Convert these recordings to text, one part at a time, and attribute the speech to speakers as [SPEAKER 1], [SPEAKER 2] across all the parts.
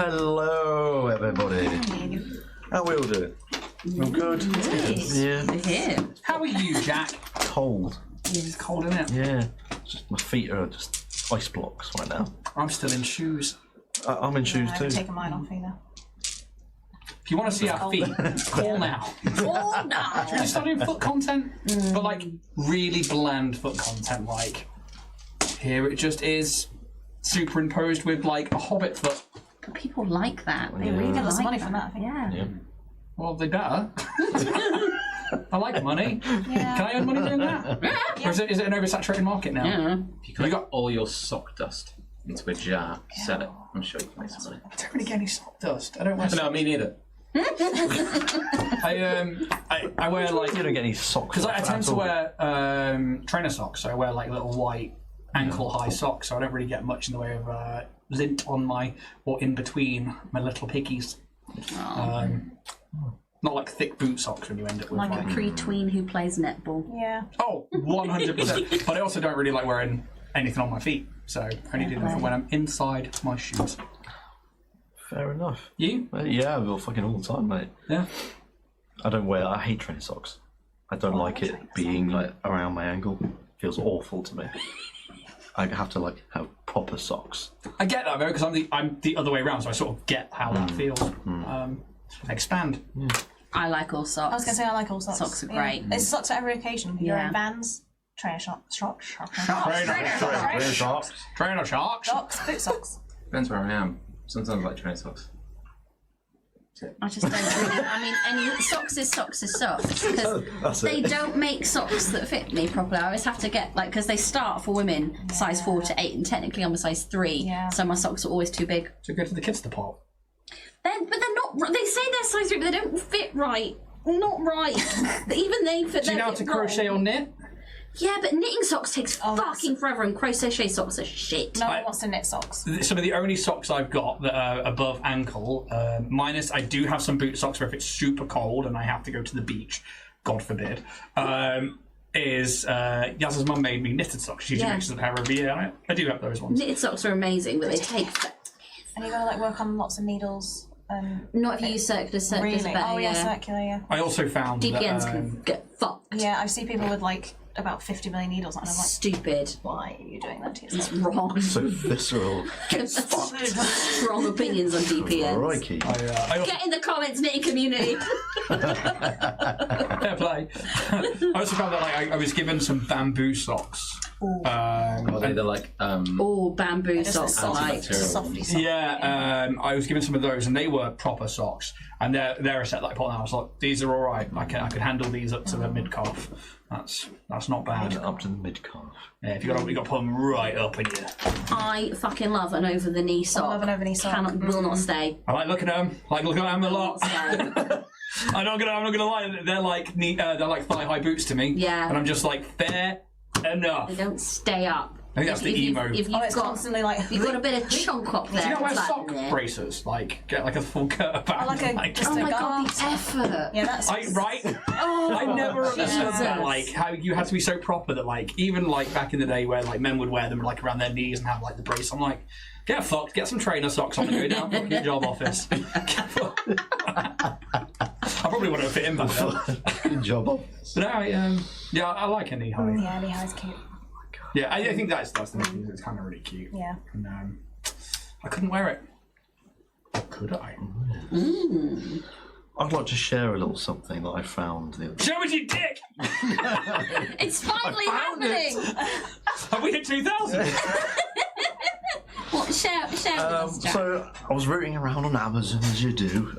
[SPEAKER 1] Hello, everybody. How we all doing? All good? Yeah.
[SPEAKER 2] We're here.
[SPEAKER 3] How are you, Jack?
[SPEAKER 1] Cold.
[SPEAKER 3] It's cold, isn't it?
[SPEAKER 1] Yeah. Just, my feet are just ice blocks right now.
[SPEAKER 3] I'm still in shoes.
[SPEAKER 1] I'm in shoes too.
[SPEAKER 4] I've taken mine off either.
[SPEAKER 3] If you want to see our feet, call now.
[SPEAKER 2] Oh no!
[SPEAKER 3] Should we start doing foot content? But like really bland foot content, like here it just is superimposed with like a hobbit foot.
[SPEAKER 2] But people like that. They
[SPEAKER 1] Yeah.
[SPEAKER 2] really
[SPEAKER 4] Give us
[SPEAKER 2] like
[SPEAKER 4] money
[SPEAKER 2] that.
[SPEAKER 4] from that, I think.
[SPEAKER 2] Yeah.
[SPEAKER 1] Yeah.
[SPEAKER 3] Well, they better. I like money.
[SPEAKER 4] Yeah.
[SPEAKER 3] Can I earn money doing that? Or is it an oversaturated market now?
[SPEAKER 2] Yeah.
[SPEAKER 5] If you collect all your sock dust into a jar, sell it, I'm sure you can make some money.
[SPEAKER 3] I don't really get any sock dust. I don't wear.
[SPEAKER 5] No, me neither.
[SPEAKER 3] I wear like
[SPEAKER 1] You don't get any socks.
[SPEAKER 3] because I tend
[SPEAKER 1] at
[SPEAKER 3] to
[SPEAKER 1] all.
[SPEAKER 3] wear trainer socks, so I wear like little white ankle-high socks, so I don't really get much in the way of lint on my or in between my little piggies. Not like thick boot socks when you end up with
[SPEAKER 2] Like a pre-tween who plays netball.
[SPEAKER 4] Yeah.
[SPEAKER 3] Oh, 100%. But I also don't really like wearing anything on my feet, so I only do them for when I'm inside my shoes.
[SPEAKER 1] Fair enough.
[SPEAKER 3] You?
[SPEAKER 1] Yeah, well, fucking all the time, mate.
[SPEAKER 3] Yeah.
[SPEAKER 1] I hate trainer socks. I don't like it being like around my ankle. It feels awful to me. I have to like have proper socks.
[SPEAKER 3] I get that though, because I'm the other way around, so I sort of get how that feels. Expand.
[SPEAKER 2] I like all socks.
[SPEAKER 4] I was going to say I like all socks.
[SPEAKER 2] Socks are great.
[SPEAKER 4] It's socks at every occasion. You're
[SPEAKER 2] Yeah.
[SPEAKER 4] in Vans, trainer socks.
[SPEAKER 3] Trainer socks.
[SPEAKER 4] Socks, boot socks.
[SPEAKER 5] Depends where I am. Sometimes I like trainer socks.
[SPEAKER 2] I just don't really. I mean, any socks is socks because
[SPEAKER 1] That's
[SPEAKER 2] they
[SPEAKER 1] it.
[SPEAKER 2] don't make socks that fit me properly. I always have to get because they start for women size 4 to 8, and technically I'm a size 3,
[SPEAKER 4] Yeah.
[SPEAKER 2] so my socks are always too big.
[SPEAKER 3] So go to the kids' department.
[SPEAKER 2] But they're not. They say they're size 3, but they don't fit right. Not right. Even they fit.
[SPEAKER 3] Do you know how to crochet or knit?
[SPEAKER 2] Yeah, but knitting socks takes
[SPEAKER 4] that's-
[SPEAKER 2] fucking forever, and crochet socks are shit.
[SPEAKER 4] No one wants to knit socks.
[SPEAKER 3] Some of the only socks I've got that are above ankle, minus I do have some boot socks where if it's super cold and I have to go to the beach, God forbid, is Yaz's mum made me knitted socks. She usually makes us a pair every year. I do have those ones.
[SPEAKER 2] Knitted socks are amazing, but they take.
[SPEAKER 4] And you got to like work on lots of needles.
[SPEAKER 2] Not if you use circular. Circular's
[SPEAKER 4] Really?
[SPEAKER 2] better.
[SPEAKER 4] Oh yeah, circular. Yeah.
[SPEAKER 3] I also found
[SPEAKER 2] DPNs
[SPEAKER 3] that,
[SPEAKER 2] can get fucked.
[SPEAKER 4] Yeah, I see people with like about 50 million needles, and I'm like,
[SPEAKER 2] Stupid.
[SPEAKER 4] why are you doing that to
[SPEAKER 2] It's
[SPEAKER 4] yourself?
[SPEAKER 2] wrong.
[SPEAKER 1] So visceral.
[SPEAKER 2] Strong opinions on DPNs.
[SPEAKER 1] Crikey.
[SPEAKER 3] I also,
[SPEAKER 2] Get in the comments, knitting community.
[SPEAKER 3] fair play. I also found that like, I was given some bamboo socks.
[SPEAKER 5] Are they like
[SPEAKER 2] Oh, bamboo socks are like.
[SPEAKER 4] Softy socks.
[SPEAKER 3] Yeah, I was given some of those, and they were proper socks. And they're a set like pot. And I was like, these are all right. I could handle these up to the mid calf. That's not bad.
[SPEAKER 1] Up to the mid calf.
[SPEAKER 3] Yeah, if you got to put them right up in you.
[SPEAKER 2] I fucking love an over the knee sock.
[SPEAKER 4] I love an over-the-knee sock.
[SPEAKER 2] Will not stay.
[SPEAKER 3] I like looking at them. Like looking at them a lot.
[SPEAKER 2] So,
[SPEAKER 3] I'm not gonna lie. They're like thigh high boots to me.
[SPEAKER 2] Yeah.
[SPEAKER 3] And I'm just like fair enough.
[SPEAKER 2] they don't stay up.
[SPEAKER 3] I think that's the emo.
[SPEAKER 2] If you've
[SPEAKER 4] It's
[SPEAKER 2] got,
[SPEAKER 4] constantly like.
[SPEAKER 2] you've got a bit of chunk up there.
[SPEAKER 3] Do you not wear
[SPEAKER 2] it's like,
[SPEAKER 3] sock
[SPEAKER 2] yeah.
[SPEAKER 3] braces? Like get like a full curve back.
[SPEAKER 4] I like a just
[SPEAKER 2] Oh
[SPEAKER 4] a
[SPEAKER 2] my god,
[SPEAKER 4] guard.
[SPEAKER 2] the effort.
[SPEAKER 4] Yeah, that's.
[SPEAKER 3] Right?
[SPEAKER 2] Oh,
[SPEAKER 3] I never understood that.
[SPEAKER 2] Jesus.
[SPEAKER 3] Like how you had to be so proper that like even like back in the day where like men would wear them like around their knees and have like the brace. I'm like, get fucked. Get some trainer socks on and go down to your job office. I probably wouldn't fit in back then.
[SPEAKER 1] Good job.
[SPEAKER 3] But no, I like a knee high.
[SPEAKER 4] Yeah, knee high's cute.
[SPEAKER 3] Yeah, I think that's the thing. It's kind of really cute.
[SPEAKER 4] Yeah.
[SPEAKER 3] And I couldn't wear it. Could I?
[SPEAKER 1] I'd like to share a little something that I found the other
[SPEAKER 3] Show us your dick!
[SPEAKER 2] It's finally
[SPEAKER 1] found it.
[SPEAKER 2] happening.
[SPEAKER 3] Have we hit 2,000?
[SPEAKER 2] What? Share with us, Jack.
[SPEAKER 1] So I was rooting around on Amazon as you do,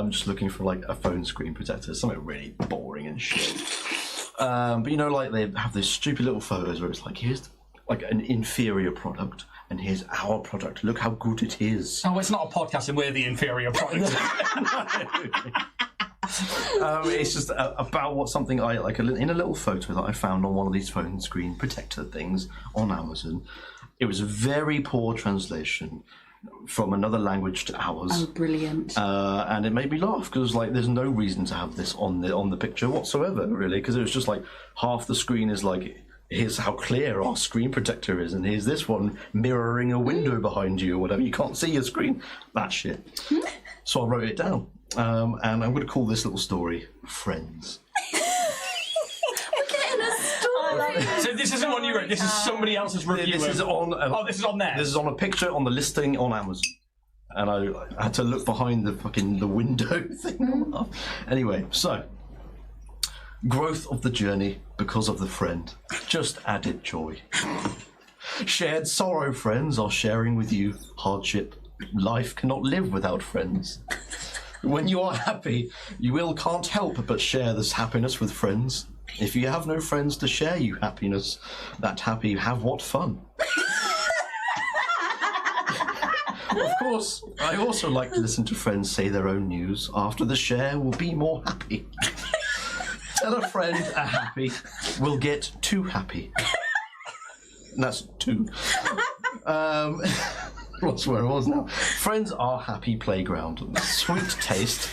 [SPEAKER 1] just looking for like a phone screen protector, something really boring and shit. But you know, like they have these stupid little photos where it's like, here's like an inferior product, and here's our product. Look how good it is.
[SPEAKER 3] Oh, it's not a podcast and we're the inferior product.
[SPEAKER 1] It's just about what something I like in a little photo that I found on one of these phone screen protector things on Amazon. It was a very poor translation from another language to ours.
[SPEAKER 2] Oh, brilliant.
[SPEAKER 1] And it made me laugh because like there's no reason to have this on the picture whatsoever, really, because it was just like half the screen is like here's how clear our screen protector is, and here's this one mirroring a window behind you or whatever. You can't see your screen. That shit. So I wrote it down. And I'm going to call this little story Friends.
[SPEAKER 3] So this isn't one you wrote. This is somebody else's review.
[SPEAKER 1] This is on.
[SPEAKER 3] This is on there.
[SPEAKER 1] This is on a picture on the listing on Amazon, and I had to look behind the window thing. Anyway, so growth of the journey because of the friend, just added joy. Shared sorrow, friends are sharing with you hardship. Life cannot live without friends. When you are happy, you can't help but share this happiness with friends. If you have no friends to share you happiness, that happy have what fun. Of course, I also like to listen to friends say their own news. After the share, we'll be more happy. Tell a friend a happy, we'll get too happy. And that's two. What's where it was now? Friends are happy playground. Sweet taste.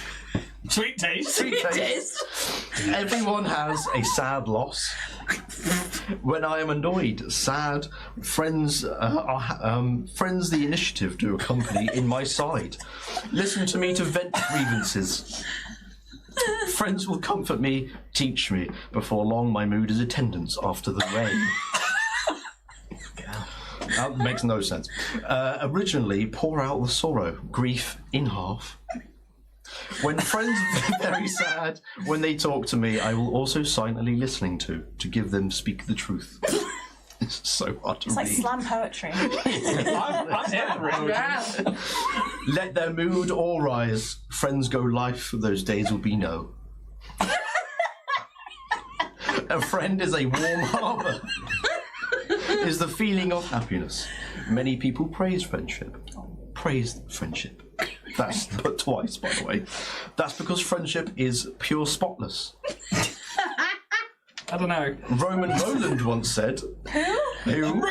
[SPEAKER 3] Sweet taste.
[SPEAKER 1] Sweet taste. Everyone has a sad loss. When I am annoyed, sad, friends friends the initiative to accompany in my side. Listen to me to vent grievances. Friends will comfort me, teach me. Before long, my mood is attendance after the rain. That makes no sense. Originally, pour out the sorrow, grief in half. When friends are very sad, when they talk to me, I will also silently listening to give them speak the truth. It's so hard to
[SPEAKER 6] It's
[SPEAKER 1] read.
[SPEAKER 6] like slam poetry.
[SPEAKER 3] I'm here for it.
[SPEAKER 1] Let their mood all rise. Friends go life, those days will be no. A friend is a warm harbour. Is the feeling of happiness. Many people praise friendship. Praise friendship. That's put twice, by the way. That's because friendship is pure spotless.
[SPEAKER 3] I don't know.
[SPEAKER 1] Roman Roland once said... Who?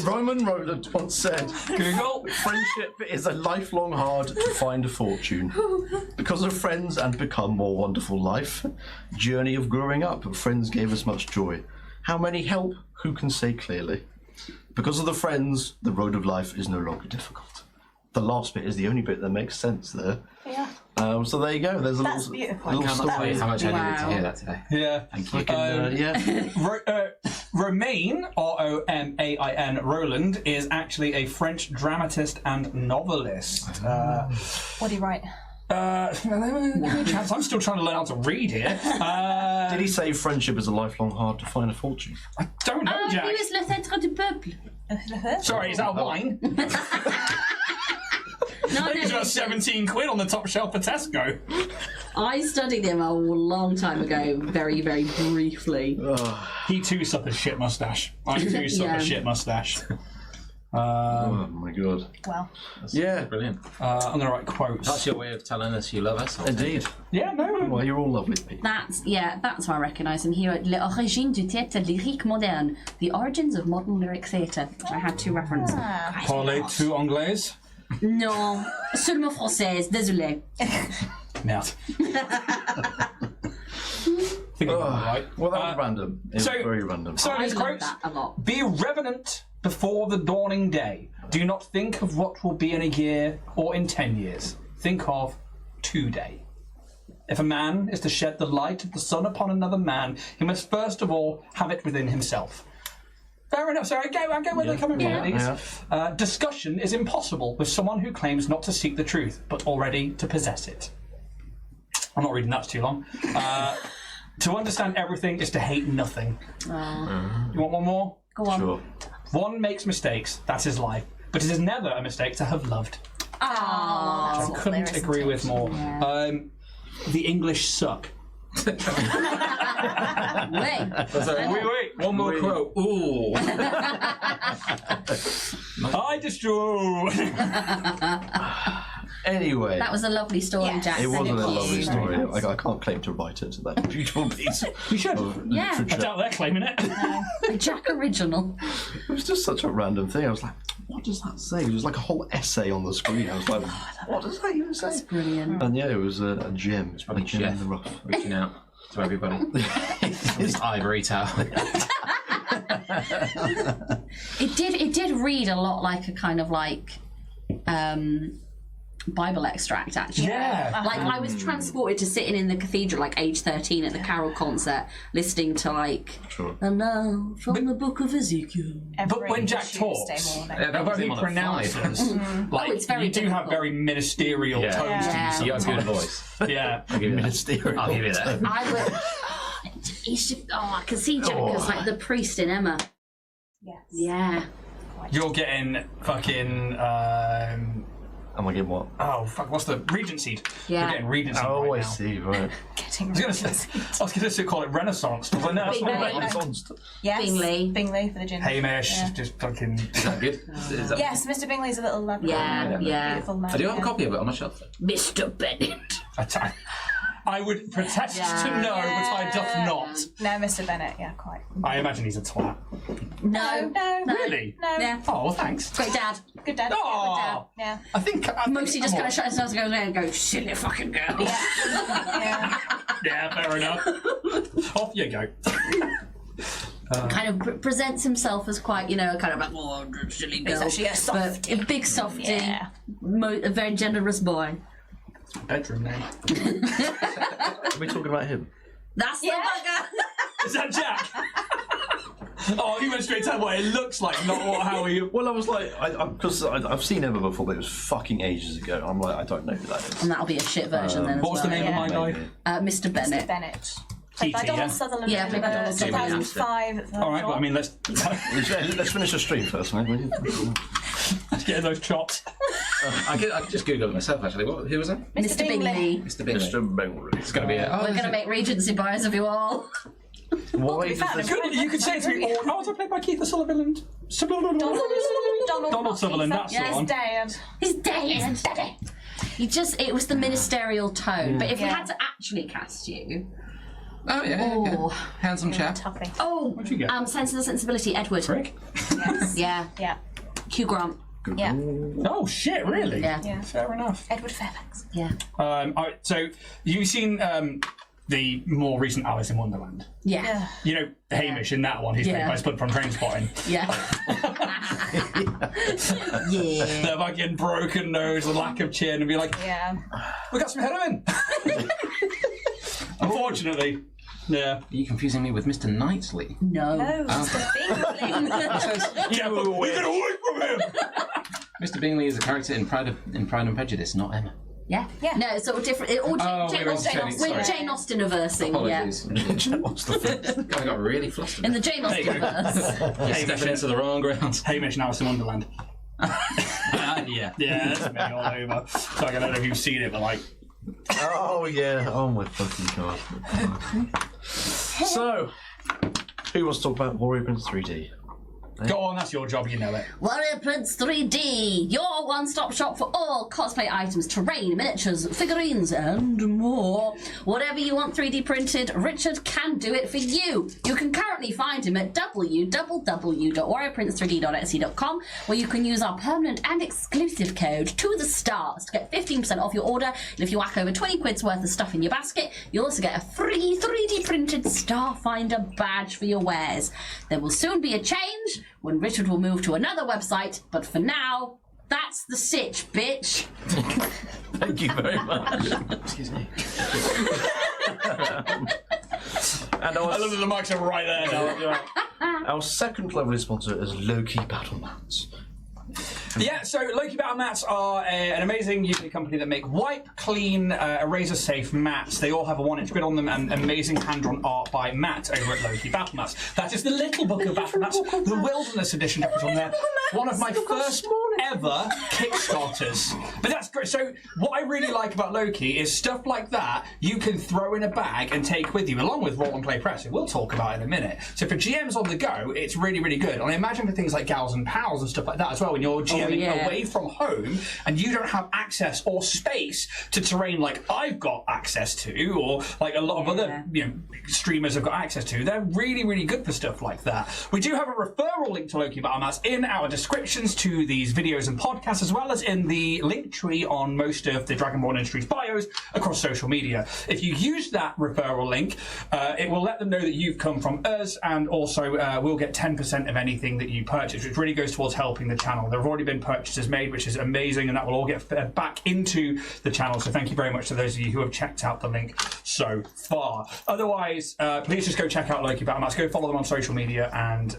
[SPEAKER 1] Roman Roland once said...
[SPEAKER 3] Google.
[SPEAKER 1] Friendship is a lifelong hard to find a fortune. Because of friends and become more wonderful life. Journey of growing up. Friends gave us much joy. How many help? Who can say clearly? Because of the friends, the road of life is no longer difficult. The last bit is the only bit that makes sense there.
[SPEAKER 6] Yeah.
[SPEAKER 1] So there you go. There's a
[SPEAKER 6] That's
[SPEAKER 1] little,
[SPEAKER 6] beautiful.
[SPEAKER 1] little
[SPEAKER 5] Can't tell you
[SPEAKER 1] story.
[SPEAKER 5] how much I needed to
[SPEAKER 2] Wow.
[SPEAKER 5] hear that today.
[SPEAKER 3] Yeah.
[SPEAKER 5] Thank you.
[SPEAKER 1] Yeah.
[SPEAKER 3] Romain, Romain Roland, is actually a French dramatist and novelist.
[SPEAKER 6] What do you write?
[SPEAKER 3] Give me a chance. I'm still trying to learn how to read here.
[SPEAKER 1] Did he say friendship is a lifelong hard to find a fortune?
[SPEAKER 3] Don't know,
[SPEAKER 2] Oh,
[SPEAKER 3] Jack.
[SPEAKER 2] he was le centre du peuple.
[SPEAKER 3] Sorry, is that a wine?
[SPEAKER 2] No,
[SPEAKER 3] It's
[SPEAKER 2] no,
[SPEAKER 3] about 17 quid on the top shelf of Tesco.
[SPEAKER 2] I studied him a long time ago, very, very briefly.
[SPEAKER 3] He too suffers shit mustache. I too suffer
[SPEAKER 2] Yeah.
[SPEAKER 3] shit mustache.
[SPEAKER 1] Oh my god.
[SPEAKER 6] Well,
[SPEAKER 1] Yeah,
[SPEAKER 5] Brilliant.
[SPEAKER 3] I'm going to write quotes.
[SPEAKER 5] That's your way of telling us you love us.
[SPEAKER 1] indeed.
[SPEAKER 3] Yeah, no.
[SPEAKER 1] Well, you're all lovely people.
[SPEAKER 2] That's why I recognise him. He wrote L'origine du théâtre lyrique moderne, the origins of modern lyric theatre, which I had to reference.
[SPEAKER 3] Parlez-tu anglais?
[SPEAKER 2] Non, seulement française, désolé.
[SPEAKER 3] Merde. Think I got that right.
[SPEAKER 1] Well, that was random. It was
[SPEAKER 3] so-
[SPEAKER 1] very random.
[SPEAKER 3] So
[SPEAKER 2] I
[SPEAKER 3] his
[SPEAKER 2] love
[SPEAKER 3] quotes:
[SPEAKER 2] that a lot.
[SPEAKER 3] "Be revenant before the dawning day. Do not think of what will be in a year or in 10 years. Think of today. If a man is to shed the light of the sun upon another man, he must first of all have it within himself." Fair enough. So I get where they're coming from. These. Discussion is impossible with someone who claims not to seek the truth, but already to possess it. I'm not reading that, it's too long. To understand everything is to hate nothing. You want one more?
[SPEAKER 2] Go on.
[SPEAKER 1] Sure.
[SPEAKER 3] One makes mistakes, that is life. But it is never a mistake to have loved.
[SPEAKER 2] Aww.
[SPEAKER 3] I couldn't
[SPEAKER 6] isn't
[SPEAKER 3] agree
[SPEAKER 6] it?
[SPEAKER 3] with more. The English suck.
[SPEAKER 2] Wait.
[SPEAKER 5] Wait, one more quote. Ooh.
[SPEAKER 3] I destroy.
[SPEAKER 1] Anyway.
[SPEAKER 2] That was a lovely story,
[SPEAKER 6] Yes.
[SPEAKER 2] Jack.
[SPEAKER 1] It
[SPEAKER 2] Send
[SPEAKER 1] wasn't a
[SPEAKER 2] to
[SPEAKER 1] lovely
[SPEAKER 2] you.
[SPEAKER 1] story. I can't claim to write it. That beautiful piece
[SPEAKER 3] You should.
[SPEAKER 1] of
[SPEAKER 2] Yeah.
[SPEAKER 3] I
[SPEAKER 1] literature.
[SPEAKER 3] doubt they're claiming it.
[SPEAKER 2] The Jack original.
[SPEAKER 1] It was just such a random thing. I was like, what does that say? It was like a whole essay on the screen. I was like, what does that even say?
[SPEAKER 2] Brilliant.
[SPEAKER 1] And yeah, it was a gem. It's
[SPEAKER 5] probably
[SPEAKER 1] a gem in
[SPEAKER 5] Jeff.
[SPEAKER 1] the rough.
[SPEAKER 5] Reaching out to everybody. This ivory tower.
[SPEAKER 2] It did read a lot like a kind of like Bible extract, actually.
[SPEAKER 3] Yeah.
[SPEAKER 2] Like I was transported to sitting in the cathedral, like age 13, at the carol concert, listening to like, and now from the book of Ezekiel.
[SPEAKER 3] But when Jack talks,
[SPEAKER 5] that
[SPEAKER 3] he pronounces, like,
[SPEAKER 2] it's very
[SPEAKER 3] you do have
[SPEAKER 2] difficult.
[SPEAKER 3] very ministerial tones to you
[SPEAKER 5] You got a good
[SPEAKER 3] sometimes.
[SPEAKER 5] voice.
[SPEAKER 3] Yeah.
[SPEAKER 5] I'll give you that.
[SPEAKER 1] Ministerial.
[SPEAKER 5] I'll give you that.
[SPEAKER 2] I would. He should, I can see Jack as like the priest in Emma.
[SPEAKER 6] Yes.
[SPEAKER 2] Yeah.
[SPEAKER 3] You're getting fucking.
[SPEAKER 1] Am I getting what?
[SPEAKER 3] Oh fuck! What's the regent seed?
[SPEAKER 2] Yeah.
[SPEAKER 3] You're getting regent seed
[SPEAKER 1] Oh,
[SPEAKER 3] right
[SPEAKER 1] I
[SPEAKER 3] now.
[SPEAKER 1] see. Right.
[SPEAKER 6] Getting
[SPEAKER 3] I was going to call it Renaissance, but no, that's not
[SPEAKER 2] Bingley.
[SPEAKER 3] Renaissance.
[SPEAKER 6] Yes.
[SPEAKER 2] Bingley.
[SPEAKER 6] Bingley for the ginger.
[SPEAKER 3] Hamish,
[SPEAKER 6] Yeah.
[SPEAKER 3] just fucking.
[SPEAKER 5] Is that good? Is that...
[SPEAKER 6] Yes, Mr. Bingley's a little leprechaun.
[SPEAKER 2] Yeah.
[SPEAKER 6] Beautiful man.
[SPEAKER 5] I do have a
[SPEAKER 6] yeah.
[SPEAKER 5] copy of it on my shelf.
[SPEAKER 2] Mr. Bennett.
[SPEAKER 3] I would protest to know, but I doth not.
[SPEAKER 6] No, Mr. Bennett, yeah, quite.
[SPEAKER 3] I imagine he's a twat.
[SPEAKER 2] No.
[SPEAKER 3] Really?
[SPEAKER 6] No.
[SPEAKER 2] Yeah.
[SPEAKER 3] Oh, well, thanks.
[SPEAKER 2] Great dad.
[SPEAKER 6] Good dad.
[SPEAKER 3] Oh,
[SPEAKER 6] Yeah.
[SPEAKER 3] I think
[SPEAKER 2] Mostly just kind of shut his nose and goes there and goes, silly fucking girl.
[SPEAKER 6] Yeah.
[SPEAKER 3] Yeah, fair enough. Off you go.
[SPEAKER 2] Kind of presents himself as quite, you know, kind of like, oh, silly girl.
[SPEAKER 6] actually a softie.
[SPEAKER 2] But a big softy.
[SPEAKER 6] Yeah.
[SPEAKER 2] A very generous boy.
[SPEAKER 3] Bedroom name.
[SPEAKER 1] Are we talking about him?
[SPEAKER 2] That's the bugger.
[SPEAKER 3] Is that Jack? Oh, you went straight to what it looks like, not what, how are you?
[SPEAKER 1] Well, I was like, because I've seen Emma before, but it was fucking ages ago. I'm like, I don't know who that is.
[SPEAKER 2] And that'll be a shit version then as
[SPEAKER 3] What was the
[SPEAKER 2] well.
[SPEAKER 3] name of my guy?
[SPEAKER 2] Mr. Bennett.
[SPEAKER 6] Bennett. Played by
[SPEAKER 3] TT,
[SPEAKER 6] Donald
[SPEAKER 3] yeah?
[SPEAKER 6] Sutherland
[SPEAKER 2] Yeah,
[SPEAKER 6] in
[SPEAKER 2] played by
[SPEAKER 6] the
[SPEAKER 2] Donald Sutherland.
[SPEAKER 6] 2005 at the
[SPEAKER 3] All right, well, I mean, let's
[SPEAKER 1] Let's finish the stream first, mate. will you?
[SPEAKER 3] get those chops.
[SPEAKER 5] I could just Google it myself, actually. Who was that?
[SPEAKER 2] Mr. Bingley.
[SPEAKER 5] Mr. Bingley.
[SPEAKER 1] Mr. Bingley.
[SPEAKER 5] It's going to be a... Oh,
[SPEAKER 2] We're going to make Regency buyers of you all.
[SPEAKER 1] Why
[SPEAKER 6] be fair,
[SPEAKER 1] does
[SPEAKER 6] the
[SPEAKER 1] this...
[SPEAKER 3] You could say it to me, or, oh, was I played by Keith Sutherland? Donald Sutherland, that's the
[SPEAKER 2] Yeah,
[SPEAKER 3] one.
[SPEAKER 6] Dad.
[SPEAKER 2] He's dead. It was the ministerial tone. But if we
[SPEAKER 3] Mm.
[SPEAKER 2] had to actually cast you...
[SPEAKER 5] Oh, yeah.
[SPEAKER 2] Oh.
[SPEAKER 5] Handsome chap.
[SPEAKER 6] Tuffy.
[SPEAKER 2] Oh,
[SPEAKER 3] What'd you get?
[SPEAKER 2] Sense and Sensibility, Edward.
[SPEAKER 3] Frick?
[SPEAKER 6] Yes.
[SPEAKER 2] Yeah.
[SPEAKER 6] Yeah.
[SPEAKER 2] Hugh Grant.
[SPEAKER 6] Yeah.
[SPEAKER 3] Oh, shit, really?
[SPEAKER 2] Yeah.
[SPEAKER 6] Yeah.
[SPEAKER 3] Fair enough.
[SPEAKER 6] Edward Fairfax.
[SPEAKER 2] Yeah.
[SPEAKER 3] All right, so you've seen the more recent Alice in Wonderland.
[SPEAKER 2] Yeah.
[SPEAKER 3] You know Hamish in that one, who's played
[SPEAKER 2] Yeah.
[SPEAKER 3] by Spud from Trainspotting.
[SPEAKER 2] Yeah. Yeah.
[SPEAKER 3] The fucking broken nose, the lack of chin, and be like,
[SPEAKER 6] Yeah.
[SPEAKER 3] we got some heroin. Unfortunately. Yeah.
[SPEAKER 5] Are you confusing me with Mr. Knightley?
[SPEAKER 2] No.
[SPEAKER 6] No, Mr. Bingley.
[SPEAKER 3] Yeah, but we get away from him.
[SPEAKER 5] Mr. Bingley is a character in Pride and Prejudice, not Emma.
[SPEAKER 2] Yeah.
[SPEAKER 6] Yeah.
[SPEAKER 2] No, it's all different. It all
[SPEAKER 5] Oh,
[SPEAKER 2] Jane
[SPEAKER 5] we're
[SPEAKER 2] Austen.
[SPEAKER 5] interchanging,
[SPEAKER 2] We're
[SPEAKER 5] sorry.
[SPEAKER 2] Jane Austen-versing, yeah.
[SPEAKER 5] Apologies.
[SPEAKER 1] What's the
[SPEAKER 5] I got really flustered.
[SPEAKER 2] In the Jane
[SPEAKER 3] There you go.
[SPEAKER 2] Austen-verse.
[SPEAKER 5] You're stepping into the wrong ground.
[SPEAKER 3] Hamish and Alice in Wonderland.
[SPEAKER 5] Yeah.
[SPEAKER 3] Yeah, that's me all over. So I don't know if you've seen it, but like,
[SPEAKER 1] Oh, yeah. Oh, my fucking god. So, who wants to talk about Warrior Prince 3D?
[SPEAKER 3] go on, that's your job, you know it.
[SPEAKER 2] Warrior Prince 3D, your one-stop shop for all cosplay items, terrain, miniatures, figurines, and more. Whatever you want 3D printed, Richard can do it for you. You can currently find him at www.warriorprince3d.etsy.com, where you can use our permanent and exclusive code to the stars to get 15% off your order. And if you whack over 20 quid's worth of stuff in your basket, you'll also get a free 3D printed Starfinder badge for your wares. There will soon be a change when Richard will move to another website, but for now, that's the sitch, bitch.
[SPEAKER 1] Thank you very much. Excuse me. And
[SPEAKER 3] I love that the mics are right there now.
[SPEAKER 1] our second lovely sponsor is Loki Battle Mats.
[SPEAKER 3] Yeah, so Loki Battle Mats are an amazing UK company that make wipe, clean, eraser-safe mats. They all have a 1-inch grid on them and amazing hand-drawn art by Matt over at Loki Battle Mats. That is the Little Book of Battle Mats, the Wilderness Edition to put on there. One of my first ever Kickstarters. But that's great. So what I really like about Loki is stuff like that you can throw in a bag and take with you, along with Roll and Play Press. We'll talk about it in a minute. So for GMs on the go, it's really, really good. And I imagine for things like Gals and Pals and stuff like that as well, when you're GMing away from home and you don't have access or space to terrain like I've got access to, or like a lot of other streamers have got access to. They're really, really good for stuff like that. We do have a referral link to Loki Battle Mats in our descriptions to these video videos and podcasts, as well as in the link tree on most of the Dragonborn Industries bios across social media. If you use that referral link, it will let them know that you've come from us, and also we'll get 10% of anything that you purchase, which really goes towards helping the channel. There have already been purchases made, which is amazing, and that will all get fed back into the channel. So thank you very much to those of you who have checked out the link so far. Otherwise, please just go check out Loki Battle Mats. Go follow them on social media, and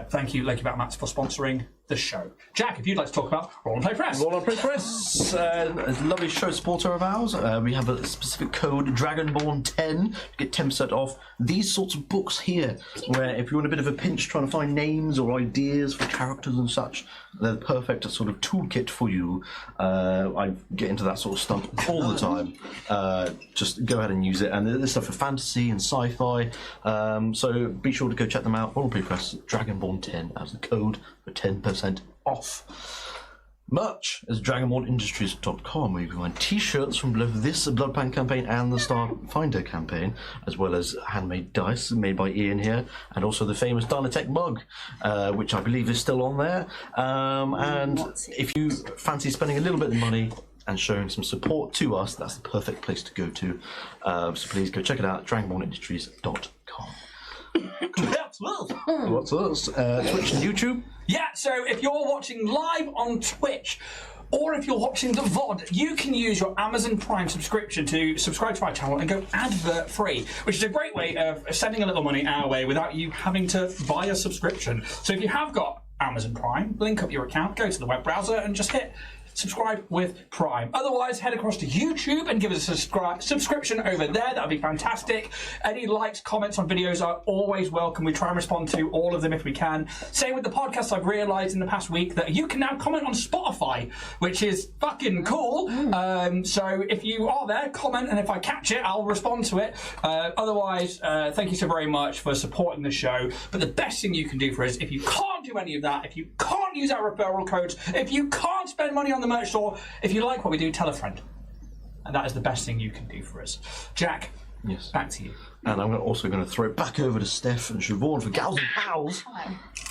[SPEAKER 3] thank you, Loki Battle Mats, for sponsoring the show. Jack, if you'd like to talk about Roll and Play Press.
[SPEAKER 1] Roll and Play Press, a lovely show supporter of ours. We have a specific code, DRAGONBORN10, to get 10% off these sorts of books here, where if you're in a bit of a pinch trying to find names or ideas for characters and such, they're the perfect sort of toolkit for you. I get into that sort of stuff all the time. Just go ahead and use it. And there's stuff for fantasy and sci-fi, so be sure to go check them out. Roll and Play Press, DRAGONBORN10 as the code for 10% off. Merch is DRAGONBORNIndustries.com, where you can find t-shirts from both this Bloodpunk campaign and the Starfinder campaign, as well as handmade dice made by Ian here, and also the famous Dynatech mug, which I believe is still on there. And if you fancy spending a little bit of money and showing some support to us, that's the perfect place to go to. So please go check it out, DRAGONBORNIndustries.com. What's this? Twitch and YouTube?
[SPEAKER 3] Yeah, so if you're watching live on Twitch, or if you're watching the VOD, you can use your Amazon Prime subscription to subscribe to our channel and go advert-free, which is a great way of sending a little money our way without you having to buy a subscription. So if you have got Amazon Prime, link up your account, go to the web browser and just hit subscribe with Prime. Otherwise, head across to YouTube and give us a subscription over there. That would be fantastic. Any likes, comments on videos are always welcome. We try and respond to all of them if we can. Same with the podcast. I've realised in the past week that you can now comment on Spotify, which is fucking cool. So if you are there, comment, and if I catch it, I'll respond to it. Otherwise, thank you so very much for supporting the show. But the best thing you can do for us, if you can't do any of that, if you can't use our referral codes, if you can't spend money on the merch store, if you like what we do, tell a friend. And that is the best thing you can do for us. Jack,
[SPEAKER 1] yes,
[SPEAKER 3] back to you.
[SPEAKER 1] And I'm also going to throw it back over to Steph and Siobhan for Gals and Pals.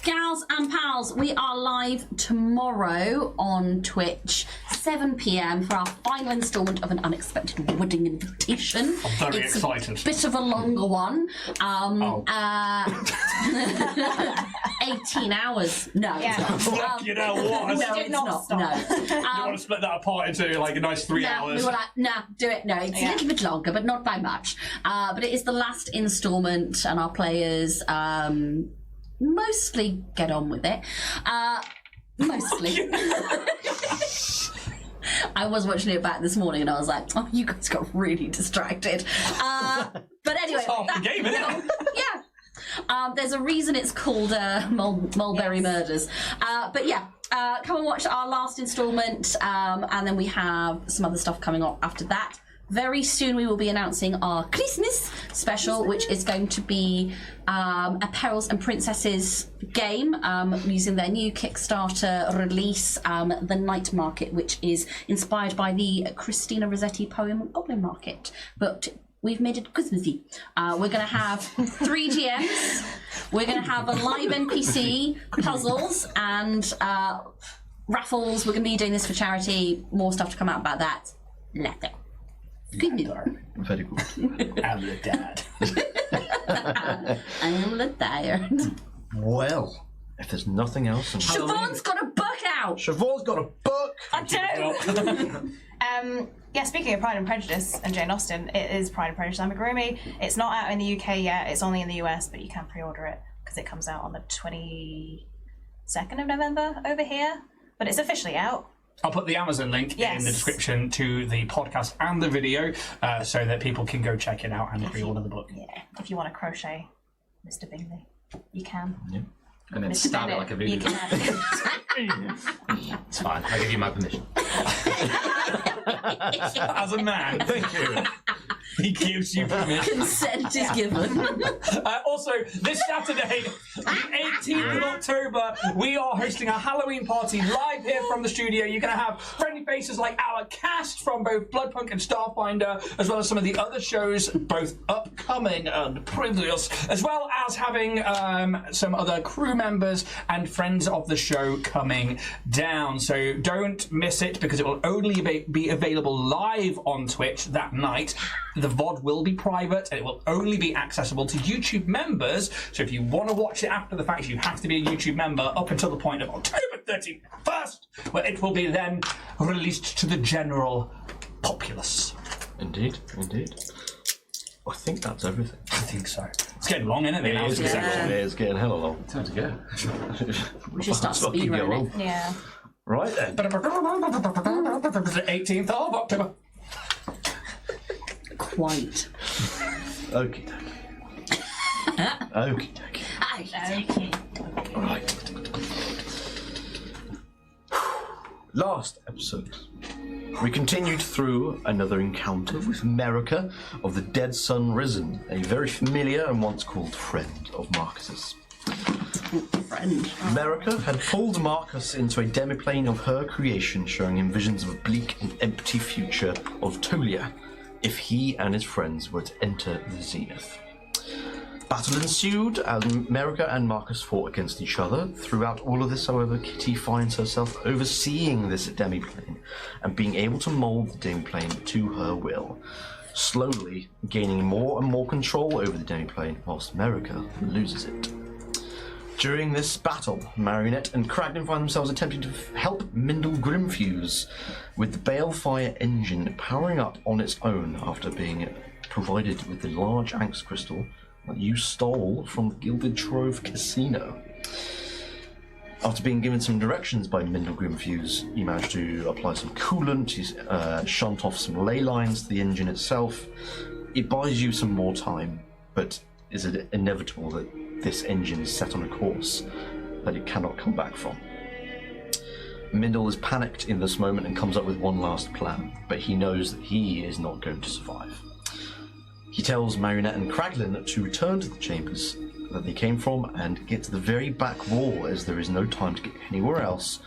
[SPEAKER 2] Gals and Pals, we are live tomorrow on Twitch, 7 PM for our final instalment of an unexpected wedding invitation.
[SPEAKER 3] I'm very
[SPEAKER 2] it's
[SPEAKER 3] excited.
[SPEAKER 2] A bit of a longer one. 18 hours. No, it's not.
[SPEAKER 3] Fuck, you know what?
[SPEAKER 2] No,
[SPEAKER 6] did
[SPEAKER 2] it's
[SPEAKER 6] not
[SPEAKER 2] not.
[SPEAKER 6] stop.
[SPEAKER 2] No.
[SPEAKER 3] You want to split that apart into like a nice 3
[SPEAKER 2] No,
[SPEAKER 3] hours?
[SPEAKER 2] we were like, nah, do it. No, it's a little bit longer, but not by much. But it is the last instalment, and our players mostly get on with it. Mostly. I was watching it back this morning, and I was like, oh, you guys got really distracted. But anyway,
[SPEAKER 3] Half the game, isn't it?
[SPEAKER 2] yeah. There's a reason it's called Mulberry Murders. But yeah, come and watch our last instalment, and then we have some other stuff coming up after that. Very soon we will be announcing our Christmas special, which is going to be a Perils and Princesses game using their new Kickstarter release, The Night Market, which is inspired by the Christina Rossetti poem Goblin Market. But we've made it Christmassy. We're going to have 3 GMs. We're going to have a live NPC, puzzles, and raffles. We're going to be doing this for charity. More stuff to come out about that later. Good news.
[SPEAKER 1] Very good.
[SPEAKER 3] I'm the dad.
[SPEAKER 2] I'm tired.
[SPEAKER 1] Well, if there's nothing else, and
[SPEAKER 2] Siobhan's got a book out.
[SPEAKER 1] Siobhan's got a book.
[SPEAKER 6] I do. Yeah, speaking of Pride and Prejudice and Jane Austen, it is Pride and Prejudice Amigurumi. It's not out in the UK yet. It's only in the US, but you can pre-order it because it comes out on the 22nd of November over here. But it's officially out.
[SPEAKER 3] I'll put the Amazon link in the description to the podcast and the video so that people can go check it out and pre-order the book.
[SPEAKER 6] Yeah, if you want to crochet Mr. Bingley, you can.
[SPEAKER 1] Yeah.
[SPEAKER 5] And then
[SPEAKER 6] Mr.
[SPEAKER 5] stab it
[SPEAKER 6] Bennett,
[SPEAKER 5] like a
[SPEAKER 6] you
[SPEAKER 5] voodoo.
[SPEAKER 6] can.
[SPEAKER 5] It's fine. I give you my permission.
[SPEAKER 3] As a man.
[SPEAKER 1] Thank you.
[SPEAKER 3] He gives you permission.
[SPEAKER 2] Consent is given.
[SPEAKER 3] Also, this Saturday, the 18th of October, we are hosting a Halloween party live here from the studio. You're going to have friendly faces like our cast from both Bloodpunk and Starfinder, as well as some of the other shows, both upcoming and previous, as well as having some other crew members and friends of the show coming down. So don't miss it, because it will only be available live on Twitch that night. The VOD will be private, and it will only be accessible to YouTube members. So if you want to watch it after the fact, you have to be a YouTube member up until the point of October 31st, where it will be then released to the general populace.
[SPEAKER 1] Indeed, indeed. I think that's everything.
[SPEAKER 3] I think so. It's getting long, isn't it?
[SPEAKER 1] It is getting hella long.
[SPEAKER 5] Time to go.
[SPEAKER 2] We should start
[SPEAKER 1] Fucking
[SPEAKER 2] speed
[SPEAKER 1] go
[SPEAKER 2] running.
[SPEAKER 1] on.
[SPEAKER 6] Yeah.
[SPEAKER 1] Right then.
[SPEAKER 3] 18th of October.
[SPEAKER 2] Quite.
[SPEAKER 1] Okie dokie. Okie dokie.
[SPEAKER 6] Okay.
[SPEAKER 1] Right. Last episode, we continued through another encounter with Merica of the Dead Sun Risen, a very familiar and once called friend of Marcus's.
[SPEAKER 2] Friend.
[SPEAKER 1] Merica had pulled Marcus into a demiplane of her creation, showing him visions of a bleak and empty future of Tolia, if he and his friends were to enter the Zenith. Battle ensued as Merica and Marcus fought against each other. Throughout all of this, however, Kitty finds herself overseeing this demiplane and being able to mold the demiplane to her will, slowly gaining more and more control over the demiplane whilst Merica loses it. During this battle, Marionette and Kraken find themselves attempting to help Mindle Grimfuse with the Balefire engine powering up on its own after being provided with the large Anx crystal that you stole from the Gilded Trove Casino. After being given some directions by Mindle Grimfuse, you manage to apply some coolant, shunt off some ley lines to the engine itself. It buys you some more time, but is it inevitable that this engine is set on a course that it cannot come back from? Mindle is panicked in this moment and comes up with one last plan, but he knows that he is not going to survive. He tells Marionette and Kraglin to return to the chambers that they came from and get to the very back wall, as there is no time to get anywhere else,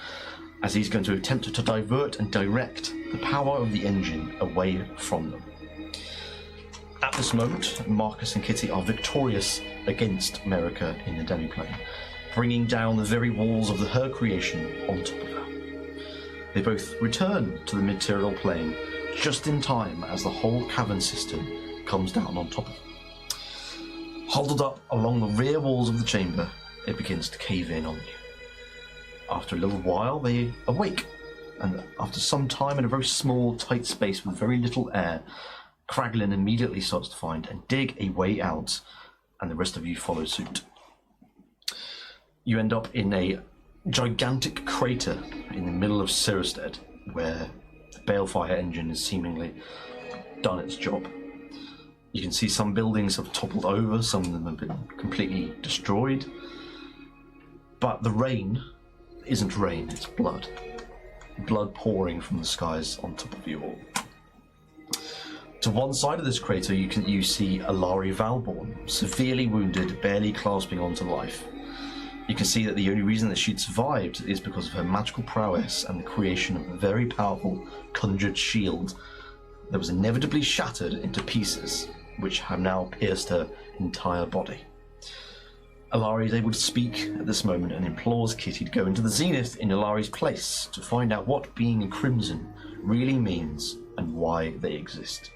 [SPEAKER 1] as he's going to attempt to divert and direct the power of the engine away from them. At this moment, Marcus and Kitty are victorious against Merica in the demiplane, bringing down the very walls of her creation on top of her. They both return to the material plane just in time as the whole cavern system comes down on top of them. Huddled up along the rear walls of the chamber, it begins to cave in on you. After a little while, they awake, and after some time in a very small, tight space with very little air, Kraglin immediately starts to find and dig a way out, and the rest of you follow suit. You end up in a gigantic crater in the middle of Cyherested, where the Balefire engine has seemingly done its job. You can see some buildings have toppled over, some of them have been completely destroyed. But the rain isn't rain, it's blood. Blood pouring from the skies on top of you all. To one side of this crater, you see Alari Valborn, severely wounded, barely clasping onto life. You can see that the only reason that she'd survived is because of her magical prowess and the creation of a very powerful conjured shield that was inevitably shattered into pieces, which have now pierced her entire body. Alari is able to speak at this moment and implores Kitty to go into the Zenith in Alari's place to find out what being a Crimson really means and why they exist.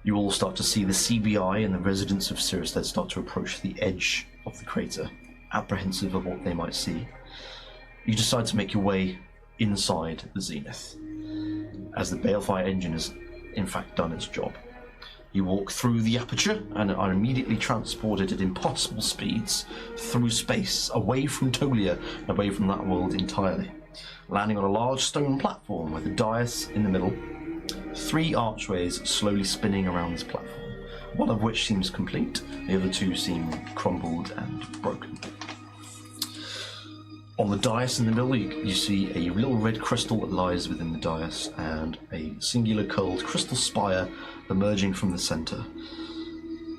[SPEAKER 1] You all start to see the CBI and the residents of Cyherested start to approach the edge of the crater, apprehensive of what they might see. You decide to make your way inside the Zenith, as the Balefire engine has in fact done its job. You walk through the aperture and are immediately transported at impossible speeds through space, away from Tolia and away from that world entirely, landing on a large stone platform with a dais in the middle, 3 archways slowly spinning around this platform, one of which seems complete, the other 2 seem crumbled and broken. On the dais in the middle, you see a little red crystal that lies within the dais, and a singular curled crystal spire emerging from the centre.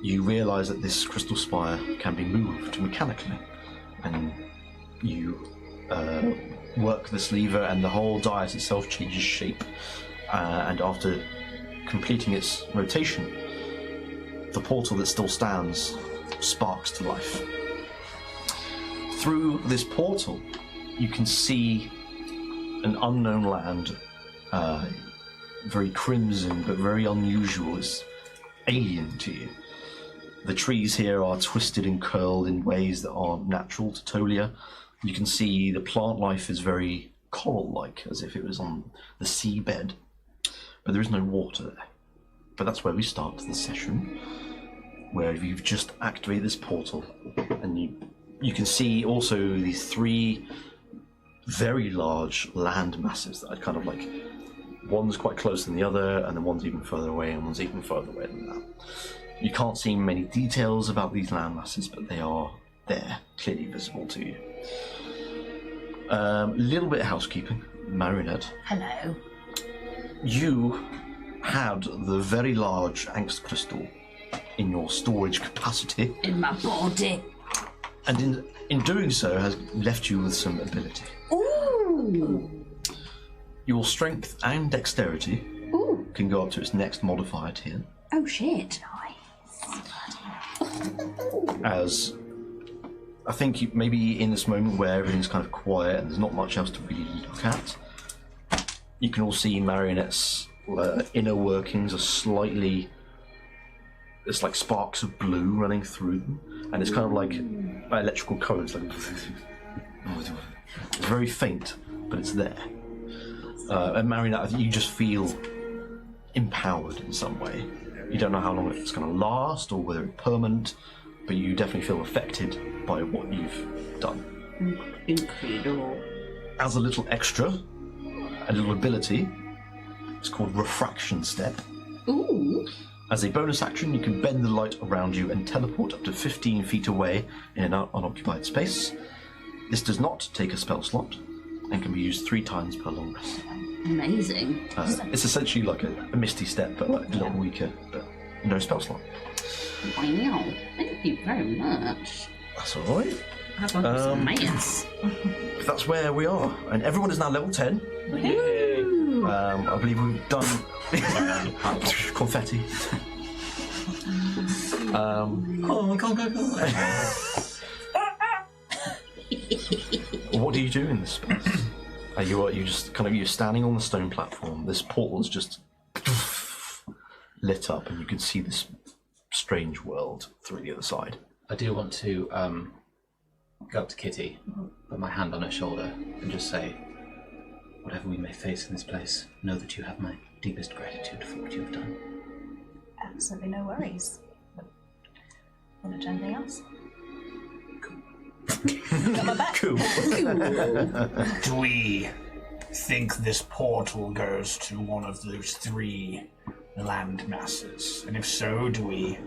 [SPEAKER 1] You realise that this crystal spire can be moved mechanically, and you work this lever, and the whole dais itself changes shape. And after completing its rotation, the portal that still stands sparks to life. Through this portal, you can see an unknown land, very crimson but very unusual. It's alien to you. The trees here are twisted and curled in ways that aren't natural to Tolia. You can see the plant life is very coral-like, as if it was on the seabed, but there is no water there. But that's where we start the session, where you've just activated this portal, and you can see also these three very large land masses that are kind of like, one's quite close than the other, and then one's even further away, and one's even further away than that. You can't see many details about these land masses, but they are there, clearly visible to you. A little bit of housekeeping. Marionette,
[SPEAKER 2] Hello.
[SPEAKER 1] you had the very large angst crystal in your storage capacity,
[SPEAKER 2] In my body.
[SPEAKER 1] and in doing so has left you with some ability.
[SPEAKER 2] Ooh.
[SPEAKER 1] Your strength and dexterity
[SPEAKER 2] Ooh.
[SPEAKER 1] can go up to its next modifier tier,
[SPEAKER 2] Oh shit.
[SPEAKER 1] as I think maybe in this moment where everything's kind of quiet and there's not much else to really look at, you can all see Marionette's inner workings are slightly, it's like sparks of blue running through them, and it's kind of like electrical currents, like it's very faint, but it's there. And Marionette, I think you just feel empowered in some way. You don't know how long it's going to last or whether it's permanent, but you definitely feel affected by what you've done.
[SPEAKER 2] Incredible.
[SPEAKER 1] As a little extra, a little ability, it's called Refraction Step.
[SPEAKER 2] Ooh.
[SPEAKER 1] As a bonus action, you can bend the light around you and teleport up to 15 feet away in an unoccupied space. This does not take a spell slot and can be used 3 times per long rest.
[SPEAKER 2] Amazing.
[SPEAKER 1] It's essentially like a Misty Step, but like a little weaker, but no spell slot.
[SPEAKER 2] Wow. Thank you very much.
[SPEAKER 1] That's alright.
[SPEAKER 2] That's nice.
[SPEAKER 1] That's where we are. And everyone is now level 10. I believe we've done confetti. What do you do in this space? Are you just kind of, you're standing on the stone platform. This portal is just lit up, and you can see this strange world through the other side.
[SPEAKER 5] I do want to go up to Kitty, put my hand on her shoulder, and just say, whatever we may face in this place, know that you have my deepest gratitude for what you have done.
[SPEAKER 6] Absolutely no worries. Want to do anything else? Got my back.
[SPEAKER 1] Cool.
[SPEAKER 3] Do we think this portal goes to one of those 3 land masses? And if so, do we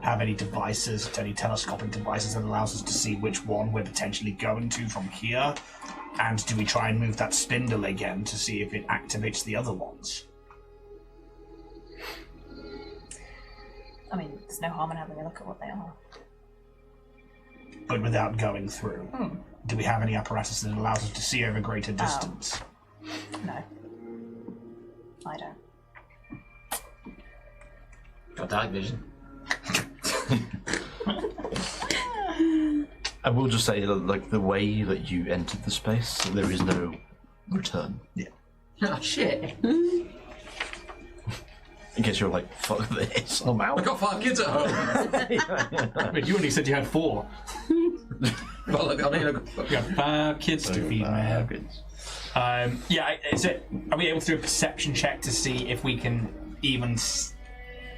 [SPEAKER 3] have any devices, any telescopic devices that allows us to see which one we're potentially going to from here? And do we try and move that spindle again to see if it activates the other ones?
[SPEAKER 6] I mean, there's no harm in having a look at what they are.
[SPEAKER 3] But without going through. Do we have any apparatus that allows us to see over greater distance?
[SPEAKER 6] No. I don't.
[SPEAKER 5] Got dark vision.
[SPEAKER 1] I will just say that, like, the way that you entered the space, there is no return. Yeah.
[SPEAKER 5] Oh shit!
[SPEAKER 1] In case you're like, fuck this, I'm out.
[SPEAKER 5] I got 5 kids at home.
[SPEAKER 3] Wait, you only said you had 4.
[SPEAKER 5] Well, look, I mean,
[SPEAKER 3] You have 5 kids to feed, man. Yeah, is it? Are we able to do a perception check to see if we can even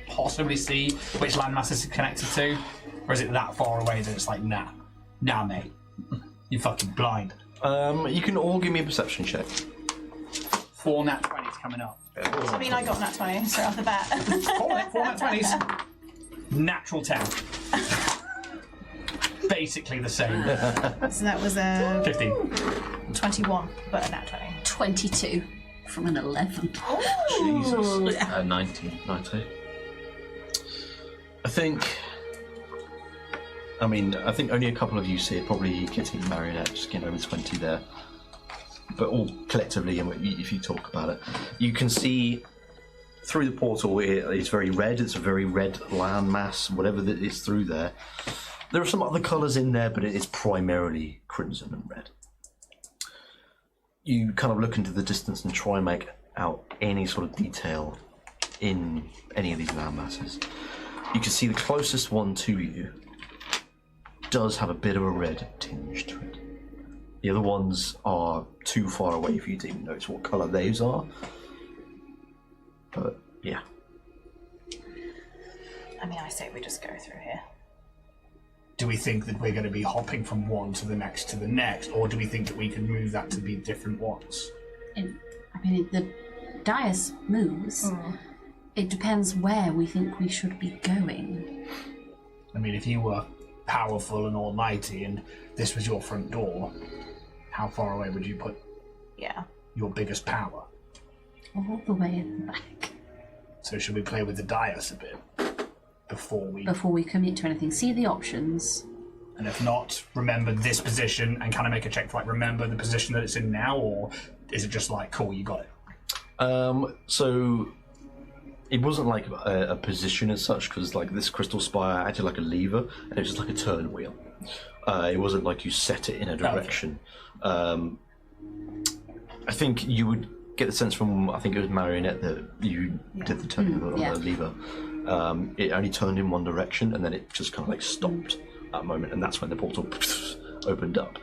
[SPEAKER 3] possibly see which landmass is connected to? Or is it that far away that it's like, nah, mate, you're fucking blind.
[SPEAKER 1] You can all give me a perception check.
[SPEAKER 3] 4 nat 20s coming up.
[SPEAKER 6] I mean, I got nat 20 straight off the bat.
[SPEAKER 3] 4 nat 20s. Natural 10. basically the same.
[SPEAKER 6] So that was a
[SPEAKER 3] 15.
[SPEAKER 6] 21, but a nat 20.
[SPEAKER 2] 22 from an 11.
[SPEAKER 1] Jesus.
[SPEAKER 5] 19.
[SPEAKER 1] 90. I think only a couple of you see it, probably Kitty and Marionette, just getting over 20 there. But all collectively, and if you talk about it, you can see through the portal, it's very red, it's a very red land mass, whatever that is through there. There are some other colours in there, but it is primarily crimson and red. You kind of look into the distance and try and make out any sort of detail in any of these land masses. You can see the closest one to you does have a bit of a red tinge to it. The other ones are too far away for you to even notice what colour those are. But, yeah.
[SPEAKER 6] I mean, I say we just go through here.
[SPEAKER 3] Do we think that we're going to be hopping from one to the next, or do we think that we can move that to be different ones?
[SPEAKER 2] The dais moves. It depends where we think we should be going.
[SPEAKER 3] I mean, if you were powerful and almighty and this was your front door, how far away would you put your biggest power?
[SPEAKER 2] All the way in the back.
[SPEAKER 3] So should we play with the dais a bit before
[SPEAKER 2] we commit to anything? See the options.
[SPEAKER 3] And if not, remember this position and kind of make a check for remember the position that it's in now, or is it just cool, you got it?
[SPEAKER 1] So it wasn't like a position as such, because this crystal spire acted like a lever, and it was just like a turn wheel. It wasn't like you set it in a direction. Okay. I think you would get the sense from, I think it was Marionette, that you did the turning on the lever. It only turned in one direction, and then it just kind of stopped at that moment, and that's when the portal opened up.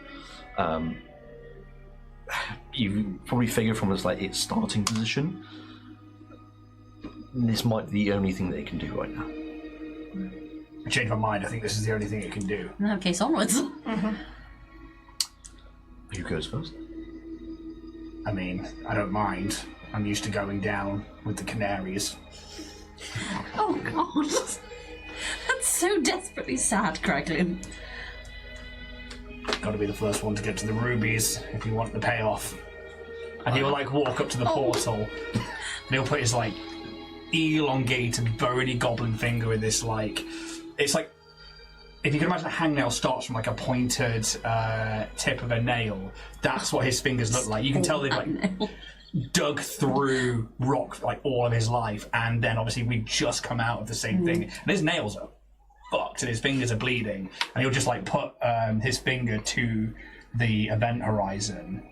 [SPEAKER 1] You probably figure from its starting position, this might be the only thing that it can do right now.
[SPEAKER 3] I changed my mind. I think this is the only thing it can do.
[SPEAKER 2] In that case, onwards.
[SPEAKER 1] Who goes first?
[SPEAKER 3] I mean, I don't mind. I'm used to going down with the canaries.
[SPEAKER 2] Oh, God. That's so desperately sad, Kraglin.
[SPEAKER 3] Gotta be the first one to get to the rubies if you want the payoff. And he'll walk up to the portal, and he'll put his elongated, bony goblin finger in this it's if you can imagine a hangnail starts from a pointed tip of a nail, that's what his fingers look like. You can tell they've dug through rock all of his life, and then obviously we just come out of the same thing. And his nails are fucked and his fingers are bleeding, and he'll just put his finger to the event horizon.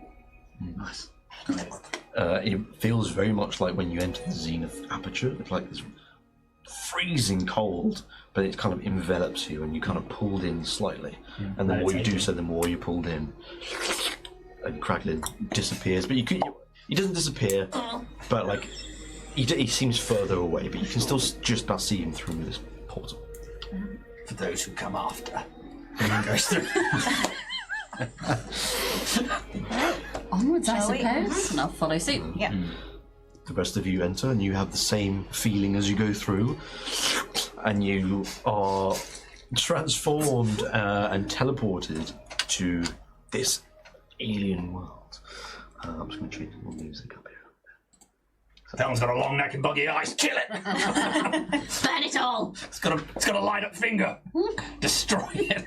[SPEAKER 1] Nice. It feels very much like when you enter the zenith aperture. It's this freezing cold, but it kind of envelops you, and you kind of pulled in slightly. And the more you do so, the more you're pulled in. And Kraglin disappears, but he doesn't disappear, but he seems further away, but you can still just about see him through this portal.
[SPEAKER 3] For those who come after, and then goes through.
[SPEAKER 2] Onwards, I suppose, and I'll follow suit.
[SPEAKER 6] Yeah.
[SPEAKER 1] The rest of you enter, and you have the same feeling as you go through, and you are transformed and teleported to this alien world. I'm just going to change the music up here.
[SPEAKER 3] That one's got a long neck and buggy eyes. Kill it!
[SPEAKER 2] Burn it all!
[SPEAKER 3] It's got a light up finger. Destroy it.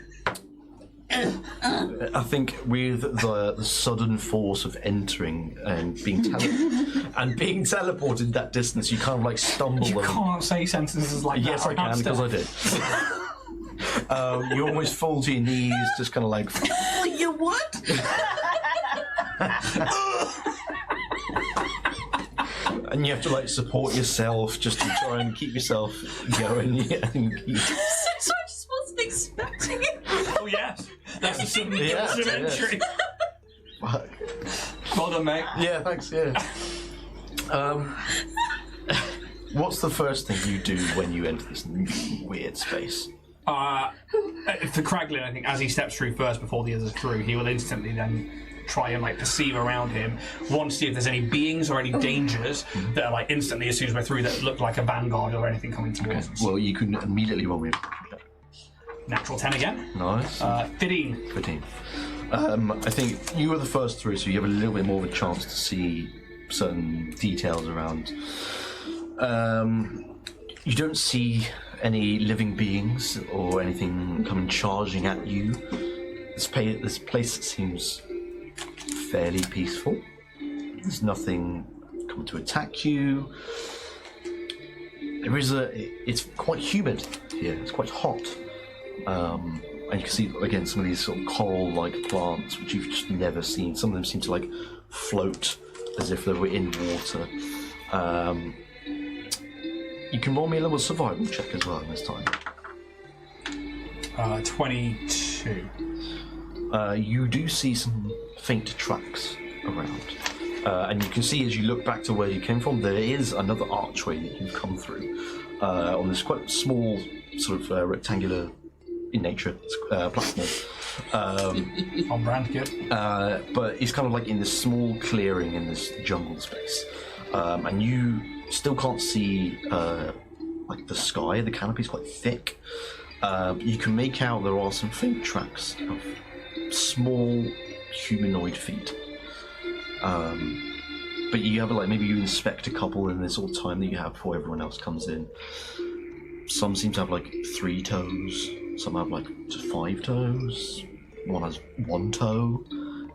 [SPEAKER 1] I think with the sudden force of entering and being teleported that distance, you kind of stumble.
[SPEAKER 3] You can't say sentences like that.
[SPEAKER 1] Yes, I can, because I did. You almost fall to your knees, just kind of you what? And you have to support yourself just to try and keep yourself going.
[SPEAKER 2] So I just wasn't expecting it.
[SPEAKER 3] Oh yes, that's a sudden entry.
[SPEAKER 1] Fuck.
[SPEAKER 3] Well done, mate.
[SPEAKER 1] Yeah, thanks. Yeah. What's the first thing you do when you enter this weird space?
[SPEAKER 3] For Kraglin, I think as he steps through first before the others through, he will instantly then try and perceive around him. One, to see if there's any beings or any dangers that are instantly, as soon as we're through, that look like a vanguard or anything coming towards us.
[SPEAKER 1] Well, you can immediately roll me.
[SPEAKER 3] Natural 10 again.
[SPEAKER 1] Nice.
[SPEAKER 3] 15.
[SPEAKER 1] 15. I think you were the first through, so you have a little bit more of a chance to see certain details around. You don't see any living beings or anything coming charging at you. This place seems fairly peaceful. There's nothing coming to attack you. It's quite humid here. It's quite hot. And you can see, again, some of these sort of coral-like plants, which you've just never seen. Some of them seem to, like, float as if they were in water. You can roll me a little survival check as well this time.
[SPEAKER 3] 22.
[SPEAKER 1] You do see some faint tracks around. And you can see as you look back to where you came from, there is another archway that you've come through on this quite small, sort of rectangular in nature platform.
[SPEAKER 3] On brand, good.
[SPEAKER 1] But it's kind of like in this small clearing in this jungle space. And you still can't see like the sky. The canopy's quite thick. You can make out there are some faint tracks of small humanoid feet. But you have maybe you inspect a couple in this sort of time that you have before everyone else comes in. Some seem to have 3 toes. Some have just 5 toes. One has 1 toe.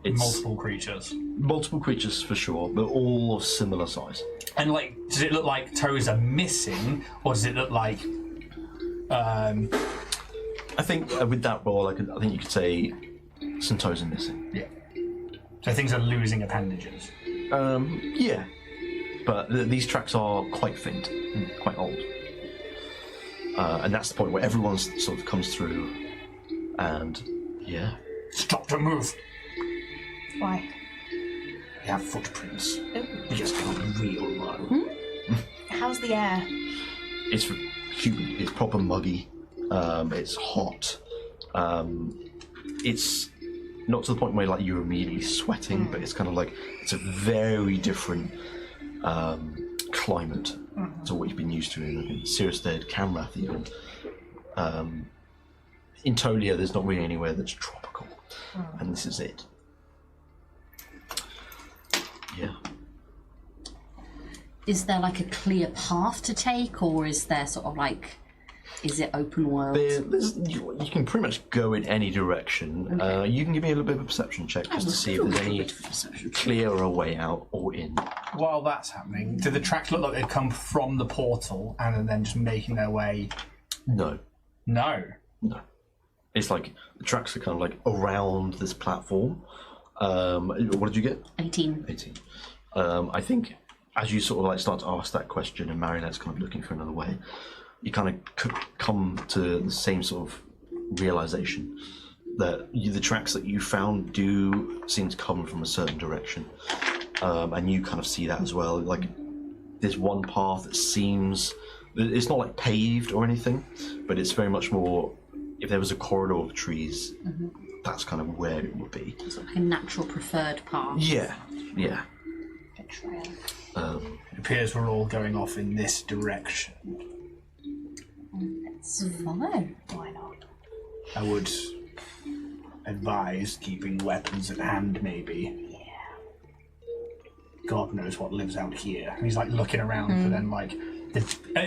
[SPEAKER 1] It's
[SPEAKER 3] multiple creatures.
[SPEAKER 1] Multiple creatures for sure, but all of similar size.
[SPEAKER 3] And does it look like toes are missing, or does it look like?
[SPEAKER 1] I think with that roll, I think you could say some toes are missing.
[SPEAKER 3] Yeah. So things are losing appendages.
[SPEAKER 1] Yeah, but these tracks are quite faint, quite old, and that's the point where everyone sort of comes through, and yeah.
[SPEAKER 3] Stop to move.
[SPEAKER 6] Why?
[SPEAKER 3] We have footprints. We just can't real one.
[SPEAKER 6] How's the air?
[SPEAKER 1] It's humid. It's proper muggy. It's hot. It's not to the point where you're immediately sweating, but it's kind of it's a very different climate to what you've been used to in Cyherested, Kanrath even. In Tolia, there's not really anywhere that's tropical, and this is it. Yeah.
[SPEAKER 2] Is there a clear path to take, or is there sort of is it open world?
[SPEAKER 1] You can pretty much go in any direction.
[SPEAKER 2] Okay.
[SPEAKER 1] You can give me a little bit of a perception check just to see if there's any clearer way out or in.
[SPEAKER 3] While that's happening, do the tracks look like they've come from the portal and then just making their way?
[SPEAKER 1] No.
[SPEAKER 3] No.
[SPEAKER 1] No. It's the tracks are kind of around this platform. What did you get?
[SPEAKER 2] 18.
[SPEAKER 1] 18. I think as you sort of start to ask that question and Marinette's kind of looking for another way, you kind of come to the same sort of realization that the tracks that you found do seem to come from a certain direction, and you kind of see that as well. There's one path that seems, it's not paved or anything, but it's very much more, if there was a corridor of trees, that's kind of where it would be.
[SPEAKER 2] Sort of a natural preferred path.
[SPEAKER 1] Yeah.
[SPEAKER 3] It appears we're all going off in this direction.
[SPEAKER 2] Let's follow.
[SPEAKER 6] Why not?
[SPEAKER 3] I would advise keeping weapons at hand, maybe.
[SPEAKER 6] Yeah.
[SPEAKER 3] God knows what lives out here. And he's looking around for then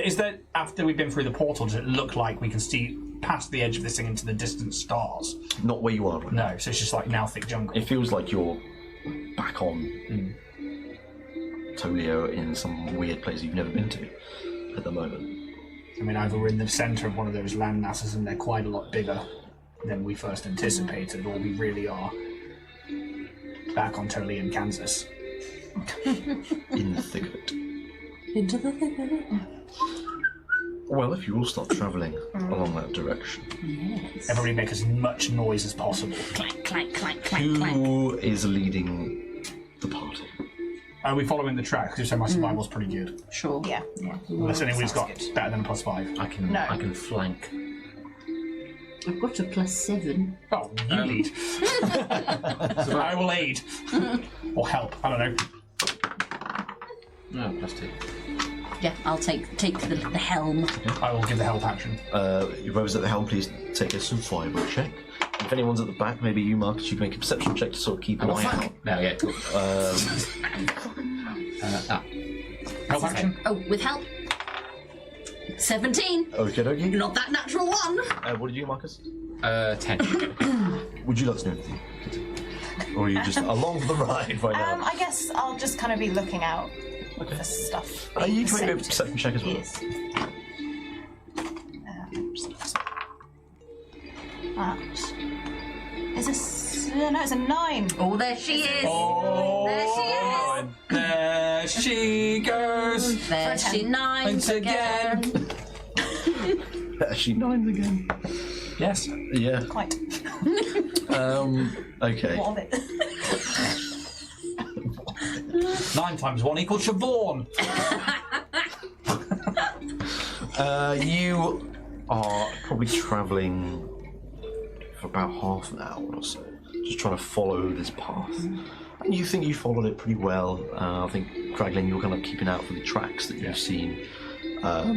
[SPEAKER 3] is there, after we've been through the portal, does it look like we can see past the edge of this thing into the distant stars?
[SPEAKER 1] Not where you are right now.
[SPEAKER 3] No, so it's just now thick jungle.
[SPEAKER 1] It feels like you're back on Tolio in some weird place you've never been to at the moment.
[SPEAKER 3] I mean, either we're in the centre of one of those land masses and they're quite a lot bigger than we first anticipated, or we really are back on Tolian, Kansas.
[SPEAKER 1] In the thick of it.
[SPEAKER 2] Into the thick of it.
[SPEAKER 1] Well, if you all start travelling along that direction.
[SPEAKER 2] Yes.
[SPEAKER 3] Everybody make as much noise as possible.
[SPEAKER 2] Clank, clank, clank, clank, clank.
[SPEAKER 1] Who is leading the party?
[SPEAKER 3] Are we following the track? Because you said my survival's pretty good.
[SPEAKER 2] Sure.
[SPEAKER 6] Yeah.
[SPEAKER 3] Unless anybody's got
[SPEAKER 6] Sounds good.
[SPEAKER 3] better than a +5.
[SPEAKER 5] I can
[SPEAKER 6] No.
[SPEAKER 5] I can flank.
[SPEAKER 2] I've got a +7.
[SPEAKER 3] Oh, you lead. I will aid. Or help, I don't know.
[SPEAKER 5] No, +2.
[SPEAKER 2] Yeah, I'll take the helm.
[SPEAKER 3] I will give the help action.
[SPEAKER 1] Whoever's at the helm, please take a survival check. If anyone's at the back, maybe you, Marcus, you can make a perception check to sort of keep an eye out.
[SPEAKER 5] No, yeah, cool.
[SPEAKER 3] Help action?
[SPEAKER 2] Oh, with help. 17.
[SPEAKER 1] Okay.
[SPEAKER 2] Not that natural one.
[SPEAKER 1] What did you, Marcus?
[SPEAKER 5] 10.
[SPEAKER 1] Would you like to do anything? Or are you just along for the ride right now?
[SPEAKER 6] I guess I'll just kind of be looking out for stuff.
[SPEAKER 1] You can make a
[SPEAKER 6] Perceptive.
[SPEAKER 1] perception check as well.
[SPEAKER 6] Yes. That is no, it's a 9.
[SPEAKER 2] Oh, there she is.
[SPEAKER 3] Oh,
[SPEAKER 2] There she is.
[SPEAKER 3] there she goes.
[SPEAKER 2] There she nines again.
[SPEAKER 1] She nines again.
[SPEAKER 3] Yes.
[SPEAKER 1] Yeah.
[SPEAKER 6] Quite.
[SPEAKER 1] Okay.
[SPEAKER 6] What of it?
[SPEAKER 3] 9 times 1 equals Siobhan.
[SPEAKER 1] You are probably travelling for about half an hour or so, just trying to follow this path. And you think you followed it pretty well. I think, Kraglin, you're kind of keeping out for the tracks that you've seen,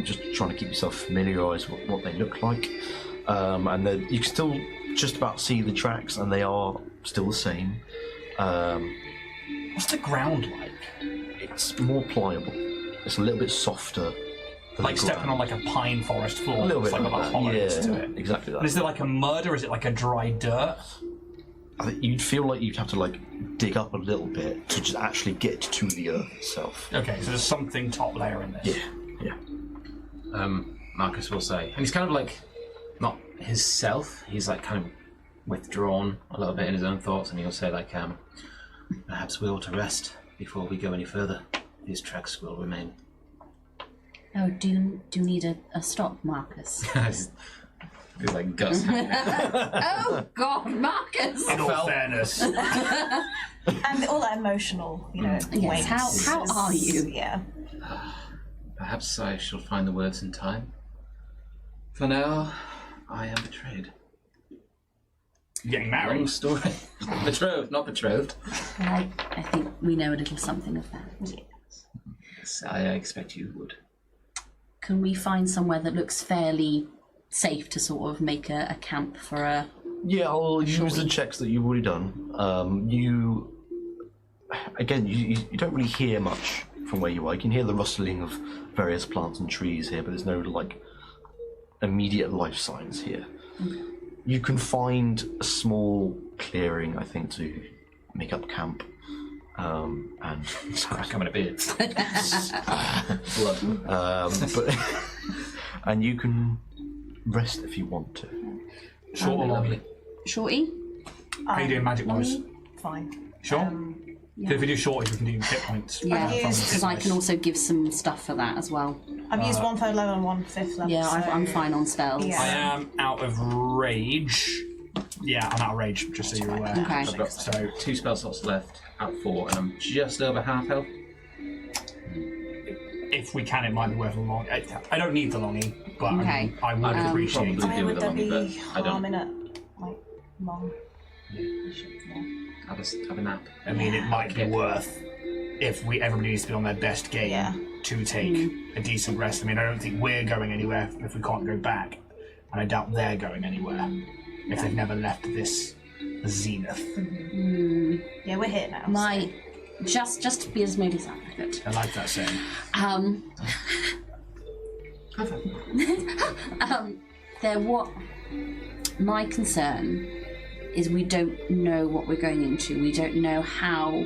[SPEAKER 1] just trying to keep yourself familiarised with what they look like. And then you can still just about see the tracks, and they are still the same.
[SPEAKER 3] What's the ground like?
[SPEAKER 1] It's more pliable. It's a little bit softer. than
[SPEAKER 3] Like
[SPEAKER 1] the
[SPEAKER 3] stepping
[SPEAKER 1] ground.
[SPEAKER 3] on like a pine forest floor.
[SPEAKER 1] A little
[SPEAKER 3] It's
[SPEAKER 1] bit
[SPEAKER 3] like
[SPEAKER 1] like
[SPEAKER 3] a
[SPEAKER 1] that.
[SPEAKER 3] hollows
[SPEAKER 1] Yeah,
[SPEAKER 3] to it.
[SPEAKER 1] exactly that.
[SPEAKER 3] And is there like a mud or is it like a dry dirt?
[SPEAKER 1] I think you'd feel like you'd have to like dig up a little bit to just actually get to the earth itself.
[SPEAKER 3] Okay, so there's something top layer in this.
[SPEAKER 1] Yeah.
[SPEAKER 5] Marcus will say, and he's kind of like not his self. He's like kind of withdrawn a little bit in his own thoughts, and he'll say like, perhaps we ought to rest before we go any further. These tracks will remain.
[SPEAKER 2] Oh, do you need a stop, Marcus?
[SPEAKER 5] Feels like Gus.
[SPEAKER 2] Oh God, Marcus!
[SPEAKER 3] In all fairness.
[SPEAKER 6] And all that emotional,
[SPEAKER 2] Yes,
[SPEAKER 6] weight.
[SPEAKER 2] how are you?
[SPEAKER 6] Yeah.
[SPEAKER 5] Perhaps I shall find the words in time. For now, I am betrayed.
[SPEAKER 3] Getting
[SPEAKER 5] Long
[SPEAKER 3] married.
[SPEAKER 5] story. Betrothed, not betrothed.
[SPEAKER 2] I think we know a little something of that.
[SPEAKER 5] Yes, I expect you would.
[SPEAKER 2] Can we find somewhere that looks fairly safe to sort of make a camp for a...
[SPEAKER 1] Yeah, I'll use the checks that you've already done. You don't really hear much from where you are. You can hear the rustling of various plants and trees here, but there's no like immediate life signs here.
[SPEAKER 2] Okay.
[SPEAKER 1] You can find a small clearing, I think, to make up camp. And
[SPEAKER 5] Crack coming a beard. Blood.
[SPEAKER 1] but and you can rest if you want to.
[SPEAKER 3] Short or long?
[SPEAKER 2] Shorty?
[SPEAKER 3] How are you doing magic wise?
[SPEAKER 6] Fine.
[SPEAKER 3] Sure? If we do shorties, we can do hit points.
[SPEAKER 2] Yeah,
[SPEAKER 6] I've used-
[SPEAKER 2] because I can also give some stuff for that as well.
[SPEAKER 6] I've used 1 3rd level and 1 5th level.
[SPEAKER 2] Yeah,
[SPEAKER 6] so...
[SPEAKER 2] I'm fine on spells.
[SPEAKER 6] Yeah.
[SPEAKER 3] I am out of rage. Yeah, I'm out of rage, just so you're aware.
[SPEAKER 2] Okay.
[SPEAKER 5] I've got
[SPEAKER 3] So
[SPEAKER 5] 2 spell slots left, out 4, and I'm just over half health.
[SPEAKER 3] if we can, it might be worth a long. I don't need the longy, but
[SPEAKER 2] Okay.
[SPEAKER 3] I would
[SPEAKER 5] I could
[SPEAKER 3] appreciate
[SPEAKER 5] probably
[SPEAKER 3] it.
[SPEAKER 5] do
[SPEAKER 6] Would
[SPEAKER 5] with
[SPEAKER 6] there
[SPEAKER 5] a
[SPEAKER 6] be
[SPEAKER 5] longy, but I
[SPEAKER 6] harm
[SPEAKER 5] don't.
[SPEAKER 6] in it? Like, long?
[SPEAKER 5] Have a nap.
[SPEAKER 3] I mean, it might be worth if everybody needs to be on their best game
[SPEAKER 6] Yeah.
[SPEAKER 3] to take a decent rest. I mean, I don't think we're going anywhere if we can't go back, and I doubt they're going anywhere if they've never left this zenith.
[SPEAKER 6] Yeah, we're here now.
[SPEAKER 2] My just to be as moody as advocate.
[SPEAKER 3] I like that saying.
[SPEAKER 2] My concern is we don't know what we're going into. We don't know how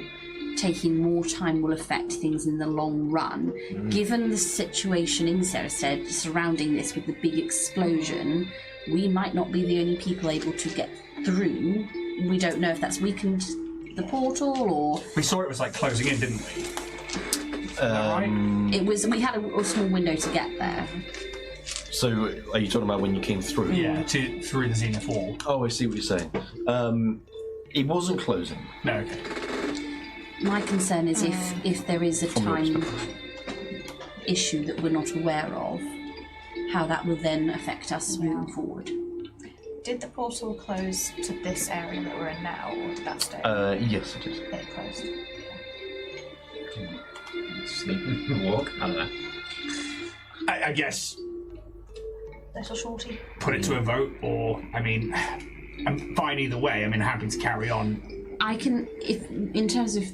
[SPEAKER 2] taking more time will affect things in the long run. Given the situation in Cyherested surrounding this with the big explosion, we might not be the only people able to get through. We don't know if that's weakened the portal or
[SPEAKER 3] We saw it was like closing in, didn't we? Right?
[SPEAKER 2] it was. We had a small window to get there.
[SPEAKER 1] So, are you talking about when you came through?
[SPEAKER 3] Yeah, through the zenith wall.
[SPEAKER 1] Oh, I see what you're saying. It wasn't closing.
[SPEAKER 3] No, okay.
[SPEAKER 2] My concern is if there is a
[SPEAKER 1] From your
[SPEAKER 2] time
[SPEAKER 1] perspective.
[SPEAKER 2] issue that we're not aware of, how that will then affect us moving forward.
[SPEAKER 6] Did the portal close to this area that we're in now, or did that stay?
[SPEAKER 1] Yes, it is.
[SPEAKER 6] It closed.
[SPEAKER 5] Sleep and walk. I don't know.
[SPEAKER 3] I guess
[SPEAKER 6] Little shorty.
[SPEAKER 3] put it to a vote, or I mean, I'm fine either way. I mean, happy to carry on.
[SPEAKER 2] I can, if in terms of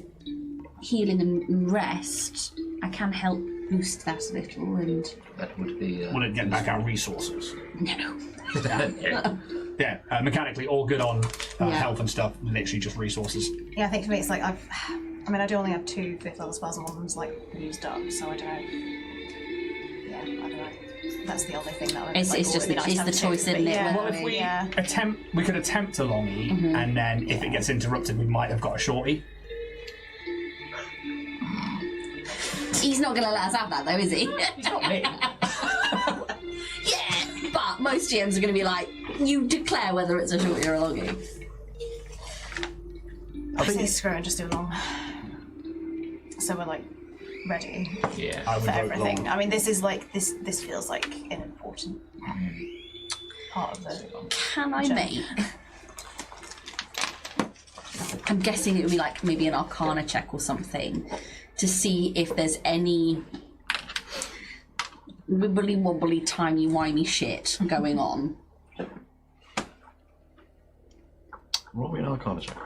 [SPEAKER 2] healing and rest, I can help boost that a little. And
[SPEAKER 5] That would be.
[SPEAKER 3] Will it get back our resources?
[SPEAKER 2] no.
[SPEAKER 3] Yeah, mechanically all good on
[SPEAKER 2] Yeah.
[SPEAKER 3] health and stuff. Literally just resources.
[SPEAKER 6] Yeah, I think for me it's like I do only have 2 5th level spells and one of them's like used up, so I don't. Yeah, I don't know. That's the only thing that would.
[SPEAKER 2] It's just
[SPEAKER 6] would be nice to have
[SPEAKER 2] the
[SPEAKER 6] two,
[SPEAKER 2] choice,
[SPEAKER 6] but
[SPEAKER 2] isn't it?
[SPEAKER 6] yeah.
[SPEAKER 3] Well, if we we could attempt a longie, and then if it gets interrupted, we might have got a shorty.
[SPEAKER 2] He's not going to let us have that, though, is he?
[SPEAKER 3] It's not me.
[SPEAKER 2] Yeah, but most GMs are going to be like, you declare whether it's a shorty or a longie.
[SPEAKER 6] I say screw it and just do long. So we're like ready
[SPEAKER 5] Yeah.
[SPEAKER 3] I would
[SPEAKER 6] for
[SPEAKER 3] vote
[SPEAKER 6] everything.
[SPEAKER 3] long.
[SPEAKER 6] I mean, this is like this feels like an important part of the.
[SPEAKER 2] Can I make? I'm guessing it would be like maybe an Arcana check or something to see if there's any wibbly wobbly, timey wimey shit going on.
[SPEAKER 1] Roll me an Arcana check.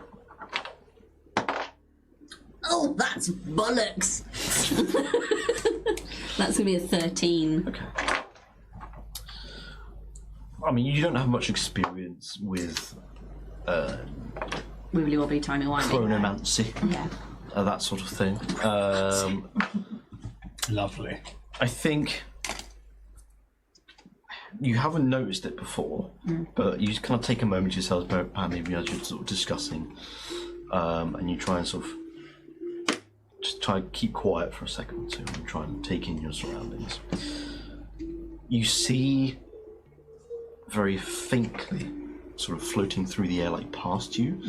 [SPEAKER 2] Oh, that's bollocks! That's gonna be a 13.
[SPEAKER 1] Okay. I mean, you don't have much experience with
[SPEAKER 2] Wibbly wobbly, timey wimey.
[SPEAKER 1] chronomancy,
[SPEAKER 2] Yeah.
[SPEAKER 1] that sort of thing.
[SPEAKER 3] Lovely.
[SPEAKER 1] I think you haven't noticed it before, but you just kind of take a moment to yourselves, maybe as you're sort of discussing, and you try and sort of just try and keep quiet for a second or two and try and take in your surroundings. You see very faintly, sort of floating through the air like past you,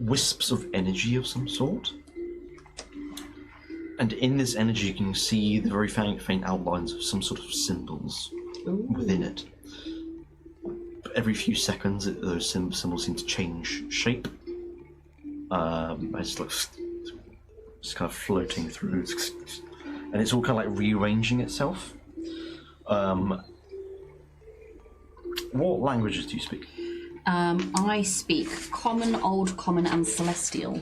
[SPEAKER 1] wisps of energy of some sort. And in this energy you can see the very faint outlines of some sort of symbols within it. But every few seconds those symbols seem to change shape. It's like just kind of floating through, and it's all kind of like rearranging itself. What languages do you speak?
[SPEAKER 2] I speak Common, Old Common, and Celestial.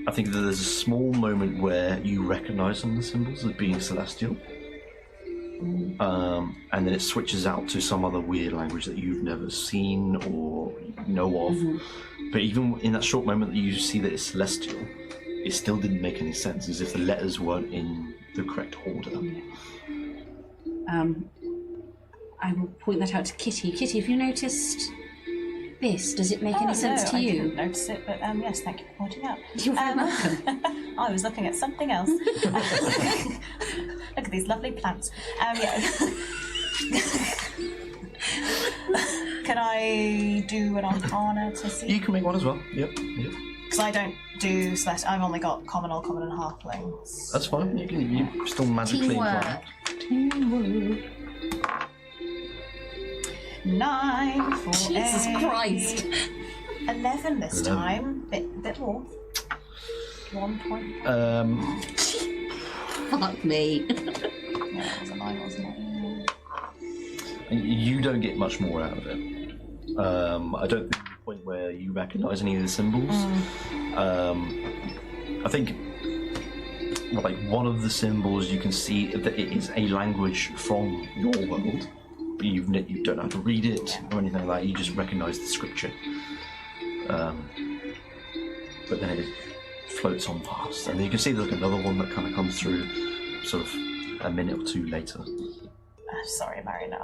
[SPEAKER 1] I think that there's a small moment where you recognise some of the symbols as being celestial, and then it switches out to some other weird language that you've never seen or know of. But even in that short moment that you see that it's celestial, it still didn't make any sense, as if the letters weren't in the correct order.
[SPEAKER 2] I will point that out to Kitty. Kitty, have you noticed this? Does it make any sense to
[SPEAKER 6] I
[SPEAKER 2] you?
[SPEAKER 6] didn't notice it, but yes, thank you for pointing out.
[SPEAKER 2] You're very welcome.
[SPEAKER 6] I was looking at something else. Look at these lovely plants. Yeah. Can I do an Arcana to see?
[SPEAKER 1] You can make one as well. Yep.
[SPEAKER 6] Because I don't do Celestial. I've only got Common, Old Common, and Halflings.
[SPEAKER 1] That's fine. You still magically
[SPEAKER 2] Teamwork.
[SPEAKER 1] inclined.
[SPEAKER 6] 9 for
[SPEAKER 2] Jesus Christ.
[SPEAKER 6] 11 this
[SPEAKER 1] 11.
[SPEAKER 6] time. Bit more. 1 point.
[SPEAKER 2] Fuck me.
[SPEAKER 6] Yeah, that was a 9, wasn't it?
[SPEAKER 1] You don't get much more out of it. I don't think the point where you recognise any of the symbols. I think, like, one of the symbols you can see that it is a language from your world, but you don't know how to read it or anything like that. You just recognise the scripture. But then it floats on past, and then you can see there's like another one that kind of comes through, sort of a minute or two later.
[SPEAKER 6] Sorry, Marion.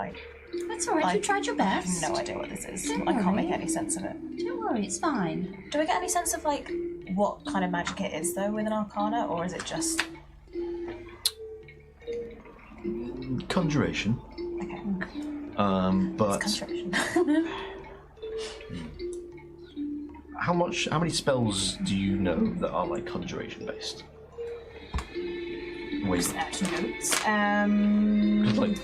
[SPEAKER 2] That's alright, you tried your
[SPEAKER 6] I have
[SPEAKER 2] best.
[SPEAKER 6] no idea what this is.
[SPEAKER 2] Don't
[SPEAKER 6] I can't
[SPEAKER 2] worry.
[SPEAKER 6] make any sense of it.
[SPEAKER 2] Don't worry, it's fine.
[SPEAKER 6] Do we get any sense of like what kind of magic it is though with an Arcana, or is it just
[SPEAKER 1] Conjuration.
[SPEAKER 6] okay?
[SPEAKER 1] But
[SPEAKER 6] Conjuration.
[SPEAKER 1] how many spells do you know that are like conjuration based? Wait,
[SPEAKER 6] Notes.
[SPEAKER 1] like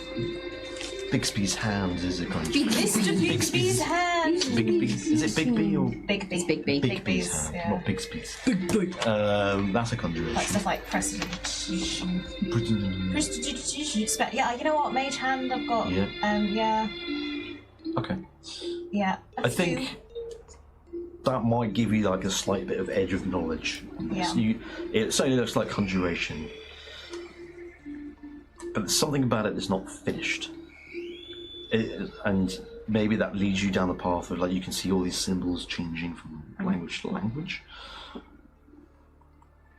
[SPEAKER 1] Bixby's hand is a conjuration.
[SPEAKER 6] Mr. Bixby's hand.
[SPEAKER 1] Big bees. Is it big bee or
[SPEAKER 6] Big B.
[SPEAKER 2] It's big B.
[SPEAKER 6] Big bees, yeah.
[SPEAKER 1] not big bees? That's a conjuration.
[SPEAKER 6] Like stuff like prestidigitation. Yeah, you know what? Mage hand. I've got.
[SPEAKER 1] Yeah.
[SPEAKER 6] Yeah.
[SPEAKER 1] Okay.
[SPEAKER 6] Yeah.
[SPEAKER 1] I think that might give you like a slight bit of edge of knowledge on this.
[SPEAKER 6] Yeah.
[SPEAKER 1] It certainly looks like conjuration, but there's something about it that's not finished. And maybe that leads you down the path of like you can see all these symbols changing from language to language.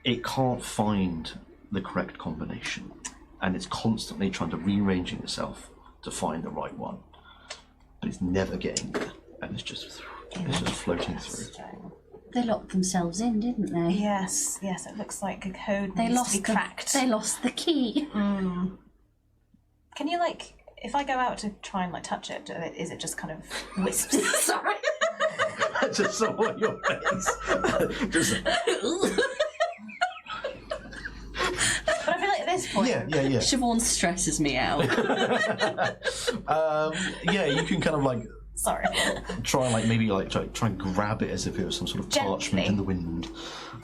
[SPEAKER 1] It can't find the correct combination, and it's constantly trying to rearranging itself to find the right one, but it's never getting there, and it's just floating through.
[SPEAKER 2] They locked themselves in, didn't they?
[SPEAKER 6] Yes. Yes. It looks like a code
[SPEAKER 2] They
[SPEAKER 6] needs
[SPEAKER 2] lost
[SPEAKER 6] to be cracked.
[SPEAKER 2] They lost the key.
[SPEAKER 6] Can you if I go out to try and touch it, is it just kind of wisps?
[SPEAKER 2] Sorry.
[SPEAKER 1] I just saw what your face. Just,
[SPEAKER 6] But I feel like at this point,
[SPEAKER 1] yeah.
[SPEAKER 2] Siobhan stresses me out.
[SPEAKER 1] Yeah, you can kind of
[SPEAKER 6] sorry,
[SPEAKER 1] try and maybe try and grab it as if it was some sort of
[SPEAKER 6] Gently.
[SPEAKER 1] parchment in the wind.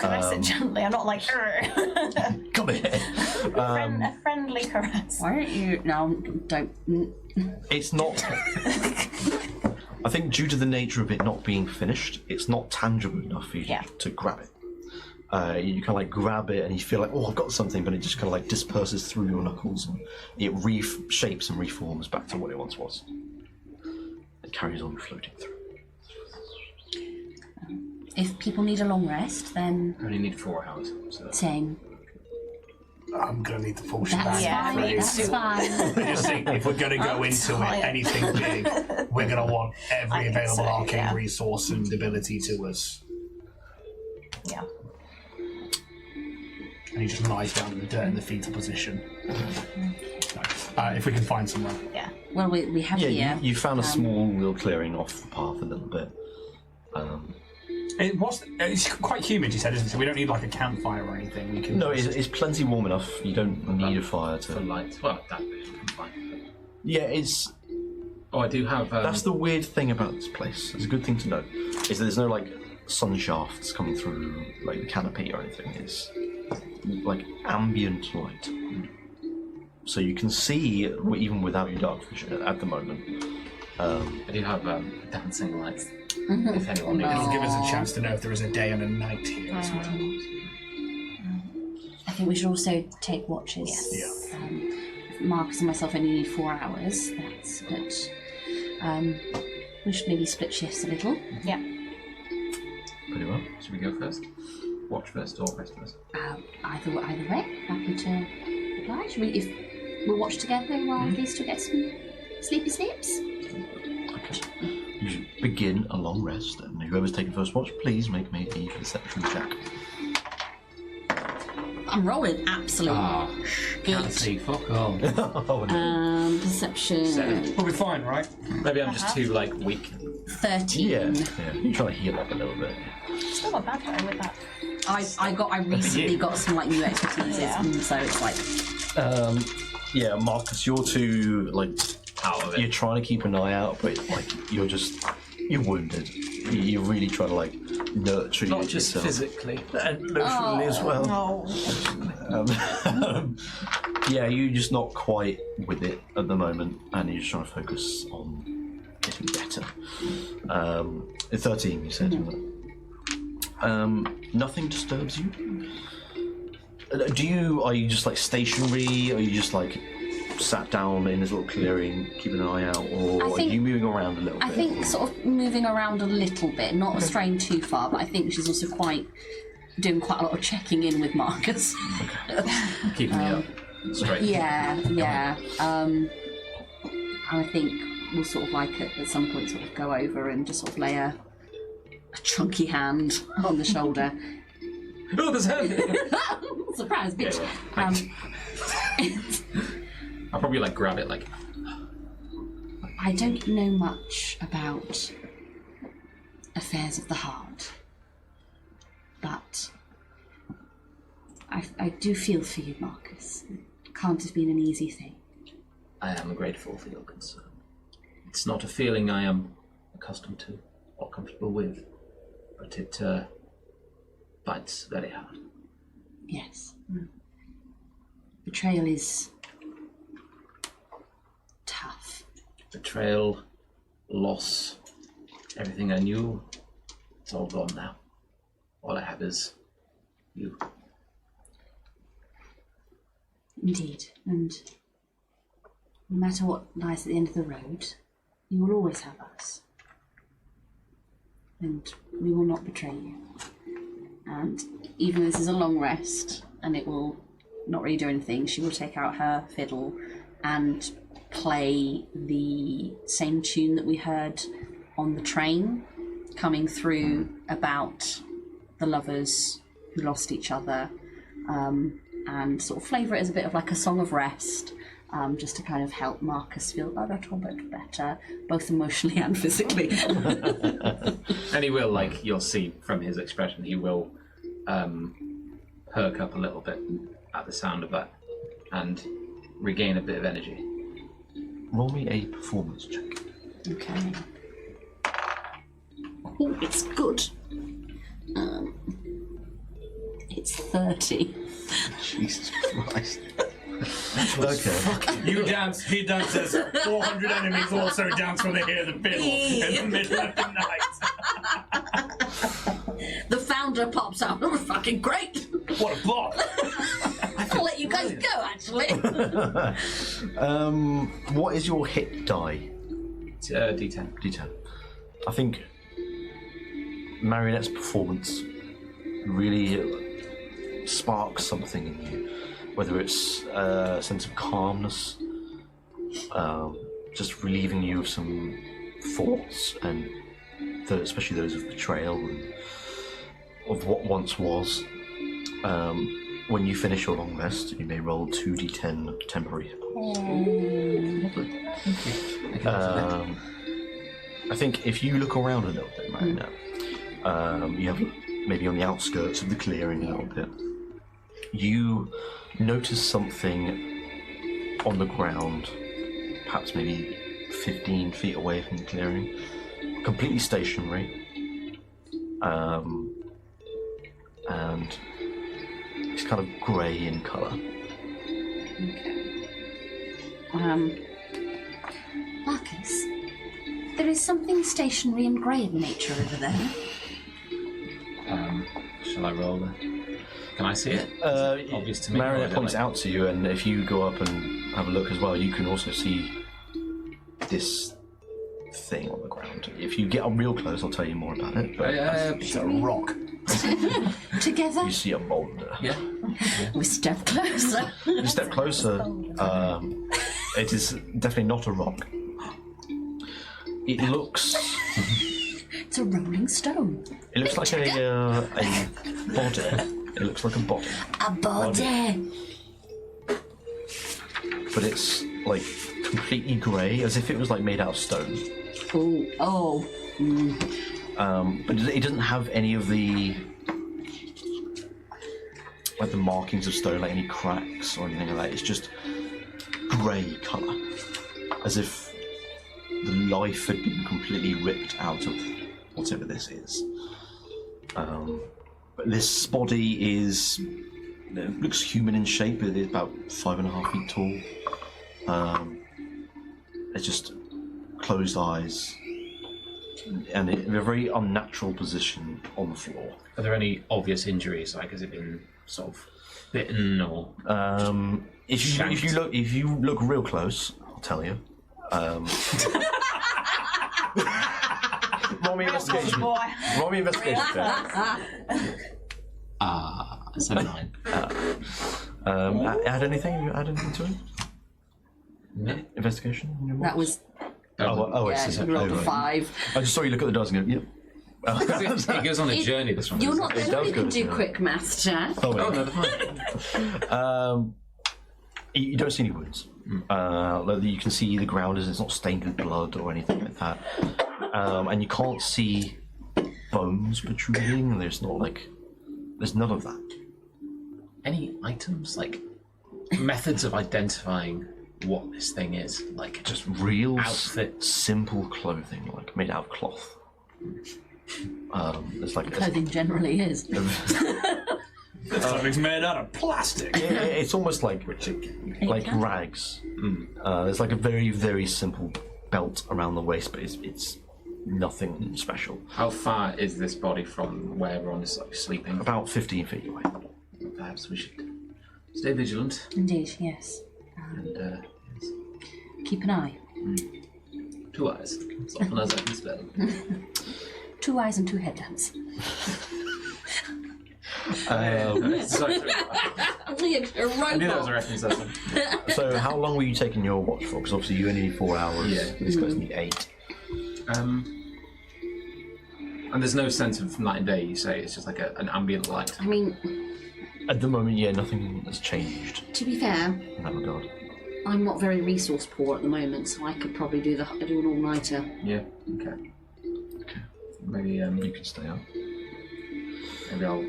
[SPEAKER 6] caress it gently. I'm not like "Urgh."
[SPEAKER 1] Come here.
[SPEAKER 6] a friendly caress.
[SPEAKER 2] Why don't you? No, don't.
[SPEAKER 1] It's not. I think due to the nature of it not being finished, it's not tangible enough for you to grab it. You kind of grab it and you feel like, oh, I've got something, but it just kind of disperses through your knuckles and it reshapes and reforms back to what it once was. It carries on floating through.
[SPEAKER 2] If people need a long rest, then
[SPEAKER 5] I only need 4 hours. So that's
[SPEAKER 2] same.
[SPEAKER 3] I'm gonna need the full
[SPEAKER 2] That's
[SPEAKER 3] shebang.
[SPEAKER 2] fine. That's fine.
[SPEAKER 3] Just think, if we're gonna go into it, anything big, we're gonna want every
[SPEAKER 6] I think
[SPEAKER 3] available
[SPEAKER 6] so,
[SPEAKER 3] arcane
[SPEAKER 6] yeah.
[SPEAKER 3] resource and ability to us.
[SPEAKER 6] Yeah.
[SPEAKER 3] And he just lies down in the dirt in the fetal position. If we can find somewhere.
[SPEAKER 6] Yeah.
[SPEAKER 2] Well, we have here.
[SPEAKER 1] You found a small little clearing off the path a little bit.
[SPEAKER 3] It's quite humid, you said, isn't it? We don't need a campfire or anything. We can.
[SPEAKER 1] No, it's plenty warm enough. You don't need a fire
[SPEAKER 5] for
[SPEAKER 1] to.
[SPEAKER 5] light. Well, that bit I'm fine.
[SPEAKER 1] Yeah, it's.
[SPEAKER 5] Oh, I do have.
[SPEAKER 1] That's the weird thing about this place. It's a good thing to know. Is that there's no sun shafts coming through the canopy or anything. It's ambient light, so you can see even without your dark vision at the moment.
[SPEAKER 5] I do have dancing lights. If anyone needs.
[SPEAKER 3] It'll give us a chance to know if there is a day and a night here as well.
[SPEAKER 2] I think we should also take watches.
[SPEAKER 6] Yes.
[SPEAKER 3] Yeah.
[SPEAKER 2] Marcus and myself only need 4 hours. But we should maybe split shifts a little.
[SPEAKER 6] Yeah.
[SPEAKER 5] Pretty well. Should we go first? Watch first or rest first?
[SPEAKER 2] Either way, happy to oblige. We'll watch together while these two get some sleepy sleeps.
[SPEAKER 1] Okay. You should begin a long rest, and whoever's taking first watch, please make me a perception check.
[SPEAKER 2] I'm rolling absolute
[SPEAKER 5] Can't
[SPEAKER 2] good.
[SPEAKER 5] see. Fuck all.
[SPEAKER 1] Oh, no.
[SPEAKER 2] Perception
[SPEAKER 5] 7.
[SPEAKER 3] We'll be fine, right?
[SPEAKER 5] Maybe I'm just too weak.
[SPEAKER 2] 13.
[SPEAKER 1] Yeah, you're trying to heal up a little bit.
[SPEAKER 6] Still not bad though with that.
[SPEAKER 2] I recently got some new expertise, and so it's
[SPEAKER 1] Yeah, Marcus, you're too
[SPEAKER 5] Out of it.
[SPEAKER 1] you're trying to keep an eye out, but you're wounded. You're really trying to nurture
[SPEAKER 5] Not just
[SPEAKER 1] yourself.
[SPEAKER 5] physically.
[SPEAKER 1] And emotionally as well.
[SPEAKER 6] No.
[SPEAKER 1] Yeah, you're just not quite with it at the moment, and you're just trying to focus on getting better. 13, you said. Nothing disturbs you. Are you just stationary? Are you just sat down in this little clearing, keeping an eye out, or are you moving around a little bit?
[SPEAKER 2] I think sort of moving around a little bit, not straying too far, but I think she's also doing quite a lot of checking in with Marcus.
[SPEAKER 5] Keeping me up straight.
[SPEAKER 2] Yeah. I think we'll sort of at some point sort of go over and just sort of lay a chunky hand on the shoulder.
[SPEAKER 5] Oh, there's head!
[SPEAKER 2] Surprise, bitch.
[SPEAKER 5] I'll probably grab it
[SPEAKER 2] I don't know much about affairs of the heart, but I do feel for you, Marcus. It can't have been an easy thing.
[SPEAKER 5] I am grateful for your concern. It's not a feeling I am accustomed to or comfortable with, but it bites very hard.
[SPEAKER 2] Yes. Betrayal is tough.
[SPEAKER 5] Betrayal, loss, everything I knew, it's all gone now. All I have is you.
[SPEAKER 2] Indeed, and no matter what lies at the end of the road, you will always have us. And we will not betray you. And even though this is a long rest, and it will not really do anything, she will take out her fiddle and play the same tune that we heard on the train, coming through about the lovers who lost each other, and sort of flavour it as a bit of like a song of rest, just to kind of help Marcus feel a little bit better, both emotionally and physically.
[SPEAKER 5] And he will, like, you'll see from his expression, he will perk up a little bit at the sound of that and regain a bit of energy.
[SPEAKER 1] Roll me a performance check.
[SPEAKER 2] Okay. Oh, it's good. It's 30.
[SPEAKER 1] Jesus Christ. Okay.
[SPEAKER 3] You dance, he dances, 400 enemies also dance when they hear the fiddle in the middle of the night.
[SPEAKER 2] The founder pops out. That was fucking great.
[SPEAKER 3] What a plot!
[SPEAKER 2] I'll let you guys go, actually.
[SPEAKER 1] What is your hit die?
[SPEAKER 5] It's D10.
[SPEAKER 1] D10. I think Marionette's performance really sparks something in you, whether it's a sense of calmness, just relieving you of some thoughts, and especially those of betrayal and of what once was. When you finish your long rest, you may roll 2d10 temporary hit points. I think if you look around a little bit, Marionette, you have maybe on the outskirts of the clearing a little bit, you notice something on the ground, perhaps maybe 15 feet away from the clearing, completely stationary, and it's kind of grey in colour.
[SPEAKER 2] Okay. Marcus, there is something stationary and grey in nature over there.
[SPEAKER 5] Shall I roll that? Can I see it? Obvious to me.
[SPEAKER 1] Marionette points out to you, and if you go up and have a look as well, you can also see this thing on the ground. If you get up real close, I'll tell you more about it. But it's a rock.
[SPEAKER 2] Together?
[SPEAKER 1] You see a boulder.
[SPEAKER 5] Yeah.
[SPEAKER 2] We step closer.
[SPEAKER 1] You step closer. It is definitely not a rock. It looks.
[SPEAKER 2] It's a rolling stone.
[SPEAKER 1] It looks like a body. It looks like a body.
[SPEAKER 2] A body.
[SPEAKER 1] But it's like completely grey, as if it was like made out of stone.
[SPEAKER 2] Ooh. Oh.
[SPEAKER 1] But it doesn't have any of the like the markings of stone, like any cracks or anything like that. It's just grey colour, as if the life had been completely ripped out of whatever this is. But this body looks human in shape. It is about 5.5 feet tall. It's just closed eyes, and in a very unnatural position on the floor.
[SPEAKER 5] Are there any obvious injuries? Like, has it been sort of bitten or?
[SPEAKER 1] If you look real close, I'll tell you. Roll me investigation. Roll me investigation.
[SPEAKER 5] It's a 9.
[SPEAKER 1] Add anything? You add anything to it?
[SPEAKER 5] No.
[SPEAKER 1] Investigation? In your
[SPEAKER 2] That
[SPEAKER 1] box?
[SPEAKER 2] was.
[SPEAKER 1] It's
[SPEAKER 2] Yeah, you rolled a 5.
[SPEAKER 1] I just saw you look at the dice and go, yep.
[SPEAKER 5] It goes on a journey, this one.
[SPEAKER 2] You're
[SPEAKER 5] doesn't
[SPEAKER 2] not
[SPEAKER 5] it?
[SPEAKER 2] the
[SPEAKER 1] does
[SPEAKER 2] only who
[SPEAKER 1] go
[SPEAKER 2] can
[SPEAKER 1] to
[SPEAKER 2] do
[SPEAKER 1] zero.
[SPEAKER 2] quick maths, Jack.
[SPEAKER 1] Oh,
[SPEAKER 5] Oh,
[SPEAKER 1] wait.
[SPEAKER 5] no, they're fine.
[SPEAKER 1] You don't see any wounds. You can see the ground is it's not stained with blood or anything like that. And you can't see bones protruding. There's none of that.
[SPEAKER 5] Any items, like methods of identifying what this thing is. Like,
[SPEAKER 1] Just real,
[SPEAKER 5] outfit.
[SPEAKER 1] simple clothing, like made out of cloth. It's like
[SPEAKER 2] Clothing generally is.
[SPEAKER 3] Something's made out of plastic.
[SPEAKER 1] it's almost like rags. It's like a very, very simple belt around the waist, but it's nothing special.
[SPEAKER 5] How far is this body from where everyone is like sleeping?
[SPEAKER 1] About 15 feet away.
[SPEAKER 5] Perhaps we should stay vigilant
[SPEAKER 2] Indeed, yes.
[SPEAKER 5] and
[SPEAKER 2] Keep an eye.
[SPEAKER 5] 2 eyes, as often as I can spell.
[SPEAKER 2] 2 eyes and 2 headlamps.
[SPEAKER 5] Sorry. I knew that was a reference. That's one.
[SPEAKER 1] So, how long were you taking your watch for? Because obviously you only need 4 hours.
[SPEAKER 5] Yeah.
[SPEAKER 1] These guys need 8.
[SPEAKER 5] And there's no sense of night and day. You say it's just like an ambient light.
[SPEAKER 2] I mean,
[SPEAKER 1] At the moment, yeah, nothing has changed
[SPEAKER 2] to be fair,
[SPEAKER 1] in that regard.
[SPEAKER 2] I'm not very resource poor at the moment, so I could probably do an all-nighter.
[SPEAKER 5] Yeah. Okay. Maybe
[SPEAKER 1] You can stay up.
[SPEAKER 5] maybe I'll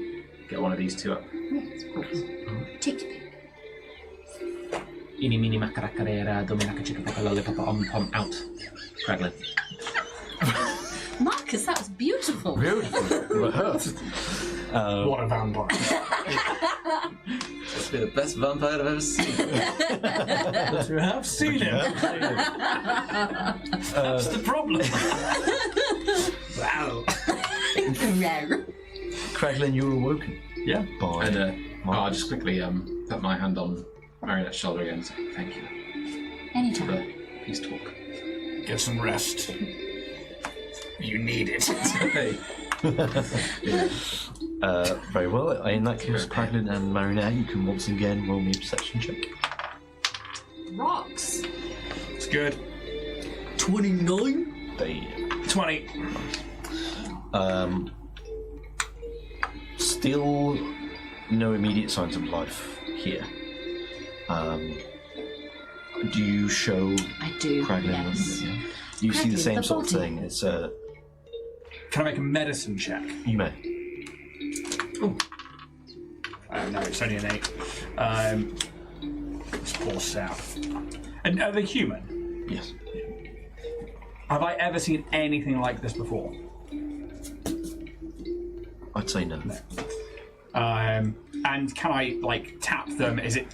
[SPEAKER 5] get one of these 2 up.
[SPEAKER 2] Yes, of course. Take your pick.
[SPEAKER 5] Eeny, meeny, macaracarera, dominaka, chicka, papa, lollipop, pom, out. Craglin.
[SPEAKER 2] Marcus, that was beautiful.
[SPEAKER 1] Beautiful.
[SPEAKER 3] What a vampire.
[SPEAKER 5] Must be the best vampire I've ever seen.
[SPEAKER 3] You have seen him. That's the problem. Wow.
[SPEAKER 1] Craglin, you're awoken
[SPEAKER 3] Yeah.
[SPEAKER 1] by
[SPEAKER 5] And I'll just quickly put my hand on Marionette's shoulder again and say thank you for
[SPEAKER 2] Anytime.
[SPEAKER 5] the peace talk.
[SPEAKER 3] Get some rest. You need it.
[SPEAKER 5] Hey.
[SPEAKER 1] Very well. In that case, Craglin and Marinette, you can once again roll me a perception check.
[SPEAKER 2] Rocks.
[SPEAKER 3] It's good.
[SPEAKER 2] 29.
[SPEAKER 1] They
[SPEAKER 3] 20.
[SPEAKER 1] Still no immediate signs of life here. Do you show
[SPEAKER 2] I do,
[SPEAKER 1] Craglin?
[SPEAKER 2] yes.
[SPEAKER 1] Yeah. You see the
[SPEAKER 2] Craglin,
[SPEAKER 1] same
[SPEAKER 2] the
[SPEAKER 1] sort of
[SPEAKER 2] body.
[SPEAKER 1] thing. It's
[SPEAKER 3] Can I make a medicine check?
[SPEAKER 1] you may.
[SPEAKER 3] No, it's only an 8. Let's pour South. And are they human?
[SPEAKER 1] Yes.
[SPEAKER 3] Have I ever seen anything like this before?
[SPEAKER 1] I'd say no.
[SPEAKER 3] And can I like tap them? Does it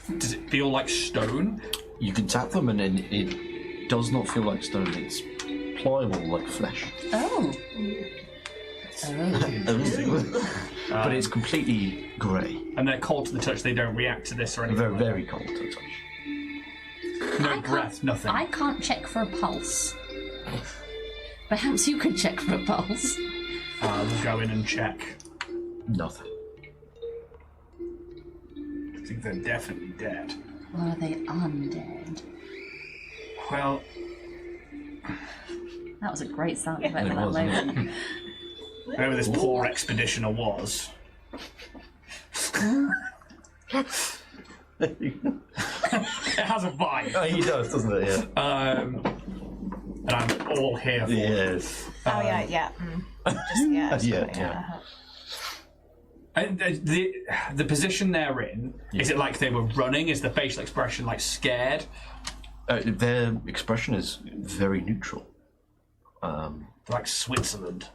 [SPEAKER 3] feel like stone?
[SPEAKER 1] You can tap them, and it does not feel like stone. It's pliable like flesh.
[SPEAKER 2] Oh.
[SPEAKER 1] But it's completely grey.
[SPEAKER 3] And they're cold to the touch. They don't react to this or anything.
[SPEAKER 1] Very,
[SPEAKER 3] like
[SPEAKER 1] very cold to the touch.
[SPEAKER 3] that. No breath, nothing.
[SPEAKER 2] I can't check for a pulse. Perhaps you can check for a pulse.
[SPEAKER 3] We'll go in and check.
[SPEAKER 1] Nothing.
[SPEAKER 3] I think they're definitely dead.
[SPEAKER 2] Or are they undead?
[SPEAKER 3] Well,
[SPEAKER 2] That was a great sound effect
[SPEAKER 1] It
[SPEAKER 2] for that
[SPEAKER 1] was,
[SPEAKER 2] moment.
[SPEAKER 3] whoever this poor expeditioner was. It has a vibe.
[SPEAKER 1] Oh, he does, doesn't it? Yeah.
[SPEAKER 3] And I'm all here for it.
[SPEAKER 1] Yes.
[SPEAKER 6] Oh yeah, yeah. Just, yeah. Just,
[SPEAKER 1] Yeah.
[SPEAKER 3] And the position they're in, is it like they were running? Is the facial expression like scared?
[SPEAKER 1] Their expression is very neutral.
[SPEAKER 3] Like Switzerland.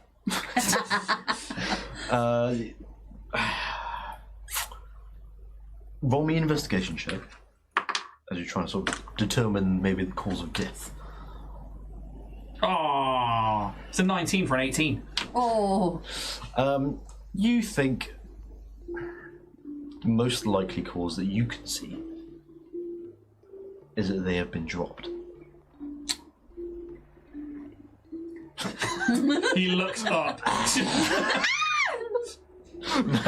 [SPEAKER 1] Roll me an investigation check as you're trying to sort of determine maybe the cause of death.
[SPEAKER 3] Oh, it's a 19 for an 18.
[SPEAKER 2] Oh.
[SPEAKER 1] You think the most likely cause that you can see is that they have been dropped.
[SPEAKER 3] He looks up.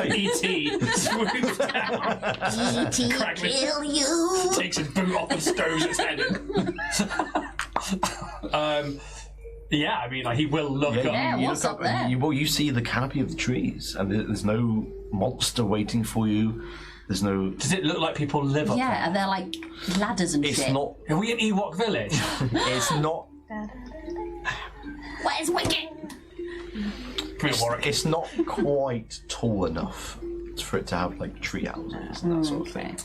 [SPEAKER 3] E.T. swoops down.
[SPEAKER 2] E.T. kill you.
[SPEAKER 3] Takes his boot off and stows its head in. Yeah, I mean, like, he will look up.
[SPEAKER 2] Yeah,
[SPEAKER 1] you
[SPEAKER 2] what's
[SPEAKER 1] look
[SPEAKER 2] up there?
[SPEAKER 1] and you see the canopy of the trees, and there's no monster waiting for you. There's no.
[SPEAKER 3] Does it look like people live up
[SPEAKER 2] Yeah, and they're like ladders and
[SPEAKER 1] It's
[SPEAKER 2] shit.
[SPEAKER 1] not.
[SPEAKER 3] there? Are we in Ewok Village?
[SPEAKER 1] It's not.
[SPEAKER 2] Where's Wicket?
[SPEAKER 3] Come here, Warwick.
[SPEAKER 1] It's not quite tall enough for it to have like tree houses and that sort of thing.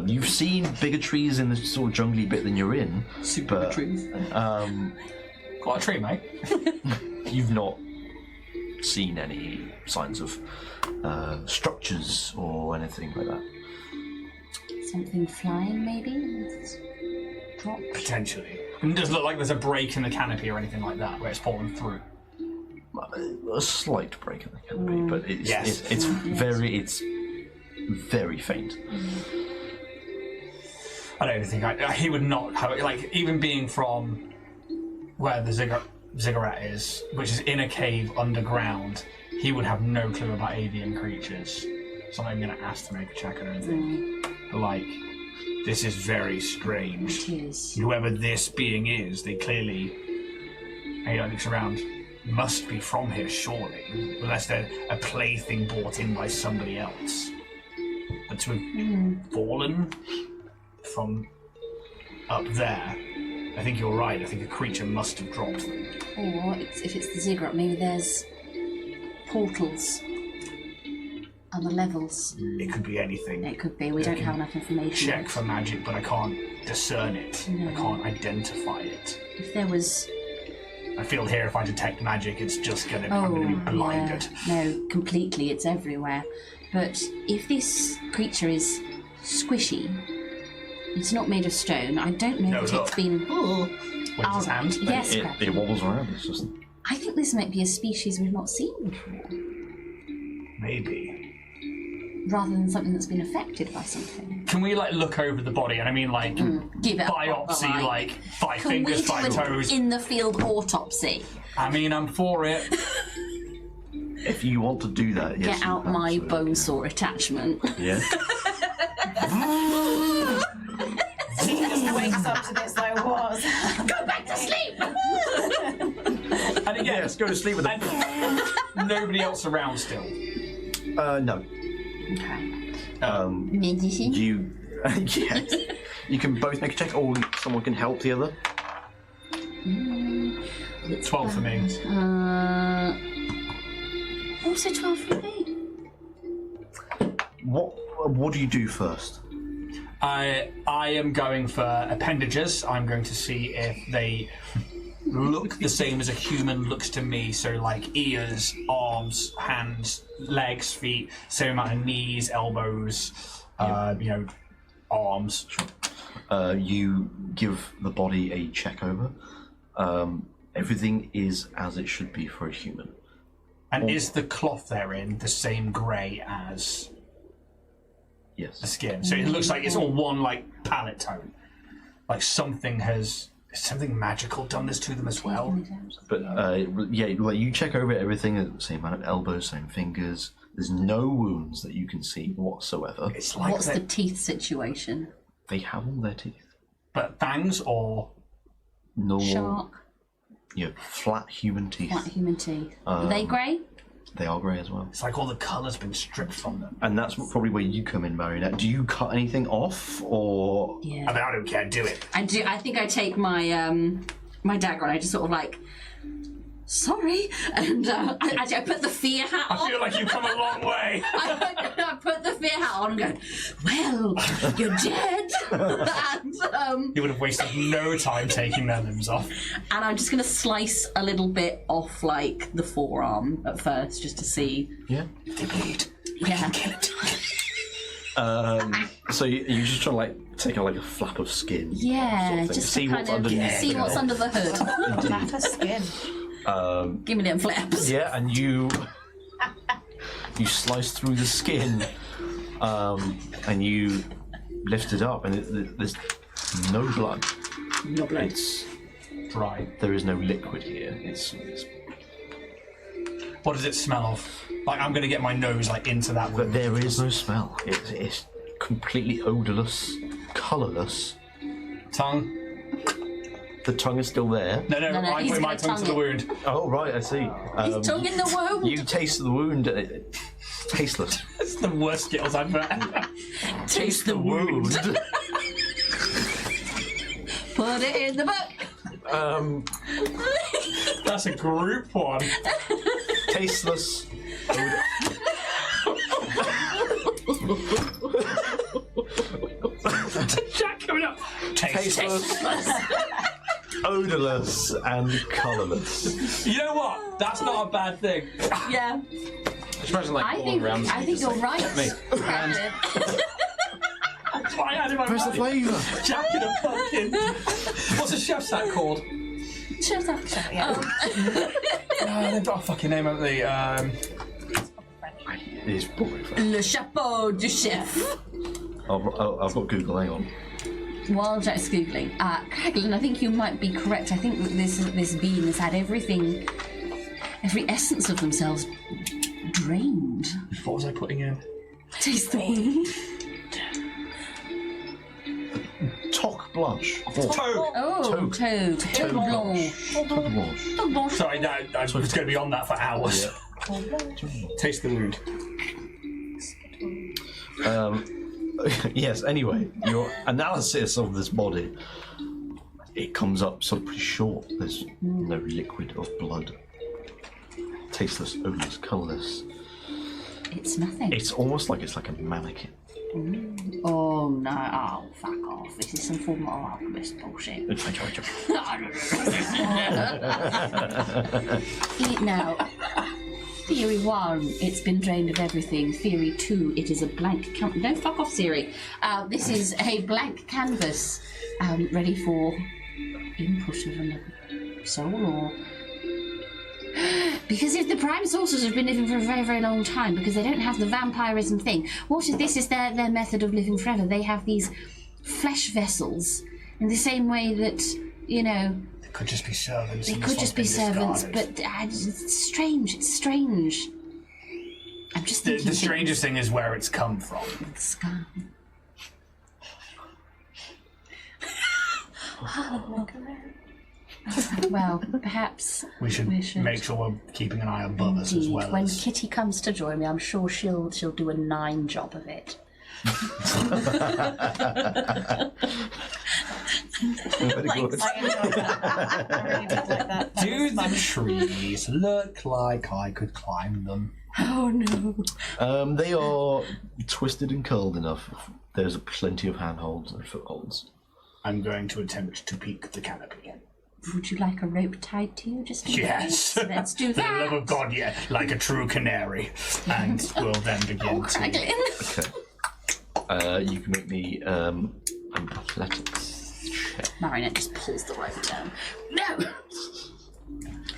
[SPEAKER 1] You've seen bigger trees in the sort of jungly bit than you're in.
[SPEAKER 3] Super
[SPEAKER 1] but,
[SPEAKER 3] trees. Got a tree, mate.
[SPEAKER 1] You've not seen any signs of structures or anything like that.
[SPEAKER 2] Something flying, maybe? Drop.
[SPEAKER 3] Potentially. It doesn't look like there's a break in the canopy or anything like that where it's fallen through.
[SPEAKER 1] A slight break in the canopy, but it's very faint.
[SPEAKER 3] I don't even think he would not have it. Like, even being from where the ziggurat is, which is in a cave underground, he would have no clue about avian creatures. So I'm going to ask to make a check, I don't think. Like, this is very strange.
[SPEAKER 2] It is.
[SPEAKER 3] Whoever this being is, they clearly, and he looks around, must be from here, surely. Unless they're a plaything brought in by somebody else. But to have fallen from up there, I think you're right. I think a creature must have dropped them.
[SPEAKER 2] Or if it's the ziggurat, maybe there's portals on the levels.
[SPEAKER 3] It could be anything.
[SPEAKER 2] It could be. We don't have enough information.
[SPEAKER 3] Check for magic, but I can't discern it.
[SPEAKER 2] No.
[SPEAKER 3] I can't identify it.
[SPEAKER 2] If there was...
[SPEAKER 3] I feel here if I detect magic, it's just I'm going to be blinded.
[SPEAKER 2] Yeah. No, completely. It's everywhere. But if this creature is squishy, it's not made of stone. I don't know if it's been...
[SPEAKER 3] Where's his hand?
[SPEAKER 2] Yes,
[SPEAKER 1] It wobbles around. It's just...
[SPEAKER 2] I think this might be a species we've not seen before,
[SPEAKER 3] Maybe.
[SPEAKER 2] rather than something that's been affected by something.
[SPEAKER 3] Can we look over the body? And I mean
[SPEAKER 2] Give it a
[SPEAKER 3] biopsy,
[SPEAKER 2] proper,
[SPEAKER 3] 5
[SPEAKER 2] Can
[SPEAKER 3] fingers,
[SPEAKER 2] we
[SPEAKER 3] 5
[SPEAKER 2] do
[SPEAKER 3] toes.
[SPEAKER 2] an in-the-field autopsy?
[SPEAKER 3] I mean, I'm for it.
[SPEAKER 1] If you want to do that, yes.
[SPEAKER 2] Get out my bone saw attachment.
[SPEAKER 1] Yeah.
[SPEAKER 6] He just wakes up to this like, what?
[SPEAKER 2] Go back to sleep!
[SPEAKER 3] And again,
[SPEAKER 1] Yes, go to sleep with it.
[SPEAKER 3] nobody else around still.
[SPEAKER 1] No.
[SPEAKER 2] Okay.
[SPEAKER 1] You, yes. You can both make a check, or someone can help the other.
[SPEAKER 3] 12 for me.
[SPEAKER 2] Also 12 for me.
[SPEAKER 1] What do you do first?
[SPEAKER 3] I am going for appendages. I'm going to see if they look the same as a human looks to me. So like ears, arms, hands, legs, feet, same amount of knees, elbows, arms.
[SPEAKER 1] Sure. You give the body a check over. Everything is as it should be for a human.
[SPEAKER 3] And is the cloth they're in the same grey as
[SPEAKER 1] Yes.
[SPEAKER 3] the skin? So it looks like it's all one palette tone. Like something magical done this to them as well.
[SPEAKER 1] But you check over everything. Same amount of elbows, same fingers. There's no wounds that you can see whatsoever.
[SPEAKER 3] It's like
[SPEAKER 2] What's the teeth situation?
[SPEAKER 1] They have all their teeth.
[SPEAKER 3] but fangs or
[SPEAKER 1] Normal,
[SPEAKER 2] Shark,
[SPEAKER 1] flat human teeth.
[SPEAKER 2] flat human teeth. Are they grey?
[SPEAKER 1] They are grey as well.
[SPEAKER 3] it's like all the colour's been stripped from them.
[SPEAKER 1] And that's probably where you come in, Marionette. Do you cut anything off, or
[SPEAKER 2] Yeah.
[SPEAKER 3] I mean, I don't care, do it.
[SPEAKER 2] I do. I think I take my my dagger and I just sort of sorry, and I put the fear hat on.
[SPEAKER 3] I feel like you've come a long way.
[SPEAKER 2] I put the fear hat on and go, well, you're dead. and
[SPEAKER 3] You would have wasted no time taking their limbs off.
[SPEAKER 2] I'm just going to slice a little bit off, the forearm at first, just to see.
[SPEAKER 1] yeah?
[SPEAKER 3] They bleed.
[SPEAKER 2] Yeah.
[SPEAKER 3] Kill it.
[SPEAKER 1] So you just try to take out a flap of skin.
[SPEAKER 2] Yeah,
[SPEAKER 1] sort of thing.
[SPEAKER 2] just
[SPEAKER 1] See
[SPEAKER 2] to
[SPEAKER 1] what's
[SPEAKER 2] kind of
[SPEAKER 1] underneath.
[SPEAKER 2] see what's under the hood.
[SPEAKER 6] Flap of skin.
[SPEAKER 2] Give me them flaps.
[SPEAKER 1] Yeah, and you slice through the skin, and you lift it up, and there's no blood.
[SPEAKER 2] No blood.
[SPEAKER 1] It's
[SPEAKER 3] Dry.
[SPEAKER 1] there is no liquid here. It's
[SPEAKER 3] What does it smell of? I'm going to get my nose into that
[SPEAKER 1] but
[SPEAKER 3] wound.
[SPEAKER 1] there is no smell. It's completely odorless, colourless.
[SPEAKER 3] Tongue?
[SPEAKER 1] The tongue is still there.
[SPEAKER 3] No,
[SPEAKER 2] No,
[SPEAKER 3] I
[SPEAKER 2] he's
[SPEAKER 3] put my
[SPEAKER 2] gonna
[SPEAKER 3] tongue to the
[SPEAKER 2] tongue
[SPEAKER 3] wound.
[SPEAKER 1] Oh right, I see.
[SPEAKER 2] His tongue in the wound.
[SPEAKER 1] You taste the wound. Tasteless.
[SPEAKER 3] That's the worst skills I've ever.
[SPEAKER 2] Taste the wound. Put it in the book.
[SPEAKER 3] That's a group one.
[SPEAKER 1] Tasteless.
[SPEAKER 3] Jack coming up. Tasteless.
[SPEAKER 1] Odorless and colourless.
[SPEAKER 3] You know what? That's not a bad thing.
[SPEAKER 2] Yeah.
[SPEAKER 5] Just imagine like all around.
[SPEAKER 2] I think you're right.
[SPEAKER 5] Me.
[SPEAKER 3] That's why I had in my
[SPEAKER 1] Where's the
[SPEAKER 3] mind.
[SPEAKER 1] flavour?
[SPEAKER 3] Jack in a pumpkin. What's a chef's hat called?
[SPEAKER 2] Shut up.
[SPEAKER 3] They've got a fucking name, haven't they?
[SPEAKER 1] It is probably fine.
[SPEAKER 2] Le chapeau du chef.
[SPEAKER 1] I've got Google, hang on.
[SPEAKER 2] While Jack's googling, Craglin, I think you might be correct. I think that this bean has had every essence of themselves drained.
[SPEAKER 3] What was I putting in?
[SPEAKER 2] Taste the wound.
[SPEAKER 1] Toque blanche.
[SPEAKER 3] Toad.
[SPEAKER 2] Oh, toad. Toad blanc.
[SPEAKER 1] Toque blanche.
[SPEAKER 2] Toad blanc.
[SPEAKER 3] Sorry, no, I was going to be on that for hours. Taste the wound.
[SPEAKER 1] Yes, anyway, your analysis of this body, it comes up sort of pretty short. There's no liquid of blood. Tasteless, odorless, colourless.
[SPEAKER 2] It's nothing.
[SPEAKER 1] It's almost like it's like a mannequin.
[SPEAKER 2] Oh no! Oh, fuck off! This is some form of alchemist bullshit. Now, theory 1, it's been drained of everything. Theory 2, it is a blank canvas. No, fuck off, Siri. This is a blank canvas, ready for input of another soul, or because if the Prime Sorcerers have been living for a very, very long time, because they don't have the vampirism thing. What if this is their method of living forever? They have these flesh vessels in the same way that, you know,
[SPEAKER 3] They could just be servants.
[SPEAKER 2] they
[SPEAKER 3] and
[SPEAKER 2] could
[SPEAKER 3] this
[SPEAKER 2] just be
[SPEAKER 3] one's been
[SPEAKER 2] servants,
[SPEAKER 3] discarded.
[SPEAKER 2] but it's strange. It's strange. I'm just thinking.
[SPEAKER 3] The strangest thing is where it's come from.
[SPEAKER 2] The sky. Well, perhaps
[SPEAKER 3] We should make sure we're keeping an eye above us as
[SPEAKER 2] indeed.
[SPEAKER 3] well
[SPEAKER 2] When
[SPEAKER 3] as...
[SPEAKER 2] Kitty comes to join me, I'm sure she'll do a 9 job of it.
[SPEAKER 1] Very good.
[SPEAKER 6] I enjoyed that. I really did like that.
[SPEAKER 3] Do the trees look like I could climb them?
[SPEAKER 2] Oh no!
[SPEAKER 1] They are twisted and curled enough. There's plenty of handholds and footholds.
[SPEAKER 3] I'm going to attempt to peek the canopy.
[SPEAKER 2] Would you like a rope tied to you? Just in
[SPEAKER 3] Yes.
[SPEAKER 2] case? Let's do
[SPEAKER 3] For the love
[SPEAKER 2] that.
[SPEAKER 3] of God, yeah, like a true canary. And we'll then begin to...
[SPEAKER 2] Craglin.
[SPEAKER 1] Okay. You can make me an athletics check.
[SPEAKER 2] Marinette just pulls the rope down. No!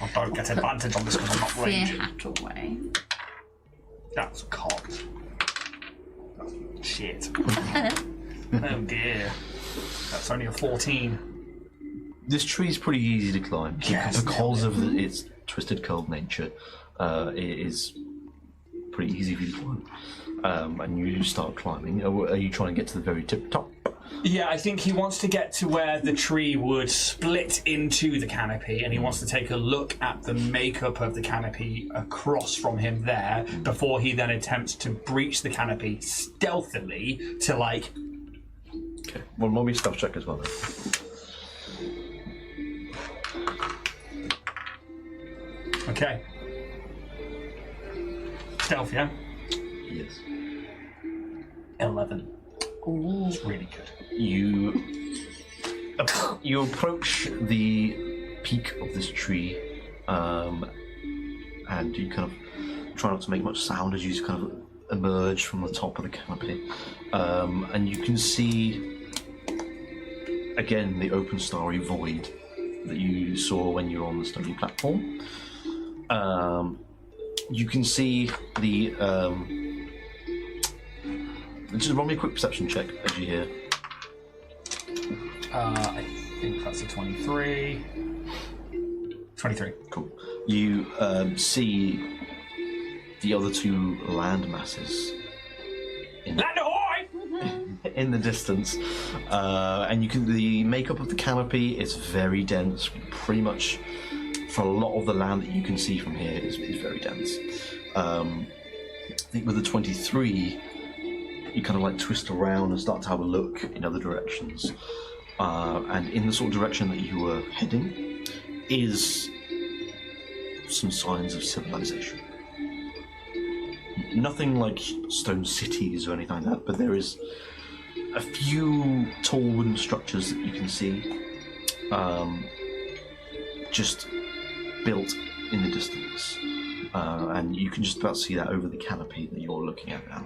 [SPEAKER 3] I don't get advantage on this because I'm not
[SPEAKER 2] Fear
[SPEAKER 3] ranging.
[SPEAKER 2] hat away.
[SPEAKER 3] That's cocked. Shit. Oh dear. That's only a 14.
[SPEAKER 1] This tree's pretty easy to climb.
[SPEAKER 3] Yes.
[SPEAKER 1] Because of its twisted, curled nature, it is pretty easy for you to climb. And you start climbing. Are you trying to get to the very tip top?
[SPEAKER 3] Yeah, I think he wants to get to where the tree would split into the canopy, and he wants to take a look at the makeup of the canopy across from him there before he then attempts to breach the canopy stealthily to, like...
[SPEAKER 1] Okay. Well, maybe stealth check as well then.
[SPEAKER 3] Okay. Stealth, yeah?
[SPEAKER 1] Yes.
[SPEAKER 3] 11.
[SPEAKER 2] Ooh.
[SPEAKER 3] It's really good.
[SPEAKER 1] You approach the peak of this tree, and you kind of try not to make much sound as you just kind of emerge from the top of the canopy, and you can see again the open starry void that you saw when you were on the stony platform. You can see the just roll me a quick perception check as you hear.
[SPEAKER 3] I think that's a 23. 23.
[SPEAKER 1] Cool. You see the other two land masses
[SPEAKER 3] Land ahoy!
[SPEAKER 1] in the distance, and you can. The makeup of the canopy is very dense. Pretty much, for a lot of the land that you can see from here is very dense. I think with the 23, you kind of like twist around and start to have a look in other directions, and in the sort of direction that you were heading is some signs of civilization. Nothing like stone cities or anything like that, but there is a few tall wooden structures that you can see, just built in the distance, and you can just about see that over the canopy that you're looking at now.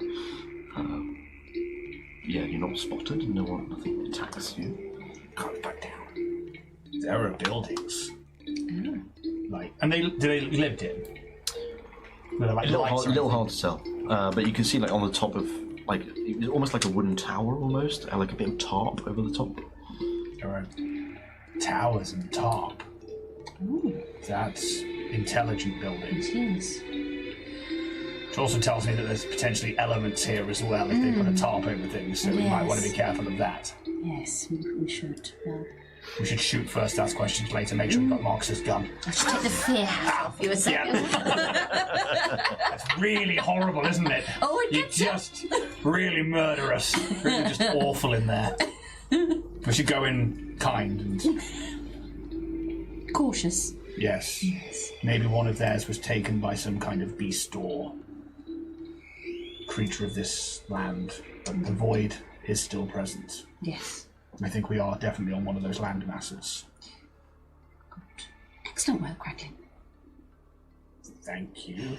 [SPEAKER 1] Yeah, you're not spotted. Nothing attacks you.
[SPEAKER 3] Can't back down. There are buildings. Like, and do they lived in? Were there, like,
[SPEAKER 1] A little,
[SPEAKER 3] lights
[SPEAKER 1] hard,
[SPEAKER 3] or
[SPEAKER 1] little
[SPEAKER 3] anything?
[SPEAKER 1] hard to tell, but you can see like on the top of like it's almost like a wooden tower almost, and like a bit of tarp over the top.
[SPEAKER 3] There are towers and top.
[SPEAKER 2] Ooh,
[SPEAKER 3] That's intelligent buildings.
[SPEAKER 2] it is.
[SPEAKER 3] Which also tells me that there's potentially elements here as well if they put a tarp over things, so we might want to be careful of that.
[SPEAKER 2] Yes, we should.
[SPEAKER 3] We should shoot first, ask questions later, make sure we've got Marcus's gun.
[SPEAKER 2] I should take the fear hat off you a second.
[SPEAKER 3] That's really horrible, isn't it?
[SPEAKER 2] Oh, it
[SPEAKER 3] You
[SPEAKER 2] gets you.
[SPEAKER 3] just really murder us. Really just awful in there. We should go in kind and...
[SPEAKER 2] Cautious.
[SPEAKER 3] Yes. Maybe one of theirs was taken by some kind of beast or creature of this land, but the void is still present.
[SPEAKER 2] Yes.
[SPEAKER 3] I think we are definitely on one of those land masses.
[SPEAKER 2] Excellent work, Cracklin.
[SPEAKER 3] Thank you.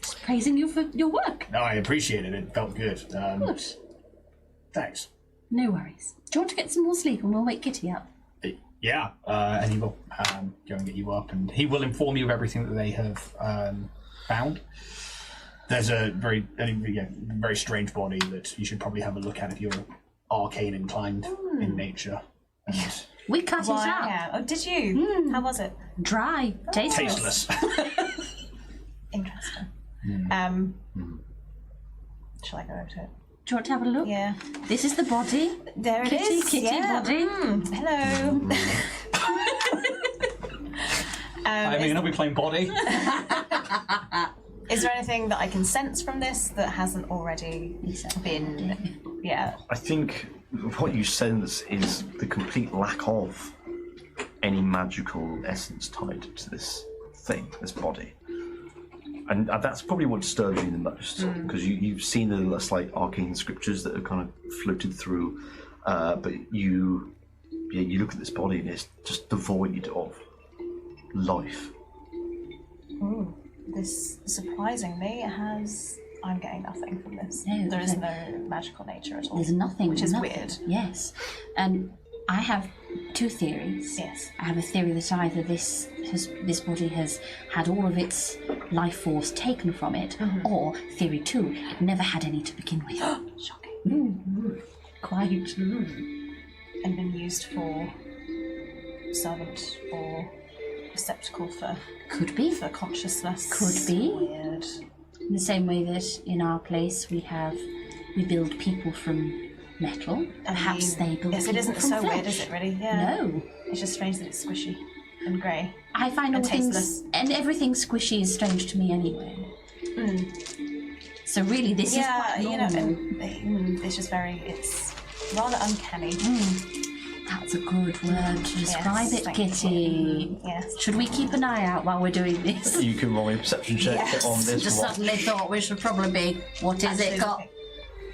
[SPEAKER 2] Just praising you for your work.
[SPEAKER 3] No, I appreciate it. It felt good.
[SPEAKER 2] Good.
[SPEAKER 3] Thanks.
[SPEAKER 2] No worries. Do you want to get some more sleep and we'll wake Kitty up?
[SPEAKER 3] Yeah, and he will go and get you up, and he will inform you of everything that they have found. There's a very strange body that you should probably have a look at if you're arcane inclined in nature. And
[SPEAKER 2] We cut it out.
[SPEAKER 6] Wow. Oh, did you? How was it?
[SPEAKER 2] Dry.
[SPEAKER 3] tasteless.
[SPEAKER 2] Tasteless.
[SPEAKER 6] Interesting. Shall I go over to it?
[SPEAKER 2] Do you want to have a look?
[SPEAKER 6] Yeah.
[SPEAKER 2] This is the body.
[SPEAKER 6] There it is.
[SPEAKER 2] Kitty
[SPEAKER 6] yeah.
[SPEAKER 2] body.
[SPEAKER 6] Hello.
[SPEAKER 3] I mean, I'll be playing body.
[SPEAKER 6] Is there anything that I can sense from this that hasn't already been? Yeah.
[SPEAKER 1] I think what you sense is the complete lack of any magical essence tied to this thing, this body. And that's probably what disturbs you the most, because you've seen the slight arcane scriptures that have kind of floated through, but you look at this body and it's just devoid of life.
[SPEAKER 6] Ooh. This, surprisingly, I'm getting nothing from this.
[SPEAKER 2] No,
[SPEAKER 6] there is no magical nature at all.
[SPEAKER 2] There's nothing.
[SPEAKER 6] Which is
[SPEAKER 2] nothing.
[SPEAKER 6] weird.
[SPEAKER 2] Yes. And I have two theories.
[SPEAKER 6] Yes.
[SPEAKER 2] I have a theory that either this body has had all of its life force taken from it, or theory two, it never had any to begin with.
[SPEAKER 6] Shocking.
[SPEAKER 2] Quite.
[SPEAKER 6] And been used for servant or receptacle for
[SPEAKER 2] Could be.
[SPEAKER 6] consciousness.
[SPEAKER 2] Could be.
[SPEAKER 6] Weird.
[SPEAKER 2] In the same way that in our place we build people from metal. Perhaps they build
[SPEAKER 6] Yes, it
[SPEAKER 2] people
[SPEAKER 6] isn't
[SPEAKER 2] from
[SPEAKER 6] so
[SPEAKER 2] flesh.
[SPEAKER 6] weird, is it? Really? Yeah.
[SPEAKER 2] No.
[SPEAKER 6] It's just strange that it's squishy and grey.
[SPEAKER 2] I find all
[SPEAKER 6] And
[SPEAKER 2] things
[SPEAKER 6] tasteless.
[SPEAKER 2] and everything squishy is strange to me anyway. So really, this is quite
[SPEAKER 6] you know,
[SPEAKER 2] normal.
[SPEAKER 6] and it's just it's rather uncanny.
[SPEAKER 2] That's a good word to describe
[SPEAKER 6] Yes,
[SPEAKER 2] it,
[SPEAKER 6] thank
[SPEAKER 2] Kitty.
[SPEAKER 6] you. Yes.
[SPEAKER 2] Should we keep an eye out while we're doing this?
[SPEAKER 1] You can roll a perception check
[SPEAKER 6] Yes.
[SPEAKER 1] on this
[SPEAKER 2] Just
[SPEAKER 1] one.
[SPEAKER 2] suddenly thought we should probably be. What is it got?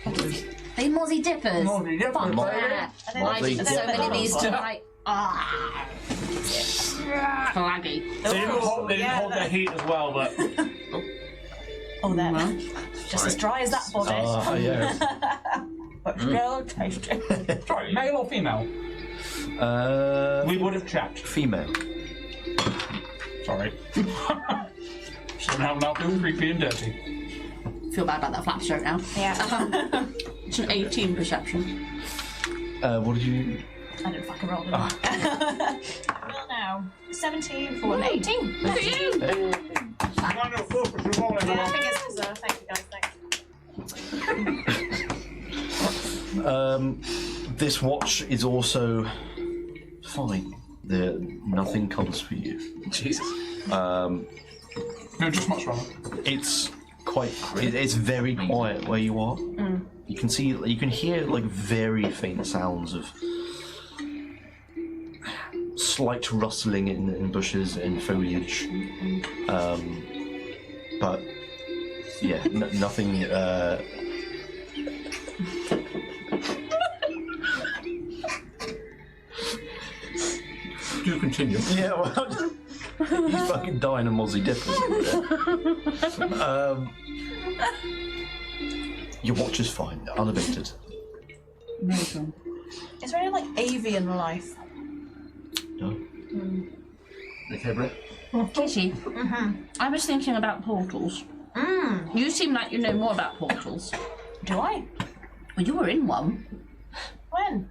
[SPEAKER 2] The Mozzie Dippers.
[SPEAKER 3] Mozzie Dippers,
[SPEAKER 2] Fuck
[SPEAKER 3] baby.
[SPEAKER 2] that. Why
[SPEAKER 1] Mozzie
[SPEAKER 2] did so many of these
[SPEAKER 6] Dippers.
[SPEAKER 2] tonight? Flaggy.
[SPEAKER 3] They didn't hold their heat as well, but
[SPEAKER 6] Oh, there. Just as dry as that body.
[SPEAKER 1] Yes.
[SPEAKER 6] But still tasty.
[SPEAKER 3] sorry, male or female? We would have checked.
[SPEAKER 1] Female.
[SPEAKER 3] Sorry. Shouldn't have now feeling creepy and dirty.
[SPEAKER 2] Feel bad about that flap shirt now.
[SPEAKER 6] Yeah.
[SPEAKER 2] It's an 18 perception.
[SPEAKER 1] What did you...
[SPEAKER 6] I didn't fucking roll them. Well, now 17 for an 18.
[SPEAKER 2] Look at you!
[SPEAKER 6] Yeah, fingers deserved. Thank you, guys. Thanks.
[SPEAKER 1] This watch is also fine. Nothing comes for you.
[SPEAKER 5] Jesus.
[SPEAKER 3] No, just much rather.
[SPEAKER 1] It's it's very quiet where you are. You can hear like very faint sounds of slight rustling in bushes and foliage, but yeah, nothing
[SPEAKER 3] Do continue.
[SPEAKER 1] Yeah, well, he's fucking dying of mozzie dippers over there. Your watch is fine, unabated.
[SPEAKER 2] Amazing.
[SPEAKER 6] Is there any like avian life?
[SPEAKER 1] No.
[SPEAKER 5] Okay, Britt.
[SPEAKER 2] Kitty, I was thinking about portals. You seem like you know more about portals.
[SPEAKER 6] Do I?
[SPEAKER 2] Well, you were in one.
[SPEAKER 6] When?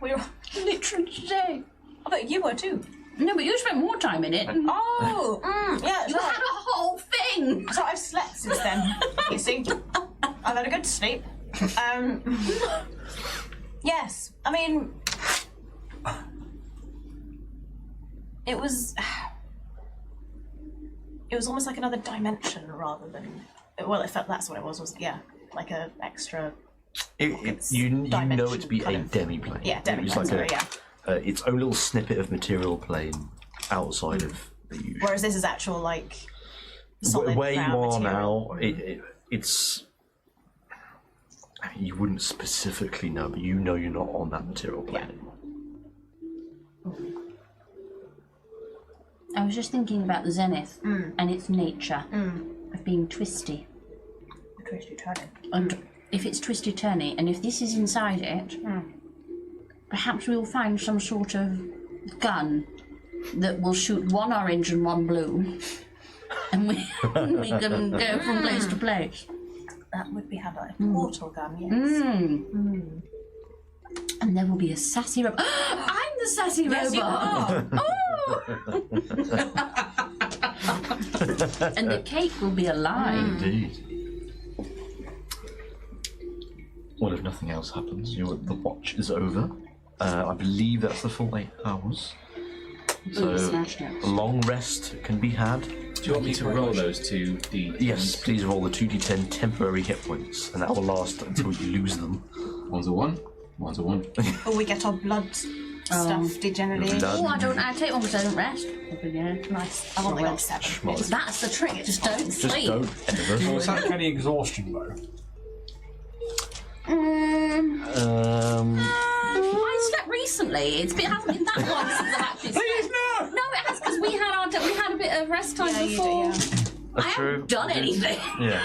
[SPEAKER 6] We were.
[SPEAKER 2] Literally today.
[SPEAKER 6] I bet you were too.
[SPEAKER 2] No, but you spent more time in it.
[SPEAKER 6] Oh, yeah.
[SPEAKER 2] You had a whole thing.
[SPEAKER 6] So I've slept since then. You see, I've had a good sleep. Yes, I mean, it was almost like another dimension rather than. Well, it felt that's what it was. Like a extra.
[SPEAKER 1] You know it to be a demi-plane.
[SPEAKER 6] Yeah,
[SPEAKER 1] It's
[SPEAKER 6] demi-plane.
[SPEAKER 1] like its own little snippet of material plane outside of the usual.
[SPEAKER 6] Whereas this is actual like. Solid
[SPEAKER 1] Where you
[SPEAKER 6] ground
[SPEAKER 1] are
[SPEAKER 6] material.
[SPEAKER 1] now, it's. I mean, you wouldn't specifically know, but you know you're not on that material plane anymore.
[SPEAKER 2] I was just thinking about the zenith and its nature of being twisty.
[SPEAKER 6] Twisty turning.
[SPEAKER 2] And if it's twisty turny, and if this is inside it, perhaps we'll find some sort of gun that will shoot one orange and one blue, and we can go from place to place.
[SPEAKER 6] That would be handy. Like a portal gun, yes.
[SPEAKER 2] And there will be a sassy robot. I'm the sassy
[SPEAKER 6] Yes, you
[SPEAKER 2] robot.
[SPEAKER 6] are.
[SPEAKER 2] And the cake will be alive.
[SPEAKER 1] Indeed. Well, if nothing else happens, the watch is over. I believe that's the full 8 hours. So
[SPEAKER 2] smashed it.
[SPEAKER 1] a long rest can be had.
[SPEAKER 5] Do you want me to roll those 2d?
[SPEAKER 1] Yes, please roll the 2d10 temporary hit points, and that will last until you lose them.
[SPEAKER 5] One's a 1. One's a 1.
[SPEAKER 6] Oh, we get our blood stuff degenerated.
[SPEAKER 1] Blood.
[SPEAKER 2] Oh, I take one because I don't rest. Yeah.
[SPEAKER 6] Nice. I've only got 7.
[SPEAKER 1] Schmoz.
[SPEAKER 2] That's the trick. Just don't
[SPEAKER 1] Just
[SPEAKER 2] sleep.
[SPEAKER 1] don't ever.
[SPEAKER 3] Was that any exhaustion though?
[SPEAKER 2] I slept recently. It hasn't been that long since I've actually slept.
[SPEAKER 3] Please no!
[SPEAKER 2] No, it has because we had a bit of rest time before. I haven't done anything.
[SPEAKER 1] Yeah.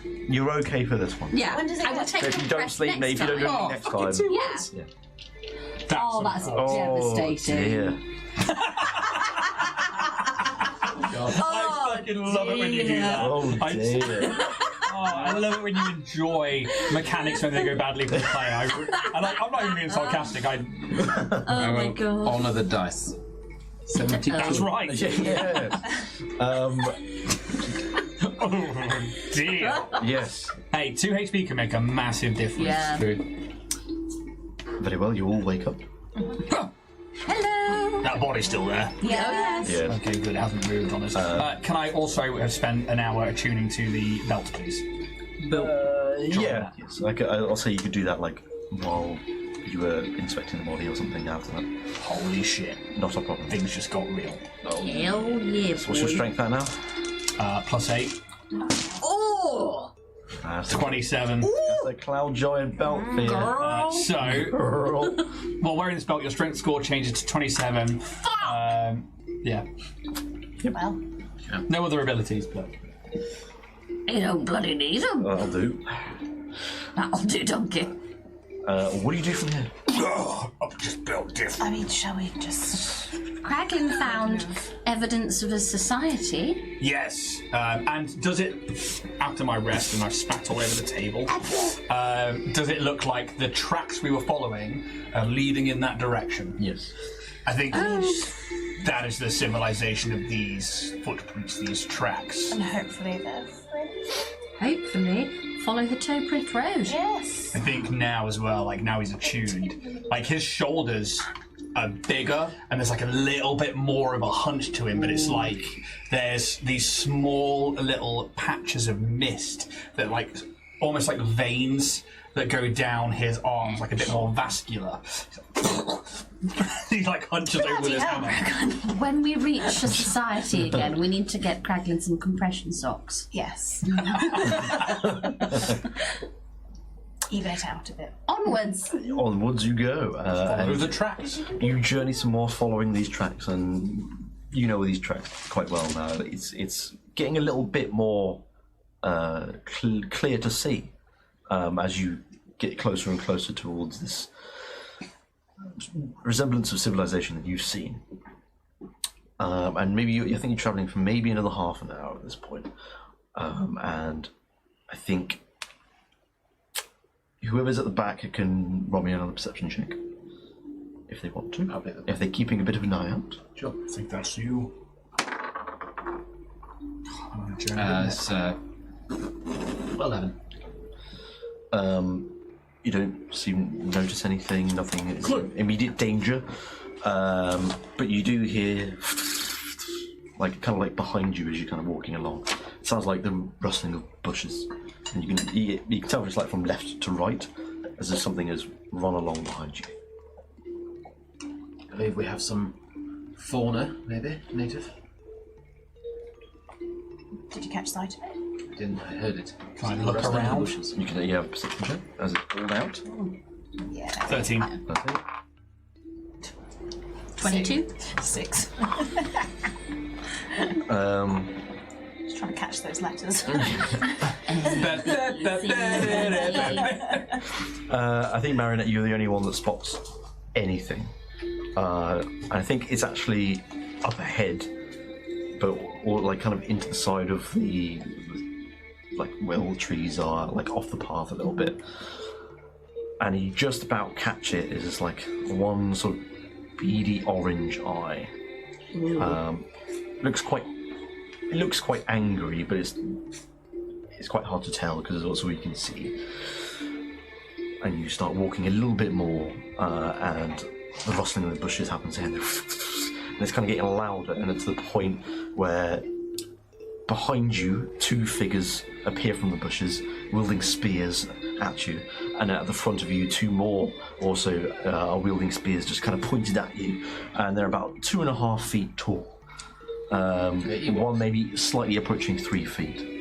[SPEAKER 1] You're okay for this one.
[SPEAKER 2] Yeah.
[SPEAKER 6] When does it
[SPEAKER 2] I will
[SPEAKER 6] get-
[SPEAKER 2] take
[SPEAKER 1] So if you don't
[SPEAKER 2] rest
[SPEAKER 1] sleep, maybe if you don't do
[SPEAKER 2] next
[SPEAKER 1] it next
[SPEAKER 3] fucking
[SPEAKER 1] time.
[SPEAKER 3] 2
[SPEAKER 2] Yeah.
[SPEAKER 3] months.
[SPEAKER 1] Yeah.
[SPEAKER 2] Oh, that's
[SPEAKER 1] Oh,
[SPEAKER 2] devastating.
[SPEAKER 1] dear.
[SPEAKER 3] I fucking love it when you do that.
[SPEAKER 1] Oh, dear.
[SPEAKER 3] I love it when you enjoy mechanics when they go badly for the player. I'm not even being sarcastic.
[SPEAKER 2] Oh my god.
[SPEAKER 5] Honour the dice. 72.
[SPEAKER 3] That's right.
[SPEAKER 1] Yeah.
[SPEAKER 3] Oh dear.
[SPEAKER 1] Yes.
[SPEAKER 3] Hey, 2 HP can make a massive difference.
[SPEAKER 2] Yeah.
[SPEAKER 5] Good.
[SPEAKER 1] Very well, you all wake up.
[SPEAKER 2] Hello.
[SPEAKER 3] That body's still there.
[SPEAKER 2] Yeah. Oh, yes.
[SPEAKER 1] Yeah.
[SPEAKER 3] Okay, good. It hasn't moved on us. Can I also have spent an hour attuning to the belt, please?
[SPEAKER 1] Yeah. Yes. I'll say you could do that like while you were inspecting the body or something after that.
[SPEAKER 3] Holy shit.
[SPEAKER 1] Not a problem.
[SPEAKER 3] Things just got real.
[SPEAKER 2] Hell yeah.
[SPEAKER 1] So what's your strength at now?
[SPEAKER 3] +8.
[SPEAKER 2] Oh.
[SPEAKER 1] That's
[SPEAKER 3] 27.
[SPEAKER 1] the cloud giant belt for you.
[SPEAKER 3] So,
[SPEAKER 1] Girl.
[SPEAKER 3] while wearing this belt, your strength score changes to 27. Yeah.
[SPEAKER 6] Well,
[SPEAKER 3] No other abilities, but.
[SPEAKER 2] You don't bloody need them.
[SPEAKER 1] That'll do.
[SPEAKER 2] That'll do, donkey.
[SPEAKER 1] What do you do from here?
[SPEAKER 3] I've just built different.
[SPEAKER 6] I mean, shall we just...
[SPEAKER 2] Kraken found evidence of a society.
[SPEAKER 3] Yes. And does it, after my rest and I spat all over the table, does it look like the tracks we were following are leading in that direction?
[SPEAKER 1] Yes.
[SPEAKER 3] I think that is the civilization of these footprints, these tracks.
[SPEAKER 6] And hopefully they're friends.
[SPEAKER 2] Hopefully, follow the toe print road.
[SPEAKER 6] Yes.
[SPEAKER 3] I think now as well, like now he's attuned. Like his shoulders are bigger and there's like a little bit more of a hunch to him, but it's like there's these small little patches of mist that like almost like veins that go down his arms, like a bit more vascular. He like hunches over with his hammer.
[SPEAKER 2] When we reach a society again, we need to get Kraglin some compression socks.
[SPEAKER 6] Yes. even it out a bit.
[SPEAKER 2] Onwards.
[SPEAKER 1] Onwards you go.
[SPEAKER 3] Follow
[SPEAKER 1] And
[SPEAKER 3] the tracks.
[SPEAKER 1] you journey some more following these tracks, and you know these tracks quite well now. It's getting a little bit more clear to see as you get closer and closer towards this resemblance of civilization that you've seen. And maybe I think you're travelling for maybe another half an hour at this point. And I think whoever's at the back can roll me another perception check. If they want to. If they're keeping a bit of an eye out.
[SPEAKER 3] Sure. I think that's you.
[SPEAKER 5] It's 11.
[SPEAKER 1] You don't notice anything, nothing is immediate danger. But you do hear kind of like behind you as you're kind of walking along. It sounds like the rustling of bushes. And you can tell it's like from left to right, as if something has run along behind you.
[SPEAKER 5] I believe we have some fauna, maybe, native.
[SPEAKER 6] Did you catch sight of it?
[SPEAKER 5] I heard it.
[SPEAKER 3] Can I look
[SPEAKER 5] Rustling in the
[SPEAKER 3] around?
[SPEAKER 5] bushes.
[SPEAKER 1] You can have a perception check as it's pulled out.
[SPEAKER 6] Yeah.
[SPEAKER 3] 13.
[SPEAKER 1] That's it.
[SPEAKER 2] 22.
[SPEAKER 6] 6. Just trying to catch those letters.
[SPEAKER 1] I think Marinette, you're the only one that spots anything. I think it's actually up ahead, but or like kind of into the side of the like where all the trees are, like off the path a little bit. And you just about catch it. It's just like one sort of beady orange eye. It looks quite angry, but it's quite hard to tell because it's also you can see. And you start walking a little bit more, and the rustling of the bushes happens again. And it's kind of getting louder, and it's the point where behind you, two figures appear from the bushes, wielding spears at you, and at the front of you, two more also are wielding spears, just kind of pointed at you, and they're about 2.5 feet tall. One maybe slightly approaching 3 feet.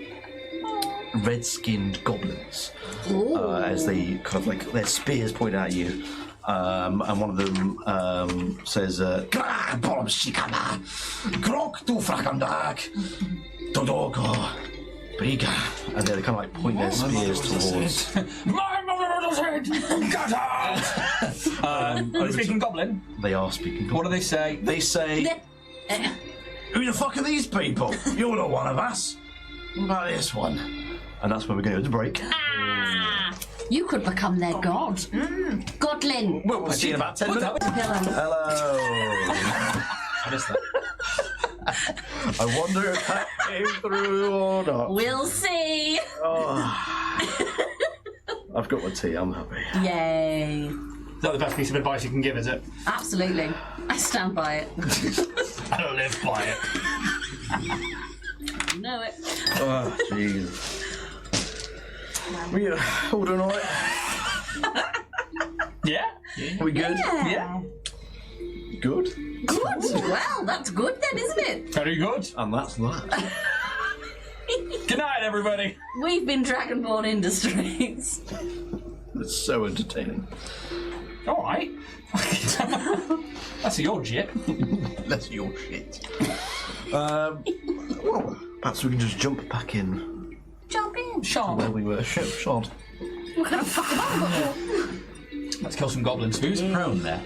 [SPEAKER 1] Red-skinned goblins, as they kind of like their spears point at you. And one of them says, and they kind of like point their spears towards.
[SPEAKER 3] My mother's head! Get out! Are they speaking Goblin?
[SPEAKER 1] They are speaking.
[SPEAKER 3] What do they say?
[SPEAKER 1] They say, "Who the fuck are these people? You're not one of us. What about this one?" And that's where we're going to break.
[SPEAKER 2] You could become their god. Godlin.
[SPEAKER 1] We'll see you in about 10 minutes. Hello.
[SPEAKER 5] I missed that.
[SPEAKER 1] I wonder if that came through or not.
[SPEAKER 2] We'll see.
[SPEAKER 1] I've got my tea, I'm happy.
[SPEAKER 2] Yay.
[SPEAKER 3] Is that the best piece of advice you can give, is it?
[SPEAKER 2] Absolutely. I stand by it.
[SPEAKER 3] I don't live by it.
[SPEAKER 2] You know it.
[SPEAKER 1] Oh, jeez. We all doing alright?
[SPEAKER 3] Yeah?
[SPEAKER 1] We good?
[SPEAKER 3] Yeah.
[SPEAKER 1] Good?
[SPEAKER 2] Good. Well, that's good then, isn't it?
[SPEAKER 3] Very good.
[SPEAKER 1] And that's that.
[SPEAKER 3] Good night, everybody.
[SPEAKER 2] We've been Dragonborn Industries.
[SPEAKER 1] It's so entertaining.
[SPEAKER 3] All right. That's your jip.
[SPEAKER 1] That's your shit. Well, perhaps we can just jump back in
[SPEAKER 2] Jump in.
[SPEAKER 1] where
[SPEAKER 3] Sean.
[SPEAKER 1] we were. Shod.
[SPEAKER 2] What kind of fucking animal?
[SPEAKER 3] Let's kill some goblins.
[SPEAKER 5] Who's prone there?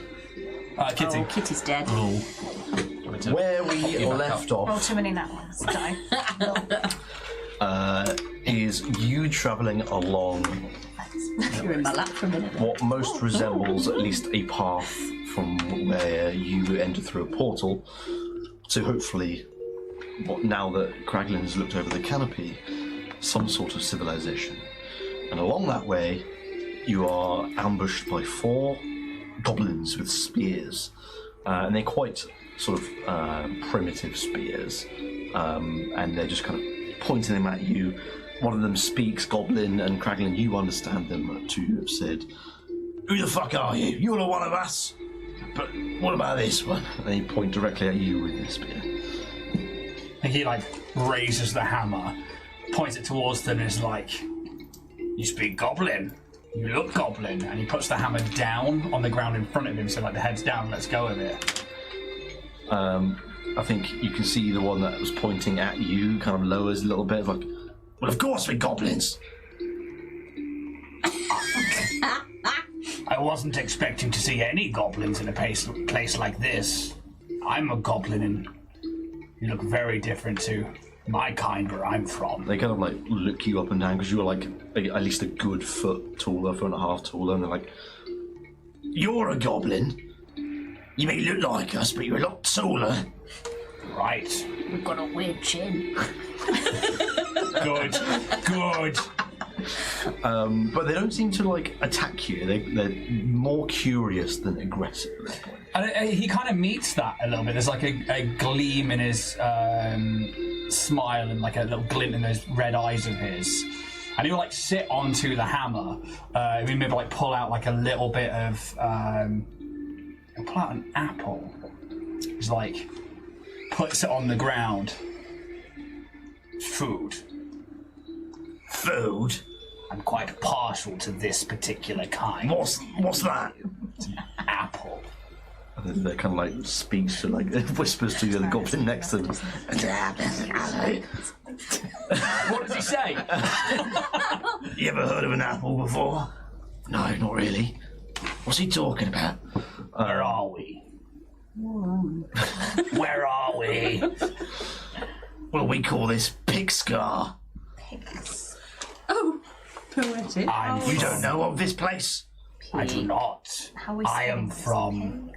[SPEAKER 3] Kitty.
[SPEAKER 2] Kitty's dead.
[SPEAKER 1] Where we left
[SPEAKER 6] Roll
[SPEAKER 1] off
[SPEAKER 6] too many nat ones. Die.
[SPEAKER 1] is you travelling along
[SPEAKER 2] You're in my lap for a minute.
[SPEAKER 1] what most resembles at least a path from where you enter through a portal to hopefully, now that Kraglin has looked over the canopy, some sort of civilization. And along that way, you are ambushed by 4 goblins with spears. And they're quite sort of primitive spears. And they're just kind of pointing them at you. One of them speaks Goblin, and Kraglin, you understand them to have said, "Who the fuck are you? You're not one of us. But what about this one?" And they point directly at you with their spear.
[SPEAKER 3] And he raises the hammer, points it towards them, and is like, "You speak Goblin? You look goblin, and he puts the hammer down on the ground in front of him, so like the head's down. Let's go with it.
[SPEAKER 1] I think you can see the one that was pointing at you kind of lowers a little bit, like, well, of course we're goblins.
[SPEAKER 3] I wasn't expecting to see any goblins in a place like this. I'm a goblin, and you look very different to my kind where I'm from.
[SPEAKER 1] They kind of like look you up and down because you were like at least a good foot taller, 4.5 taller, and they're like, you're a goblin. You may look like us, but you're a lot taller.
[SPEAKER 3] Right.
[SPEAKER 2] We've got a weird chin.
[SPEAKER 3] Good.
[SPEAKER 1] But they don't seem to like attack you. They're more curious than aggressive at this point.
[SPEAKER 3] And he kind of meets that a little bit. There's like a gleam in his smile and like a little glint in those red eyes of his. And he'll like sit onto the hammer. He'll maybe like pull out like a little bit of. He'll pull out an apple. He's like puts it on the ground. Food. I'm quite partial to this particular kind.
[SPEAKER 1] What's that?
[SPEAKER 3] Apple.
[SPEAKER 1] And then they kind of like speaks to like whispers to the other goblin next to them.
[SPEAKER 3] What does he say?
[SPEAKER 1] You ever heard of an apple before? No, not really. What's he talking about?
[SPEAKER 3] Where are we? Where are we?
[SPEAKER 1] Well, we call this Pigscar.
[SPEAKER 2] Oh, poetic.
[SPEAKER 1] You don't know of this place?
[SPEAKER 3] I do not. I am from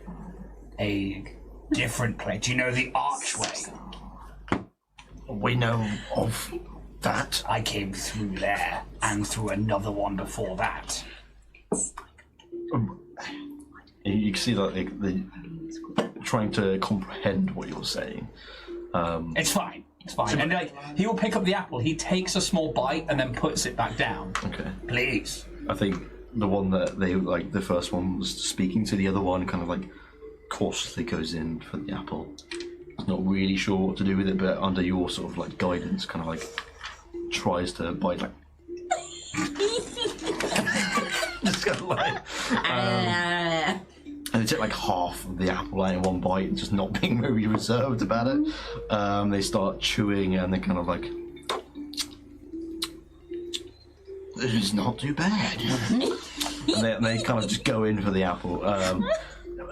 [SPEAKER 3] a different place. Do you know the archway?
[SPEAKER 1] We know of that.
[SPEAKER 3] I came through there and through another one before that.
[SPEAKER 1] You can see that they're trying to comprehend what you're saying.
[SPEAKER 3] It's fine. It's fine. And like he will pick up the apple, he takes a small bite and then puts it back down.
[SPEAKER 1] Okay.
[SPEAKER 3] Please.
[SPEAKER 1] I think the one that they like, the first one was speaking to the other one, kind of like cautiously goes in for the apple. He's not really sure what to do with it, but under your sort of like guidance, kind of like tries to bite like. Just kind of like. And they take like half of the apple out in one bite and just not being very reserved about it. They start chewing and they kind of like, this is not too bad. and they kind of just go in for the apple.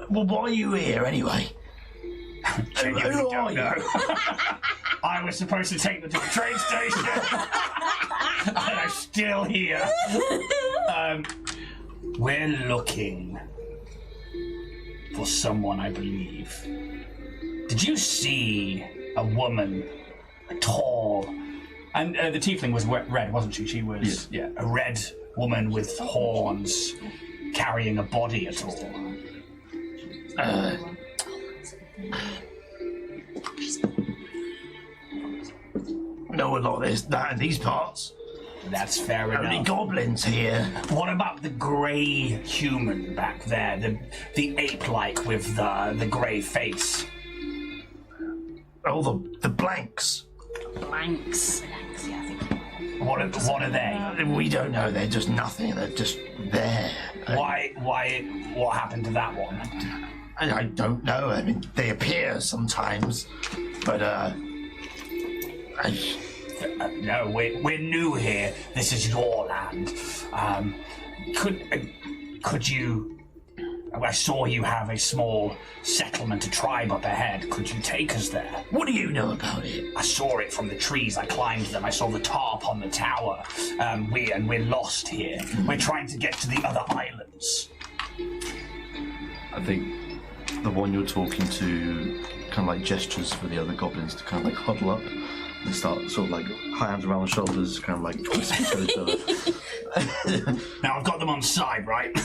[SPEAKER 1] Well, why are you here anyway?
[SPEAKER 3] Genuinely don't know. I was supposed to take them to the train station. And I'm still here. We're looking for someone, I believe. Did you see a woman, tall, and the tiefling was red, wasn't she? She was, yeah, a red woman with horns, carrying a body at all.
[SPEAKER 1] Know a lot of that in these parts.
[SPEAKER 3] That's fair enough.
[SPEAKER 1] Only goblins here.
[SPEAKER 3] What about the grey human back there? The ape-like with the grey face?
[SPEAKER 1] Oh, the blanks.
[SPEAKER 2] Blanks.
[SPEAKER 3] What are they?
[SPEAKER 1] We don't know. They're just nothing. They're just there.
[SPEAKER 3] Why? What happened to that one?
[SPEAKER 1] I don't know. I mean, they appear sometimes, but
[SPEAKER 3] no, we're new here. This is your land. Could you? I saw you have a small settlement, a tribe up ahead. Could you take us there?
[SPEAKER 1] What do you know about it?
[SPEAKER 3] I saw it from the trees. I climbed them. I saw the tarp on the tower. We're lost here. We're trying to get to the other islands.
[SPEAKER 1] I think the one you're talking to kind of like gestures for the other goblins to kind of like huddle up and start sort of like hands around the shoulders, kind of like trying to speak to each other.
[SPEAKER 3] Now I've got them on side, right?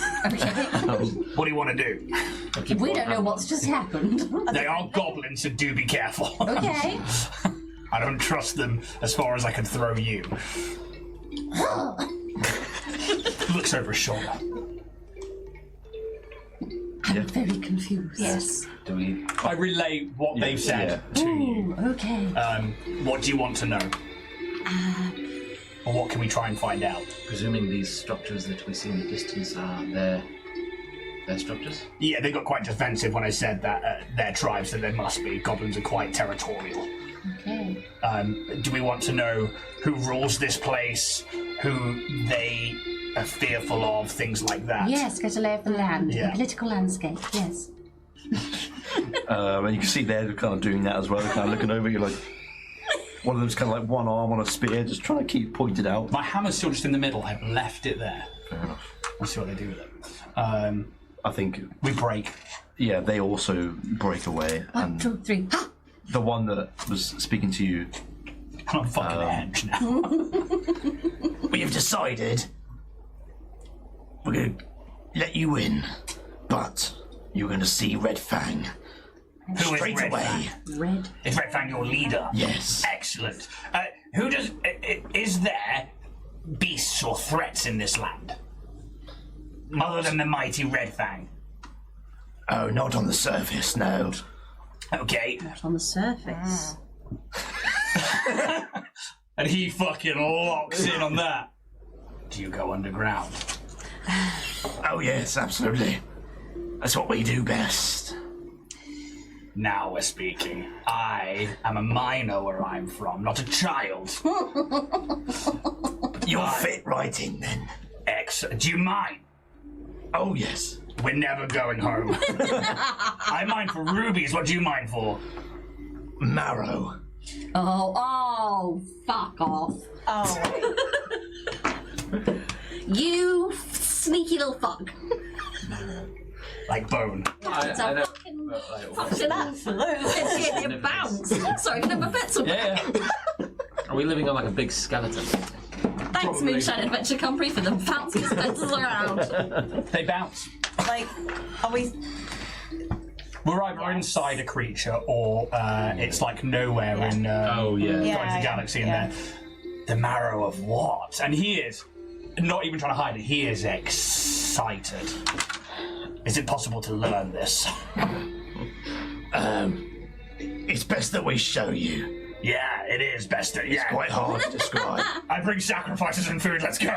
[SPEAKER 3] What do you want to do?
[SPEAKER 2] We don't know what's just happened.
[SPEAKER 3] They are goblins, so do be careful.
[SPEAKER 2] Okay.
[SPEAKER 3] I don't trust them as far as I can throw you. Looks over his shoulder.
[SPEAKER 2] I'm very confused.
[SPEAKER 6] Yes.
[SPEAKER 5] Do we?
[SPEAKER 3] I relay what they've said to you.
[SPEAKER 2] Ooh, okay.
[SPEAKER 3] What do you want to know? Or what can we try and find out?
[SPEAKER 5] Presuming these structures that we see in the distance are their structures?
[SPEAKER 3] Yeah, they got quite defensive when I said that they're tribes, so they must be. Goblins are quite territorial.
[SPEAKER 2] Okay.
[SPEAKER 3] Do we want to know who rules this place, who they are fearful of, things like that?
[SPEAKER 2] Yes, get a lay of the land,
[SPEAKER 3] Yeah.
[SPEAKER 2] the political landscape, yes.
[SPEAKER 1] And you can see they're kind of doing that as well. They're kind of looking over you like. One of them's kind of like one arm on a spear, just trying to keep pointed out.
[SPEAKER 3] My hammer's still just in the middle. I've left it there.
[SPEAKER 1] Fair enough.
[SPEAKER 3] We'll see what they do with it.
[SPEAKER 1] I think,
[SPEAKER 3] We break.
[SPEAKER 1] yeah, they also break away.
[SPEAKER 2] 1, 2, 3. Ha!
[SPEAKER 1] The one that was speaking to you,
[SPEAKER 3] I'm fucking hench now.
[SPEAKER 1] we've decided we're going to let you in, but you're going to see Red Fang
[SPEAKER 3] Who is
[SPEAKER 1] straight
[SPEAKER 3] Red
[SPEAKER 1] away.
[SPEAKER 3] Fang?
[SPEAKER 2] Red.
[SPEAKER 3] Is Red Fang your leader?
[SPEAKER 1] Yes.
[SPEAKER 3] Excellent. Who does? Is there beasts or threats in this land, other than the mighty Red Fang?
[SPEAKER 1] Oh, not on the surface, no.
[SPEAKER 3] Okay.
[SPEAKER 2] Not on the surface.
[SPEAKER 3] And he fucking locks in on that. Do you go underground?
[SPEAKER 1] Oh, yes, absolutely. That's what we do best.
[SPEAKER 3] Now we're speaking. I am a minor where I'm from, not a child.
[SPEAKER 1] You'll fit right in then.
[SPEAKER 3] Excellent. Do you mind?
[SPEAKER 1] Oh, yes.
[SPEAKER 3] We're never going home. I mind for rubies. What do you mind for?
[SPEAKER 1] Marrow.
[SPEAKER 2] Oh, fuck off.
[SPEAKER 6] Oh,
[SPEAKER 2] You sneaky little fuck.
[SPEAKER 3] Like bone.
[SPEAKER 2] It's a fucking absolute bounce. Sorry, can I have a pencil?
[SPEAKER 5] Yeah. Are we living on like a big skeleton?
[SPEAKER 2] Thanks, Moonshine Adventure Company, for the bounce dispensers around.
[SPEAKER 3] They bounce.
[SPEAKER 6] like, are we?
[SPEAKER 3] We're either inside a creature or it's like nowhere in
[SPEAKER 5] Oh yeah.
[SPEAKER 6] Yeah.
[SPEAKER 3] Guardians of the Galaxy in
[SPEAKER 6] yeah.
[SPEAKER 3] there. The marrow of what? And he is not even trying to hide it. He is excited. Is it possible to learn this?
[SPEAKER 1] It's best that we show you.
[SPEAKER 3] Yeah, it is best. Yeah,
[SPEAKER 1] Quite hard to describe.
[SPEAKER 3] I bring sacrifices and food. Let's go.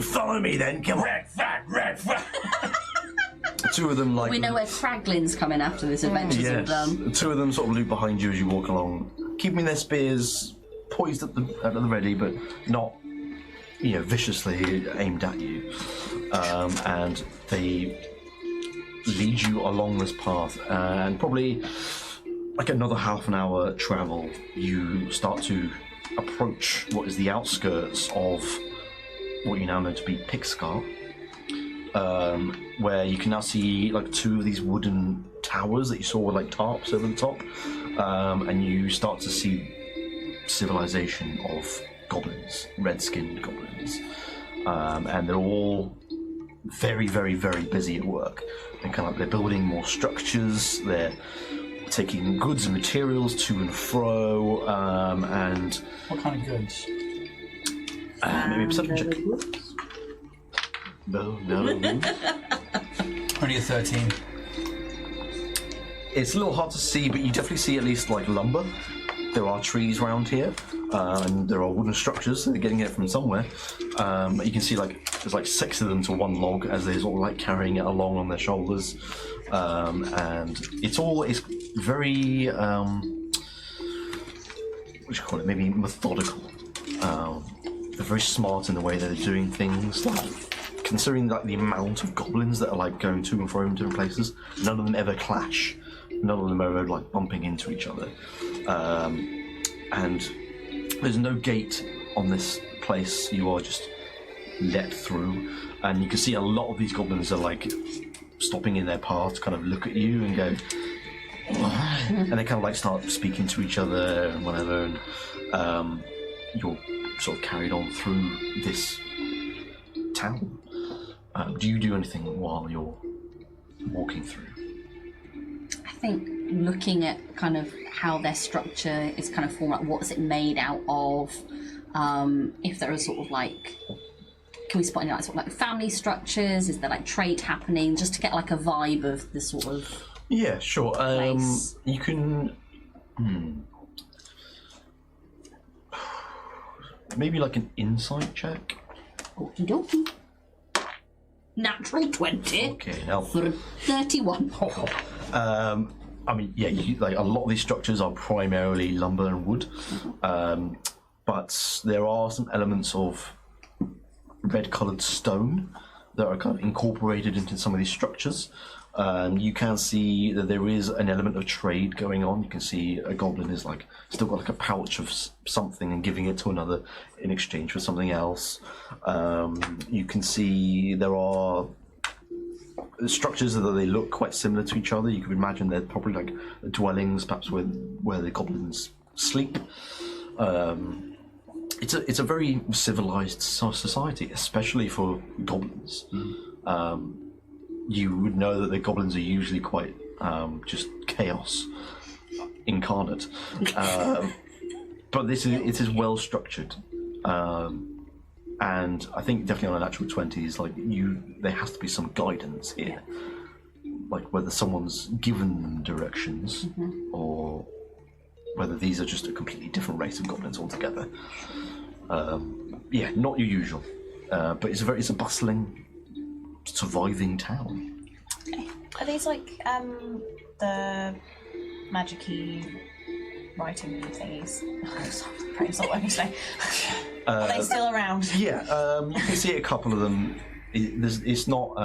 [SPEAKER 1] Follow me then, come on.
[SPEAKER 3] Red flag.
[SPEAKER 1] Two of them like...
[SPEAKER 2] We know where Kraglin's coming after this adventure's all done.
[SPEAKER 1] Two of them sort of loop behind you as you walk along, keeping their spears poised at the ready, but not, viciously aimed at you. And they lead you along this path, and probably like another half an hour travel, you start to approach what is the outskirts of what you now know to be Pixcar. Where you can now see like two of these wooden towers that you saw with like tarps over the top, and you start to see civilization of goblins, red-skinned goblins, and they're all very, very, very busy at work. They're building more structures. They're taking goods and materials to and fro, and
[SPEAKER 3] What kind of goods?
[SPEAKER 1] maybe a perception check. No.
[SPEAKER 3] Only a 13.
[SPEAKER 1] It's a little hard to see, but you definitely see at least like lumber. There are trees around here, and there are wooden structures, so they're getting it from somewhere. But you can see there's 6 of them to one log as they're sort of carrying it along on their shoulders, and it's very what do you call it? Maybe methodical. They're very smart in the way that they're doing things. Considering the amount of goblins that are going to and fro in different places, none of them ever clash. None of them are ever bumping into each other. And there's no gate on this place. You are just let through, and you can see a lot of these goblins are stopping in their path to kind of look at you and go, and they kind of start speaking to each other and whatever. And you're sort of carried on through this town. Do you do anything while you're walking through?
[SPEAKER 2] I think looking at kind of how their structure is kind of formed, what's it made out of, if there are sort of can we spot any family structures? Is there trade happening? Just to get a vibe of the sort of
[SPEAKER 1] Yeah, sure.
[SPEAKER 2] place.
[SPEAKER 1] You can. maybe like an insight check.
[SPEAKER 2] Okie dokie. Natural 20
[SPEAKER 1] Okay, now.
[SPEAKER 2] for 31.
[SPEAKER 1] I mean, yeah, like a lot of these structures are primarily lumber and wood, but there are some elements of red-coloured stone that are kind of incorporated into some of these structures. You can see that there is an element of trade going on. You can see a goblin is like still got like a pouch of something and giving it to another in exchange for something else. You can see there are structures that they look quite similar to each other. You could imagine they're probably like dwellings, perhaps where the goblins sleep. It's a very civilized society, especially for goblins. You would know that the goblins are usually quite just chaos incarnate, but it is well structured. And I think definitely on a natural 20 is like there has to be some guidance here, like whether someone's given them directions or whether these are just a completely different race of goblins altogether. Yeah, not your usual, but it's a bustling, surviving town.
[SPEAKER 6] Are these like the magic-y writing thingies? It's not working today. Are they still around?
[SPEAKER 1] Yeah, you can see a couple of them. It's not.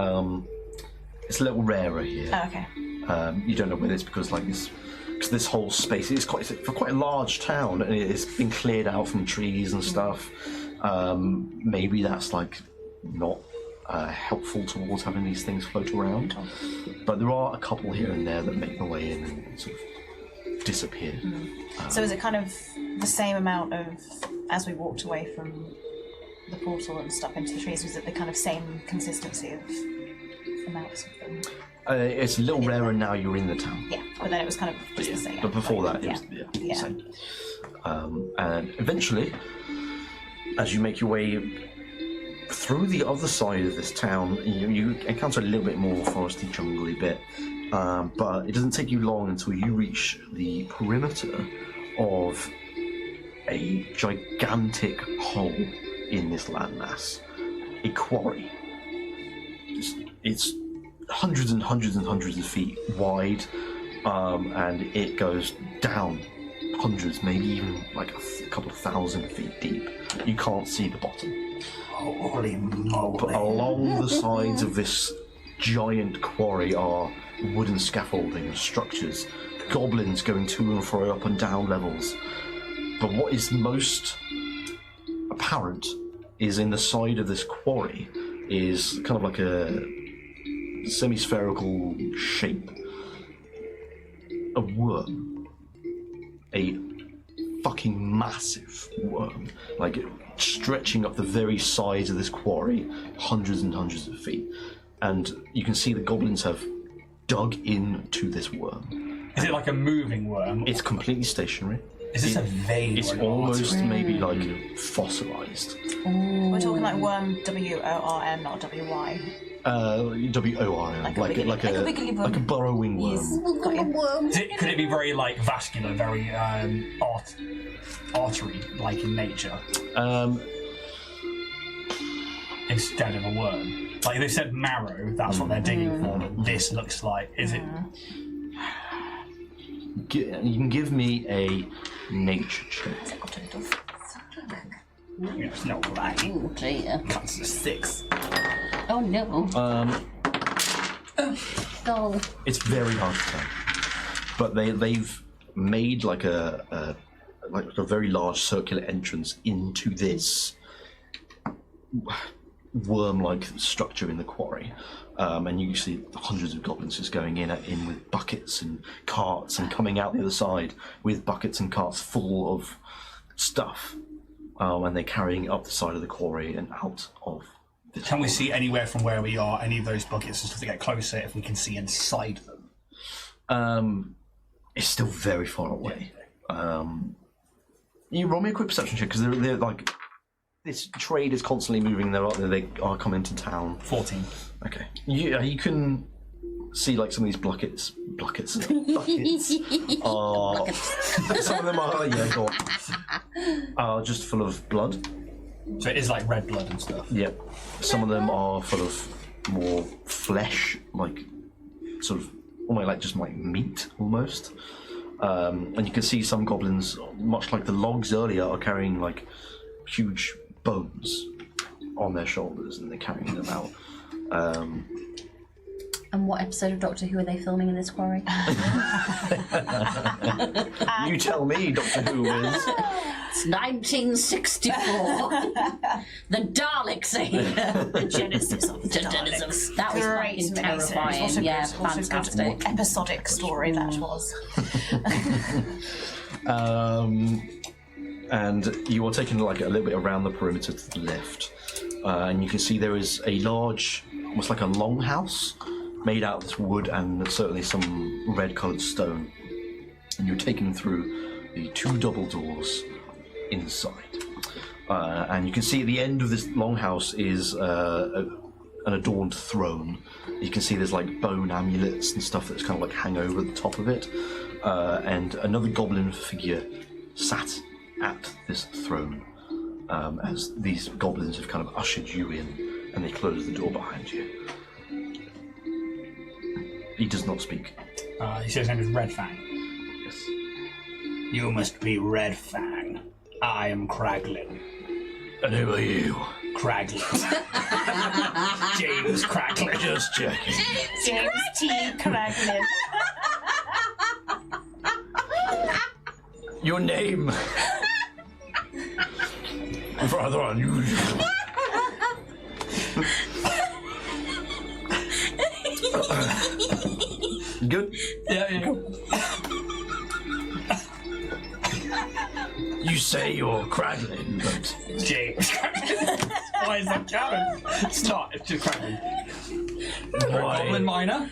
[SPEAKER 1] It's a little rarer here.
[SPEAKER 6] Oh, okay.
[SPEAKER 1] You don't know whether it's because this whole space is quite a large town and it's been cleared out from trees and stuff. Maybe that's like not helpful towards having these things float around. But there are a couple here and there that make their way in and sort of disappear.
[SPEAKER 6] So is it kind of the same amount of, as we walked away from the portal and stuff into the trees, was it the kind of same consistency of amounts of them?
[SPEAKER 1] It's a little rarer now you're in the town.
[SPEAKER 6] Yeah, but then it was kind of just the same.
[SPEAKER 1] But before that, it was the same. And eventually, as you make your way through the other side of this town, you encounter a little bit more foresty, jungly bit. But it doesn't take you long until you reach the perimeter of a gigantic hole in this landmass. A quarry. It's hundreds and hundreds and hundreds of feet wide, and it goes down hundreds, maybe even like a couple of thousand feet deep. You can't see the bottom.
[SPEAKER 3] Holy moly.
[SPEAKER 1] But along the sides of this giant quarry are wooden scaffolding and structures, goblins going to and fro up and down levels. But what is most apparent is in the side of this quarry is kind of like a semi-spherical shape. A worm. A fucking massive worm. Like stretching up the very sides of this quarry, hundreds and hundreds of feet. And you can see the goblins have dug into this worm.
[SPEAKER 3] Is it like a moving worm?
[SPEAKER 1] It's completely stationary.
[SPEAKER 3] Is this a vein?
[SPEAKER 1] It's almost maybe like fossilized.
[SPEAKER 6] We're talking like worm, W-O-R-M, not W-Y.
[SPEAKER 1] W-O-R-M, like a burrowing worm.
[SPEAKER 6] Yes. Got you.
[SPEAKER 3] Could it be very like vascular, very artery-like in nature? Instead of a worm. Like they said marrow, that's what they're digging for, but this looks like, is it?
[SPEAKER 1] You can give me a nature check.
[SPEAKER 3] It's not right.
[SPEAKER 2] Oh dear.
[SPEAKER 3] That's a 6.
[SPEAKER 2] Oh no. Oh.
[SPEAKER 1] It's very hard to tell, but they've made like a very large circular entrance into this worm-like structure in the quarry, and you see hundreds of goblins just going in with buckets and carts and coming out the other side with buckets and carts full of stuff, and they're carrying it up the side of the quarry and out of this
[SPEAKER 3] Can we see anywhere from where we are, any of those buckets, just to get closer if we can see inside them?
[SPEAKER 1] It's still very far away. You roll me a quick perception check, because they're like, this trade is constantly moving. They are coming to town.
[SPEAKER 3] 14.
[SPEAKER 1] Okay. You can see like some of these buckets. Are some of them are go on. Are just full of blood.
[SPEAKER 3] So it is like red blood and stuff.
[SPEAKER 1] Yep. Some of them are full of more flesh, like sort of almost like just like meat almost. And you can see some goblins, much like the logs earlier, are carrying like huge bones on their shoulders, and they're carrying them out.
[SPEAKER 2] And what episode of Doctor Who are they filming in this quarry?
[SPEAKER 1] You tell me, Doctor Who is.
[SPEAKER 2] It's 1964. The Daleks are here.
[SPEAKER 6] The Genesis of the Daleks.
[SPEAKER 2] That was
[SPEAKER 6] Great
[SPEAKER 2] fucking
[SPEAKER 6] miniseries.
[SPEAKER 2] terrifying.
[SPEAKER 6] What a
[SPEAKER 2] Yeah,
[SPEAKER 6] good, what a
[SPEAKER 2] fantastic.
[SPEAKER 6] good episodic story that was.
[SPEAKER 1] And you are taking like a little bit around the perimeter to the left, and you can see there is a large, almost like a longhouse, made out of this wood and certainly some red-coloured stone. And you're taken through the 2 double doors inside, and you can see at the end of this longhouse is an adorned throne. You can see there's like bone amulets and stuff that's kind of like hang over the top of it, and another goblin figure sat at this throne, as these goblins have kind of ushered you in, and they close the door behind you. He does not speak.
[SPEAKER 3] He says his name is Red Fang.
[SPEAKER 1] Yes.
[SPEAKER 3] You must be Red Fang. I am Kraglin.
[SPEAKER 1] And who are you?
[SPEAKER 3] Kraglin. James Kraglin.
[SPEAKER 1] Just checking.
[SPEAKER 6] James T. Kraglin.
[SPEAKER 1] Your name. Rather unusual. Good.
[SPEAKER 3] Yeah.
[SPEAKER 1] You say you're Kraglin, but
[SPEAKER 3] James Kraglin. Why is that challenge? It's not. It's just Kraglin. You're a goblin miner,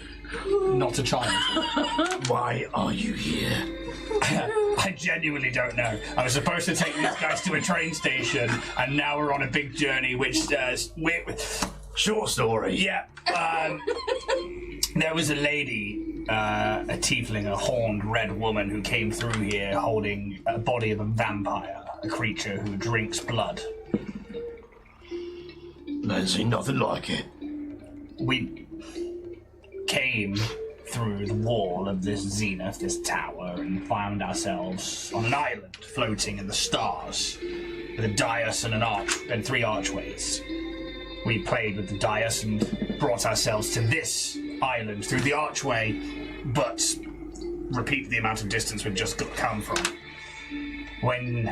[SPEAKER 3] not a child.
[SPEAKER 1] Why are you here?
[SPEAKER 3] I genuinely don't know. I was supposed to take these guys to a train station, and now we're on a big journey, which
[SPEAKER 1] Short story.
[SPEAKER 3] yeah. There was a lady, a tiefling, a horned red woman who came through here holding a body of a vampire, a creature who drinks blood.
[SPEAKER 1] I've seen nothing like it.
[SPEAKER 3] We came through the wall of this zenith, this tower, and found ourselves on an island floating in the stars with a dais and and 3 archways. We played with the dais and brought ourselves to this island through the archway, but repeat the amount of distance we've just come from. When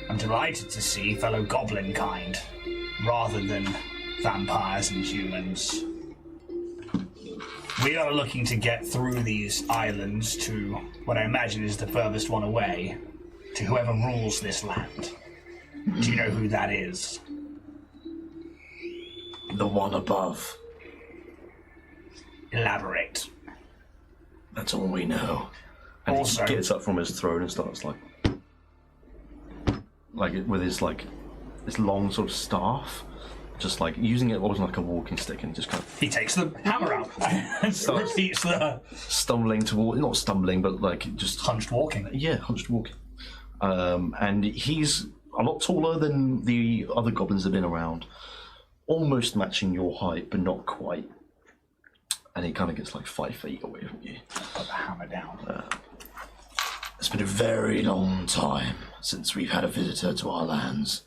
[SPEAKER 3] I'm delighted to see fellow goblin kind, rather than vampires and humans. We are looking to get through these islands to what I imagine is the furthest one away, to whoever rules this land. Do you know who that is?
[SPEAKER 1] The one above.
[SPEAKER 3] Elaborate.
[SPEAKER 1] That's all we know. And
[SPEAKER 3] Also-
[SPEAKER 1] he gets up from his throne and starts with his this long sort of staff, just like using it almost like a walking stick, and just kind of
[SPEAKER 3] He takes the hammer out and repeats the
[SPEAKER 1] stumbling toward, not stumbling, but like just
[SPEAKER 3] hunched walking.
[SPEAKER 1] yeah, hunched walking. And he's a lot taller than the other goblins that have been around, almost matching your height, but not quite. And he kind of gets like 5 feet away from you.
[SPEAKER 3] Put the hammer down.
[SPEAKER 1] It's been a very long time since we've had a visitor to our lands.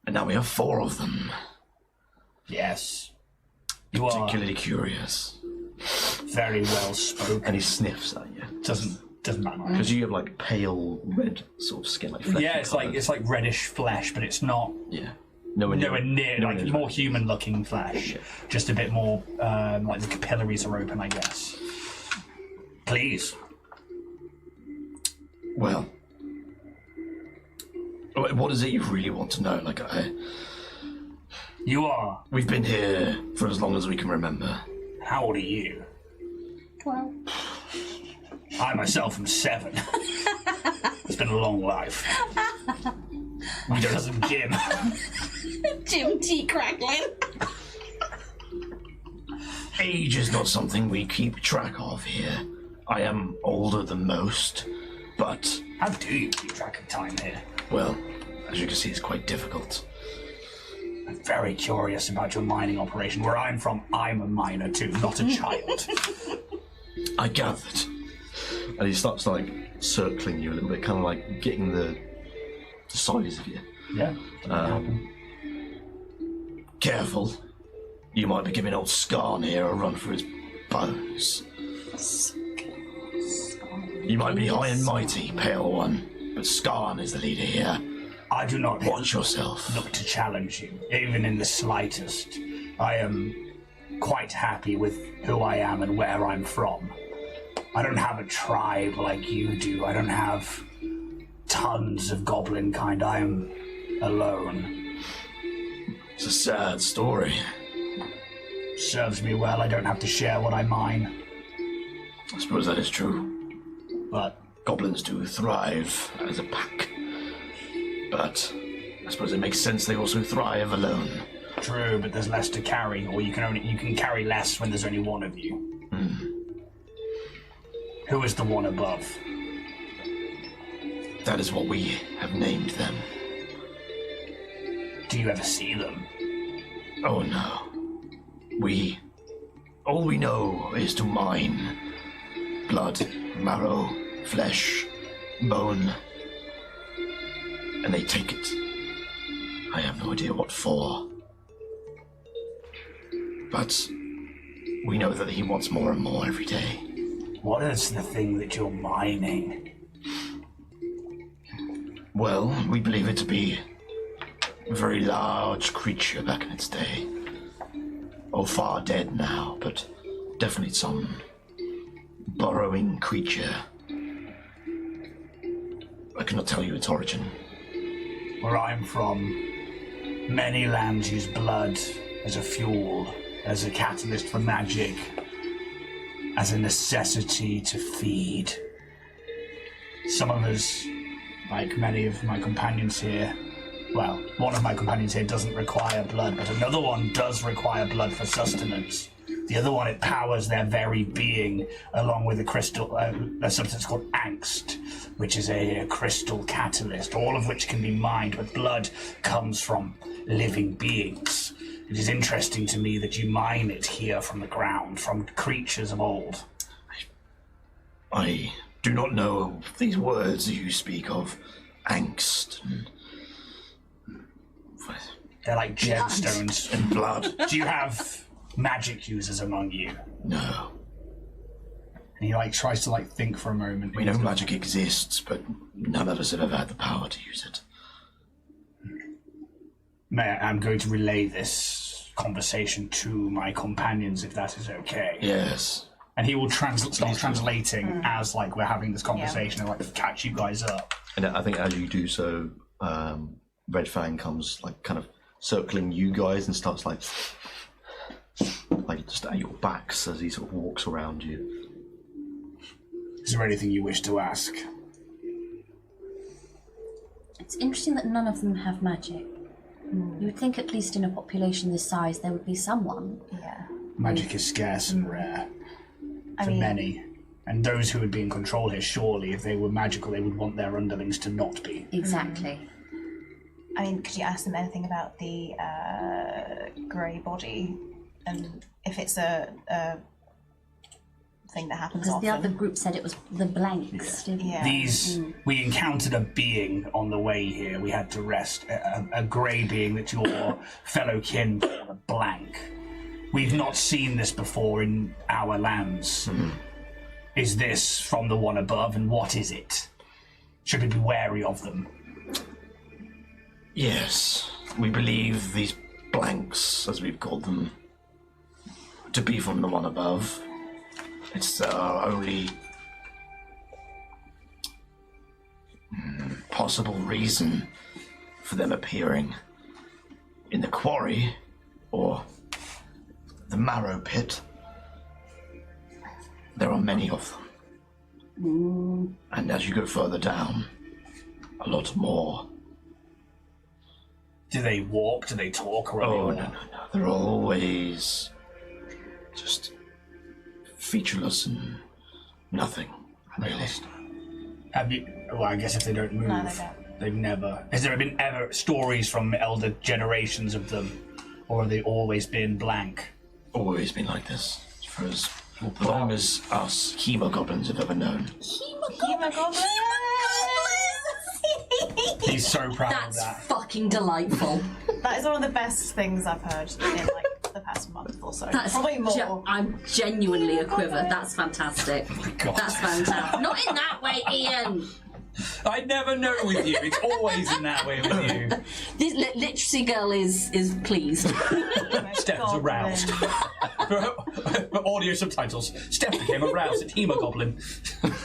[SPEAKER 1] And now we have 4 of them.
[SPEAKER 3] Yes. You are
[SPEAKER 1] Particularly curious.
[SPEAKER 3] very well spoken.
[SPEAKER 1] And he sniffs at you.
[SPEAKER 3] Doesn't matter.
[SPEAKER 1] Because you have like pale red sort of skin, like fleshy
[SPEAKER 3] Yeah, it's
[SPEAKER 1] colour.
[SPEAKER 3] like reddish flesh, but it's not
[SPEAKER 1] Yeah. Nowhere
[SPEAKER 3] nowhere near,
[SPEAKER 1] nowhere
[SPEAKER 3] like
[SPEAKER 1] near.
[SPEAKER 3] more human-looking flesh.
[SPEAKER 1] Yeah.
[SPEAKER 3] Just a bit more, like the capillaries are open, I guess. Please.
[SPEAKER 1] Well, what is it you really want to know?
[SPEAKER 3] You are.
[SPEAKER 1] We've been here for as long as we can remember.
[SPEAKER 3] How old are you?
[SPEAKER 2] 12.
[SPEAKER 3] I myself am 7. It's been a long life. My cousin Jim.
[SPEAKER 2] Jim T. Cracklin.
[SPEAKER 1] age is not something we keep track of here. I am older than most, but,
[SPEAKER 3] How do you keep track of time here?
[SPEAKER 1] well, as you can see, it's quite difficult.
[SPEAKER 3] I'm very curious about your mining operation. Where I'm from, I'm a miner too, not a child.
[SPEAKER 1] I gathered. And he starts like circling you a little bit, kind of like getting the size of you.
[SPEAKER 3] Yeah.
[SPEAKER 1] Careful. You might be giving old Skarn here a run for his bones. You might be high and mighty, Pale One, but Skarn is the leader here.
[SPEAKER 3] I do not
[SPEAKER 1] Watch yourself.
[SPEAKER 3] look to challenge you, even in the slightest. I am quite happy with who I am and where I'm from. I don't have a tribe like you do. I don't have tons of goblin kind. I am alone.
[SPEAKER 1] It's a sad story.
[SPEAKER 3] Serves me well. I don't have to share what I mine.
[SPEAKER 1] I suppose that is true.
[SPEAKER 3] But
[SPEAKER 1] Goblins do thrive as a pack. But I suppose it makes sense they also thrive alone.
[SPEAKER 3] true, but there's less to carry, or you can carry less when there's only one of you. Who is the one above?
[SPEAKER 1] That is what we have named them.
[SPEAKER 3] Do you ever see them?
[SPEAKER 1] Oh no. All we know is to mine. Blood, marrow, flesh, bone. And they take it. I have no idea what for. But we know that he wants more and more every day.
[SPEAKER 3] What is the thing that you're mining?
[SPEAKER 1] Well, we believe it to be a very large creature back in its day. Oh, far dead now, but definitely some burrowing creature. I cannot tell you its origin.
[SPEAKER 3] Where I'm from, many lands use blood as a fuel, as a catalyst for magic, as a necessity to feed. Some of us, like many of my companions here, well, one of my companions here doesn't require blood, but another one does require blood for sustenance. The other one, it powers their very being, along with a crystal, a substance called angst, which is a crystal catalyst, all of which can be mined, but blood comes from living beings. It is interesting to me that you mine it here from the ground, from creatures of old.
[SPEAKER 1] I do not know these words you speak of. Angst
[SPEAKER 3] They're like gemstones.
[SPEAKER 1] and blood.
[SPEAKER 3] Do you have magic users among you?
[SPEAKER 1] No.
[SPEAKER 3] And he tries to think for a moment.
[SPEAKER 1] We know magic exists, but none of us have ever had the power to use it.
[SPEAKER 3] I'm going to relay this conversation to my companions, if that is okay.
[SPEAKER 1] Yes.
[SPEAKER 3] And he will start translating as we're having this conversation and catch you guys up.
[SPEAKER 1] And I think as you do so, Red Fang comes kind of circling you guys and starts just at your backs as he sort of walks around you.
[SPEAKER 3] Is there anything you wish to ask?
[SPEAKER 2] It's interesting that none of them have magic. You would think at least in a population this size there would be someone.
[SPEAKER 6] Yeah.
[SPEAKER 3] Magic is scarce and rare for many. And those who would be in control here, surely, if they were magical, they would want their underlings to not be.
[SPEAKER 2] Exactly.
[SPEAKER 6] I mean, could you ask them anything about the grey body and if it's a thing that happens
[SPEAKER 2] Because
[SPEAKER 6] often?
[SPEAKER 2] the other group said it was the blanks, didn't
[SPEAKER 6] Yeah.
[SPEAKER 3] We encountered a being on the way here. We had to rest. A grey being that your fellow kin called a blank. We've not seen this before in our lands. Is this from the one above, and what is it? Should we be wary of them?
[SPEAKER 1] Yes, we believe these blanks, as we've called them, to be from the one above. It's our only possible reason for them appearing in the quarry or the marrow pit. There are many of them. And as you go further down, a lot more.
[SPEAKER 3] Do they walk? Do they talk? Or
[SPEAKER 1] Oh, no. They're always just featureless and nothing, really.
[SPEAKER 3] Have you? Well, I guess if they don't move,
[SPEAKER 6] No, they don't.
[SPEAKER 3] they've never. Has there been ever stories from elder generations of them, or have they always been blank?
[SPEAKER 1] Always been like this for as long as us hemogoblins have ever known.
[SPEAKER 6] Hemogoblin!
[SPEAKER 3] He's so proud
[SPEAKER 2] That's
[SPEAKER 3] of that.
[SPEAKER 2] fucking delightful.
[SPEAKER 6] That is one of the best things I've heard in like the past month or so.
[SPEAKER 2] That's
[SPEAKER 6] Probably more.
[SPEAKER 2] I'm genuinely a quiver. That's fantastic.
[SPEAKER 3] God.
[SPEAKER 2] That's fantastic. Not in that way, Ian.
[SPEAKER 3] I never know with you. It's always in that way with you.
[SPEAKER 2] This literacy girl is pleased.
[SPEAKER 3] Steph's aroused. For audio subtitles, Steph became aroused at Hemogoblin.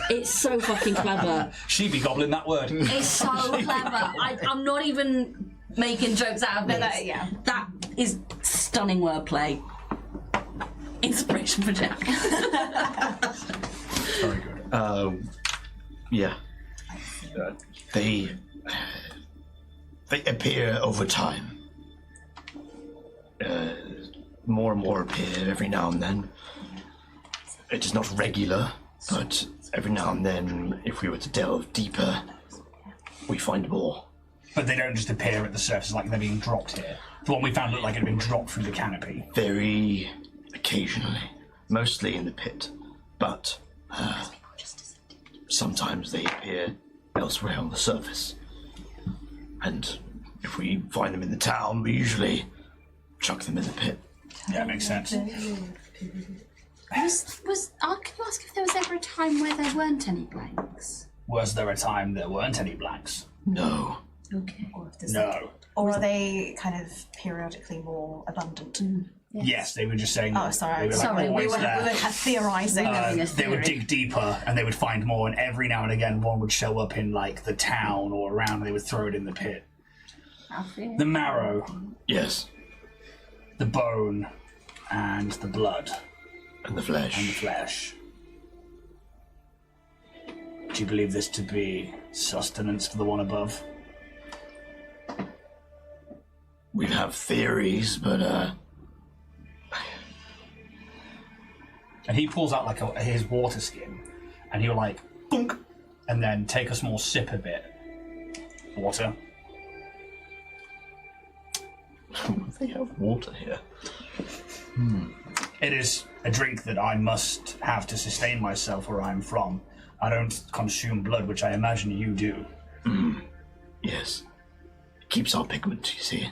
[SPEAKER 2] It's so fucking clever.
[SPEAKER 3] She be goblin that word.
[SPEAKER 2] It's so clever. I'm not even making jokes out of this.
[SPEAKER 6] Yeah.
[SPEAKER 2] That is stunning wordplay. Inspiration for Jack.
[SPEAKER 3] Very good.
[SPEAKER 1] Yeah. They appear over time. More and more appear every now and then. It is not regular, but every now and then, if we were to delve deeper, we find more.
[SPEAKER 3] But they don't just appear at the surface like they're being dropped here. The one we found looked like it had been dropped through the canopy.
[SPEAKER 1] Very occasionally, mostly in the pit, but sometimes they appear elsewhere on the surface. And if we find them in the town, we usually chuck them in the pit.
[SPEAKER 3] Yeah, makes sense.
[SPEAKER 2] Can you ask if there was ever a time where there weren't any blanks?
[SPEAKER 3] Was there a time there weren't any blanks?
[SPEAKER 1] No.
[SPEAKER 2] Okay.
[SPEAKER 3] No.
[SPEAKER 6] Or are they kind of periodically more abundant?
[SPEAKER 3] Yes, they were just saying.
[SPEAKER 6] Oh, sorry.
[SPEAKER 3] They were
[SPEAKER 2] Sorry,
[SPEAKER 3] like
[SPEAKER 6] We
[SPEAKER 3] always
[SPEAKER 6] were
[SPEAKER 3] there.
[SPEAKER 6] theorising.
[SPEAKER 3] They would dig deeper and they would find more, and every now and again one would show up in like the town or around, and they would throw it in the pit. The marrow,
[SPEAKER 1] Yes.
[SPEAKER 3] the bone, and the blood,
[SPEAKER 1] And the flesh.
[SPEAKER 3] and the flesh. Do you believe this to be sustenance for the one above?
[SPEAKER 1] We have theories, but
[SPEAKER 3] And he pulls out like his water skin, and he'll like, bunk, and then take a small sip of it. Water.
[SPEAKER 1] they have water here.
[SPEAKER 3] It is a drink that I must have to sustain myself where I'm from. I don't consume blood, which I imagine you do.
[SPEAKER 1] Yes. It keeps our pigment, you see.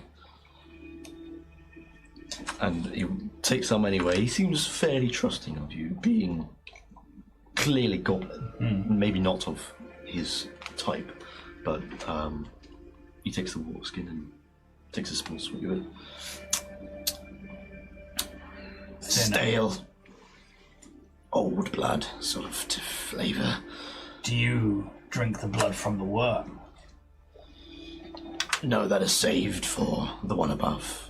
[SPEAKER 1] And he takes some anyway. He seems fairly trusting of you, being clearly goblin. Maybe not of his type, but he takes the water skin and takes a small swig of it. Stale. Old blood, sort of to flavour.
[SPEAKER 3] Do you drink the blood from the worm?
[SPEAKER 1] No, that is saved for the one above.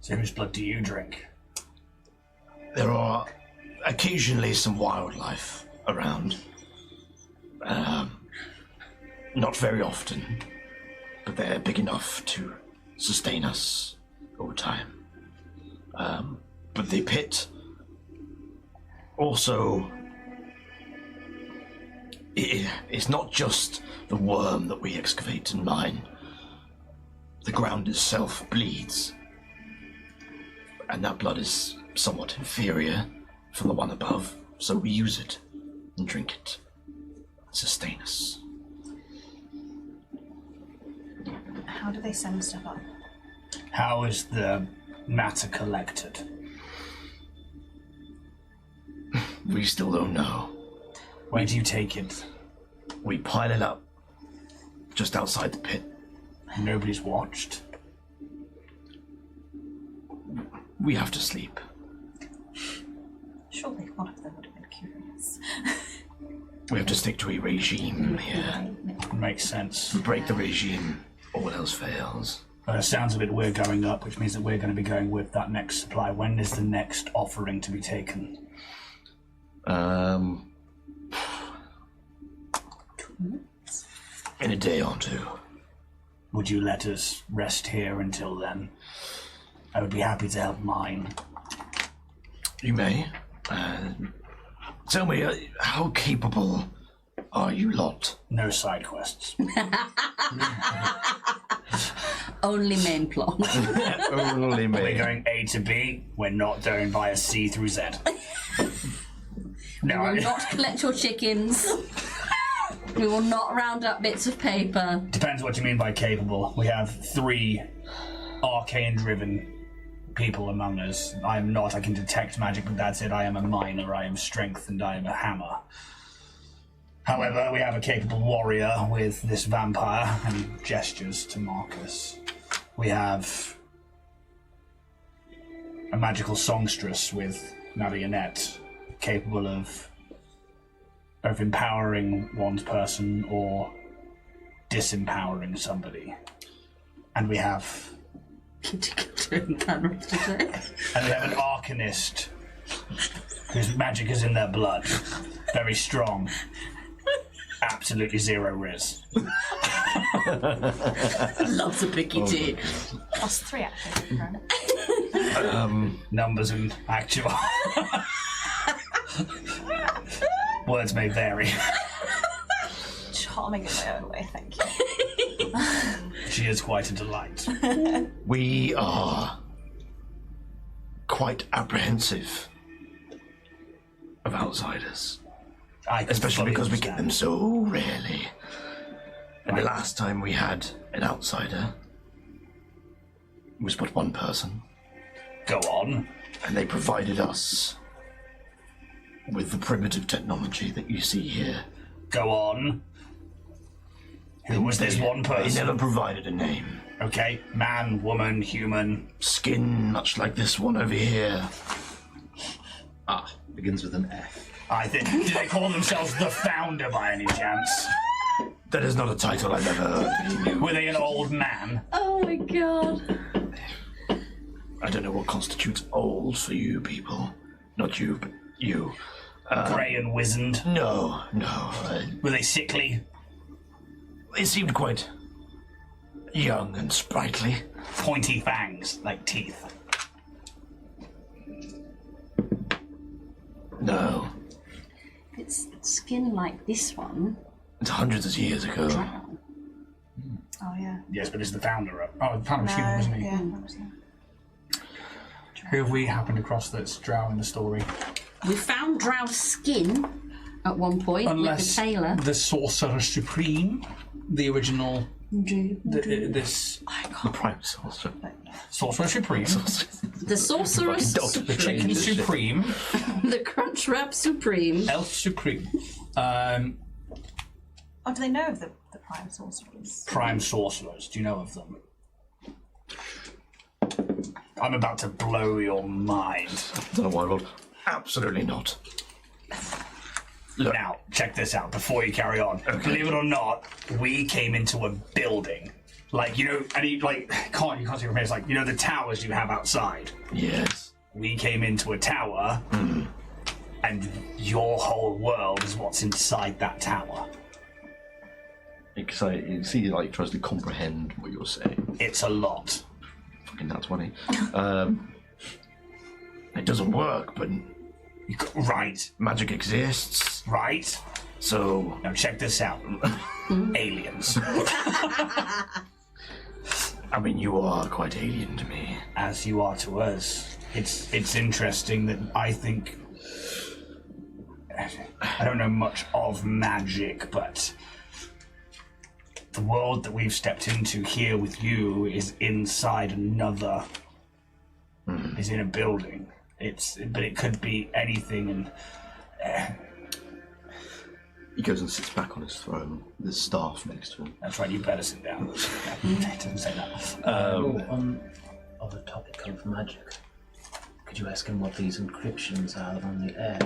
[SPEAKER 3] So whose blood do you drink?
[SPEAKER 1] There are occasionally some wildlife around. Not very often, but they're big enough to sustain us over time. But the pit also... It's not just the worm that we excavate and mine. The ground itself bleeds. And that blood is somewhat inferior from the one above, so we use it and drink it and sustain us.
[SPEAKER 6] How do they send stuff up?
[SPEAKER 3] How is the matter collected?
[SPEAKER 1] We still don't know.
[SPEAKER 3] Where do you take it?
[SPEAKER 1] We pile it up just outside the pit.
[SPEAKER 3] Nobody's watched.
[SPEAKER 1] We have to sleep.
[SPEAKER 6] Surely one of them would have been curious.
[SPEAKER 1] We have to stick to a regime here.
[SPEAKER 3] Makes sense.
[SPEAKER 1] If we break the regime, all else fails.
[SPEAKER 3] It sounds a bit we're going up, which means that we're going to be going with that next supply. When is the next offering to be taken?
[SPEAKER 1] In a day or two.
[SPEAKER 3] Would you let us rest here until then? I would be happy to help mine.
[SPEAKER 1] You may. Tell me, how capable are you lot?
[SPEAKER 3] No side quests.
[SPEAKER 2] Only main plot.
[SPEAKER 1] Only me.
[SPEAKER 3] We're going A to B. We're not going via C through Z. No,
[SPEAKER 2] We will not collect your chickens. We will not round up bits of paper.
[SPEAKER 3] depends what you mean by capable. We have 3 arcane-driven people among us. I am not. I can detect magic, but that's it. I am a miner. I am strength, and I am a hammer. However, we have a capable warrior with this vampire, and he gestures to Marcus. We have a magical songstress with Marionette, capable of empowering one person or disempowering somebody. And we have an arcanist whose magic is in their blood. Very strong. Absolutely 0 riz.
[SPEAKER 2] Loves a picky tea.
[SPEAKER 6] +3 actually.
[SPEAKER 3] Numbers and actual. Words may vary.
[SPEAKER 6] Charming in my own way, thank you.
[SPEAKER 3] She is quite a delight.
[SPEAKER 1] We are quite apprehensive of outsiders. Especially because we get them so rarely. And the last time we had an outsider was but one person.
[SPEAKER 3] Go on.
[SPEAKER 1] And they provided us with the primitive technology that you see here.
[SPEAKER 3] Go on. Who was this one person?
[SPEAKER 1] They never provided a name.
[SPEAKER 3] Okay, man, woman, human.
[SPEAKER 1] Skin much like this one over here.
[SPEAKER 5] Begins with an F.
[SPEAKER 3] I think. Do they call themselves the Founder by any chance?
[SPEAKER 1] That is not a title I've ever heard.
[SPEAKER 3] Were they an old man?
[SPEAKER 2] Oh my god.
[SPEAKER 1] I don't know what constitutes old for you people. Not you, but you.
[SPEAKER 3] Grey and wizened?
[SPEAKER 1] No.
[SPEAKER 3] Were they sickly?
[SPEAKER 1] They seemed quite young and sprightly.
[SPEAKER 3] Pointy fangs, like teeth.
[SPEAKER 1] No.
[SPEAKER 2] It's skin like this one.
[SPEAKER 1] It's hundreds of years ago.
[SPEAKER 2] Drown.
[SPEAKER 6] Oh yeah.
[SPEAKER 3] Yes, but is the Founder the Founder was human, wasn't he?
[SPEAKER 6] Yeah, that was him.
[SPEAKER 3] Who have we happened across that's Drow in the story?
[SPEAKER 2] We found Drow's skin at one point
[SPEAKER 3] Unless
[SPEAKER 2] with the tailor.
[SPEAKER 3] the Sorcerer Supreme, the original, this
[SPEAKER 1] The Prime Sorcerer.
[SPEAKER 3] Sorcerer Supreme,
[SPEAKER 2] The Sorcerer
[SPEAKER 3] the Chicken Supreme,
[SPEAKER 2] the Crunch Wrap Supreme.
[SPEAKER 3] Elf Supreme,
[SPEAKER 6] Oh, do they know of the Prime Sorcerers?
[SPEAKER 3] Prime Sorcerers. Do you know of them? I'm about to blow your mind.
[SPEAKER 1] Don't know why I rolled. Absolutely not. Look.
[SPEAKER 3] Now, check this out before you carry on.
[SPEAKER 1] Okay.
[SPEAKER 3] Believe it or not, we came into a building. Like, you know, and you can't see from here. It's like, you know, the towers you have outside.
[SPEAKER 1] Yes.
[SPEAKER 3] We came into a tower, and your whole world is what's inside that tower.
[SPEAKER 1] Because you see, like, tries to comprehend what you're saying.
[SPEAKER 3] It's a lot.
[SPEAKER 1] Fucking nat 20. It doesn't work, but
[SPEAKER 3] Right.
[SPEAKER 1] magic exists.
[SPEAKER 3] Right.
[SPEAKER 1] So
[SPEAKER 3] Now check this out. Aliens.
[SPEAKER 1] I mean, you are quite alien to me.
[SPEAKER 3] As you are to us. It's interesting that I think... I don't know much of magic, but... the world that we've stepped into here with you is inside another... is in a building. But it could be anything, and...
[SPEAKER 1] He goes and sits back on his throne. There's staff next to him.
[SPEAKER 3] That's right, you better sit down. It doesn't say that.
[SPEAKER 5] On the topic of magic, could you ask him what these encryptions are on the air?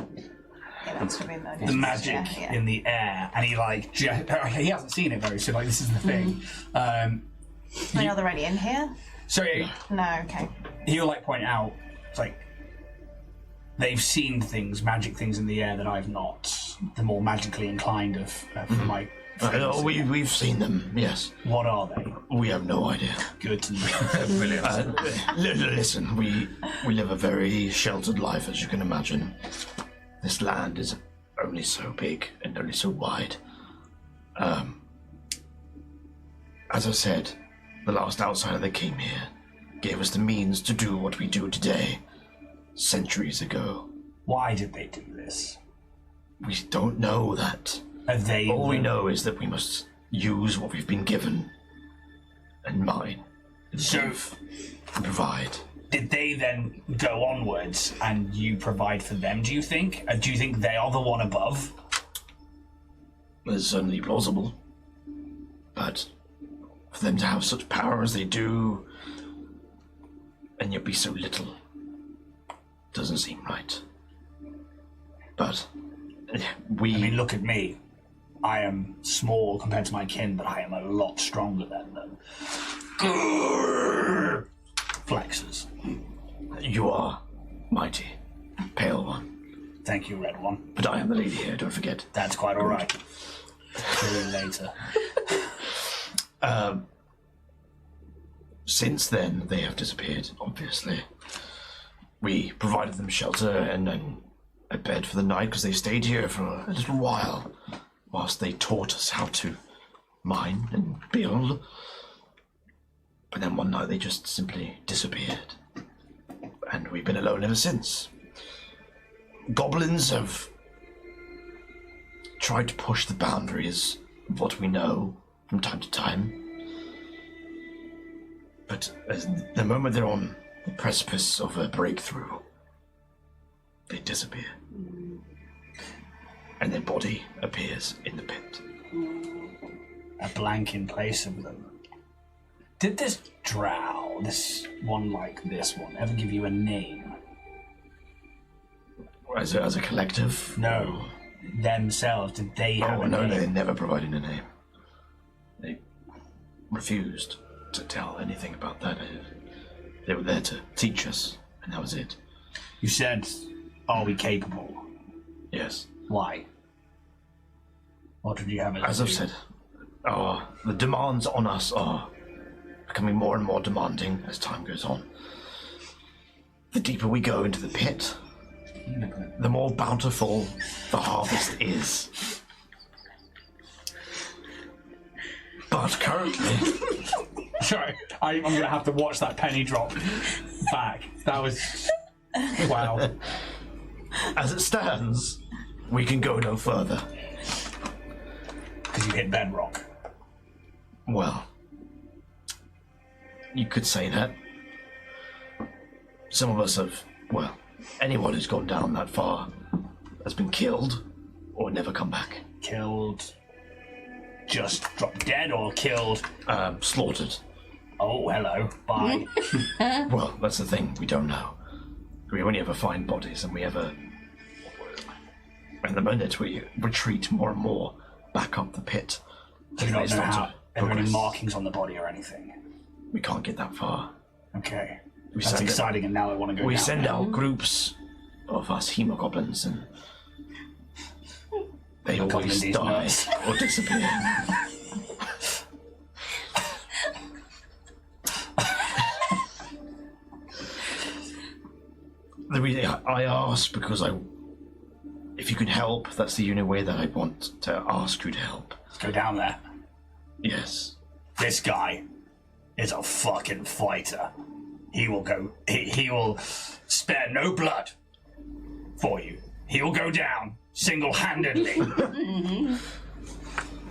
[SPEAKER 6] Yeah, that's what we know.
[SPEAKER 3] The magic
[SPEAKER 6] Yeah.
[SPEAKER 3] in the air, and he he hasn't seen it very soon. Like, this is the thing.
[SPEAKER 6] Are they already in here?
[SPEAKER 3] So
[SPEAKER 6] No, okay.
[SPEAKER 3] he'll like point out, it's like they've seen things, magic things in the air that I've not. The more magically inclined of my
[SPEAKER 1] We've seen them, yes.
[SPEAKER 3] What are they?
[SPEAKER 1] We have no idea.
[SPEAKER 3] Good to know.
[SPEAKER 5] Brilliant.
[SPEAKER 1] Listen, we live a very sheltered life, as you can imagine. This land is only so big and only so wide. As I said, the last outsider that came here gave us the means to do what we do today, centuries ago.
[SPEAKER 3] Why did they do this?
[SPEAKER 1] We don't know that.
[SPEAKER 3] Are they?
[SPEAKER 1] All we know is that we must use what we've been given and mine and give and provide.
[SPEAKER 3] Did they then go onwards and you provide for them, do you think? Do you think they are the one above?
[SPEAKER 1] It's certainly plausible. But for them to have such power as they do, and yet be so little, doesn't seem right. But we...
[SPEAKER 3] I mean, look at me. I am small compared to my kin, but I am a lot stronger than them. Flexes.
[SPEAKER 1] You are mighty, pale one.
[SPEAKER 3] Thank you, red one.
[SPEAKER 1] But I am the leader here, don't forget.
[SPEAKER 3] That's quite all right. See you later.
[SPEAKER 1] Since then, they have disappeared, obviously. We provided them shelter and a bed for the night because they stayed here for a little while whilst they taught us how to mine and build. But then one night they just simply disappeared. And we've been alone ever since. Goblins have tried to push the boundaries of what we know from time to time. But the moment they're on the precipice of a breakthrough, they disappear. And their body appears in the pit.
[SPEAKER 3] A blank in place of them. Did this drow, this one like this one, ever give you a name?
[SPEAKER 1] As a collective?
[SPEAKER 3] No. Themselves, did they have a
[SPEAKER 1] no,
[SPEAKER 3] name?
[SPEAKER 1] they never provided a name. They refused to tell anything about that. They were there to teach us, and that was it.
[SPEAKER 3] You said, are we capable?
[SPEAKER 1] Yes.
[SPEAKER 3] Why? What did you have as
[SPEAKER 1] As I've said, the demands on us are becoming more and more demanding as time goes on. The deeper we go into the pit, the more bountiful the harvest is. But currently...
[SPEAKER 3] Sorry, I'm going to have to watch that penny drop back. That was... Wow.
[SPEAKER 1] As it stands, we can go no further.
[SPEAKER 3] Because you hit bedrock.
[SPEAKER 1] Well, you could say that. Some of us have, well, anyone who's gone down that far has been killed or never come back.
[SPEAKER 3] Killed... just dropped dead or killed?
[SPEAKER 1] Slaughtered.
[SPEAKER 3] Oh, hello. Bye.
[SPEAKER 1] Well, that's the thing, we don't know. We only ever find bodies and we ever... And the minute we retreat more and more back up the pit...
[SPEAKER 3] Do you not
[SPEAKER 1] it's
[SPEAKER 3] know
[SPEAKER 1] not
[SPEAKER 3] how?
[SPEAKER 1] a
[SPEAKER 3] Are there any
[SPEAKER 1] progress.
[SPEAKER 3] markings on the body or anything?
[SPEAKER 1] We can't get that far.
[SPEAKER 3] Okay.
[SPEAKER 1] We
[SPEAKER 3] That's
[SPEAKER 1] send it-
[SPEAKER 3] exciting, and now I want to go
[SPEAKER 1] We
[SPEAKER 3] down.
[SPEAKER 1] send out groups of us hemogoblins and they
[SPEAKER 3] Goblin
[SPEAKER 1] always
[SPEAKER 3] these
[SPEAKER 1] die
[SPEAKER 3] nuts.
[SPEAKER 1] or disappear. The reason I ask because if you can help, that's the only way that I want to ask you to help.
[SPEAKER 3] Let's go down there.
[SPEAKER 1] Yes.
[SPEAKER 3] This guy is a fucking fighter. He will go. He will spare no blood for you. He will go down single-handedly.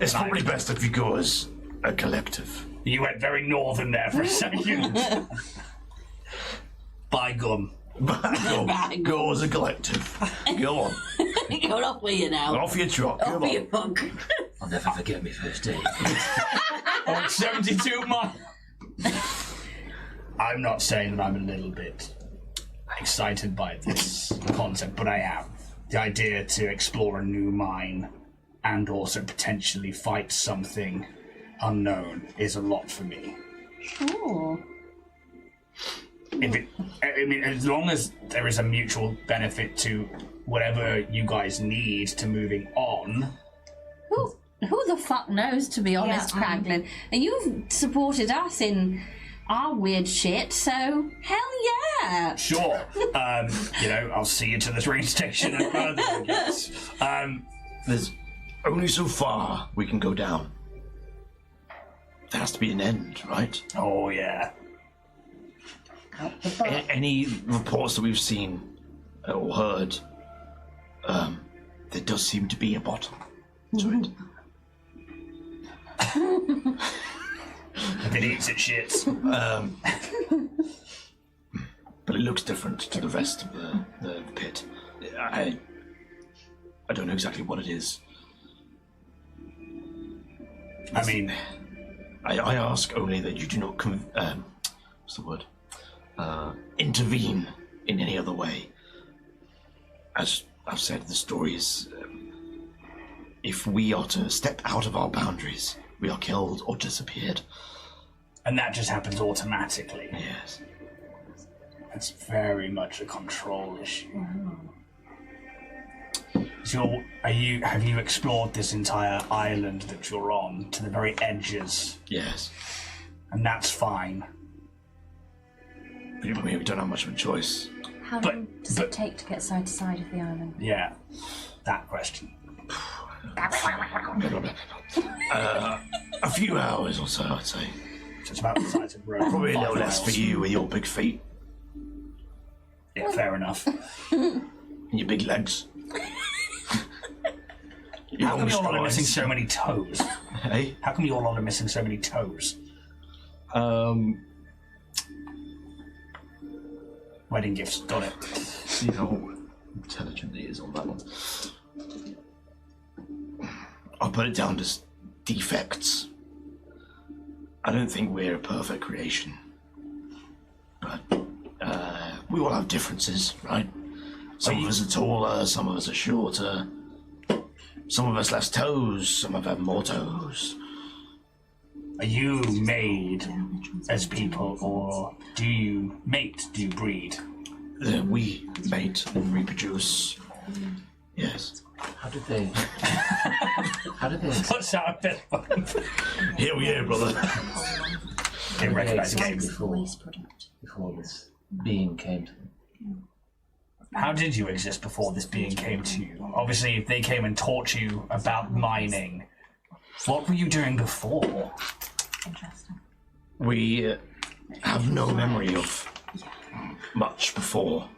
[SPEAKER 1] It's probably best if you go as a collective.
[SPEAKER 3] You went very northern there for a second. By gum.
[SPEAKER 1] Go as a collective. Go on.
[SPEAKER 2] Go off with you now.
[SPEAKER 1] Off your truck.
[SPEAKER 2] Off
[SPEAKER 1] Come
[SPEAKER 2] with
[SPEAKER 1] on.
[SPEAKER 2] your punk.
[SPEAKER 5] I'll never forget me first day.
[SPEAKER 3] Oh, 72 miles. I'm not saying that I'm a little bit excited by this concept, but I am. The idea to explore a new mine and also potentially fight something unknown is a lot for me.
[SPEAKER 2] Ooh.
[SPEAKER 3] I mean, as long as there is a mutual benefit to whatever you guys need to moving on,
[SPEAKER 2] Ooh. Who the fuck knows, to be honest, Craglin? And you've supported us in our weird shit, so hell yeah!
[SPEAKER 3] Sure. I'll see you to the train station and further, I guess.
[SPEAKER 1] There's only so far we can go down. There has to be an end, right?
[SPEAKER 3] Oh, yeah.
[SPEAKER 1] Any reports that we've seen or heard, there does seem to be a bottom to it.
[SPEAKER 3] If it eats, it shits.
[SPEAKER 1] But it looks different to the rest of the pit. I don't know exactly what it is.
[SPEAKER 3] I mean,
[SPEAKER 1] I ask only that you do not intervene in any other way. As I've said, the story is, if we are to step out of our boundaries, we are killed or disappeared.
[SPEAKER 3] and that just happens automatically.
[SPEAKER 1] Yes.
[SPEAKER 3] It's very much a control issue. So, have you explored this entire island that you're on to the very edges?
[SPEAKER 1] Yes.
[SPEAKER 3] And that's fine.
[SPEAKER 1] But we don't have much of a choice.
[SPEAKER 4] How long does it take to get side to side of the island?
[SPEAKER 3] Yeah, that question.
[SPEAKER 1] A few hours or so, I'd say.
[SPEAKER 3] So it's about the size of road.
[SPEAKER 1] Probably a little less for you with your big feet
[SPEAKER 3] Yeah, fair enough.
[SPEAKER 1] and your big legs.
[SPEAKER 3] How come you all are missing so many toes?
[SPEAKER 1] Hey?
[SPEAKER 3] How come you all are missing so many toes? Wedding gifts, got it.
[SPEAKER 1] See how intelligent he is on that one. I'll put it down as defects. I don't think we're a perfect creation. But we all have differences, right? Some of us are taller, some of us are shorter. Some of us less toes, some of us have more toes.
[SPEAKER 3] Are you made as people, or do you mate? Do you breed?
[SPEAKER 1] We mate and reproduce. Yes.
[SPEAKER 5] How did they?
[SPEAKER 3] What's that a bit of?
[SPEAKER 1] Here we are, brother.
[SPEAKER 3] Didn't recognise the game.
[SPEAKER 5] Before this being came to them.
[SPEAKER 3] How did you exist before this being came to you? Obviously, if they came and taught you about mining, what were you doing before?
[SPEAKER 4] Interesting.
[SPEAKER 1] We have no memory of much before.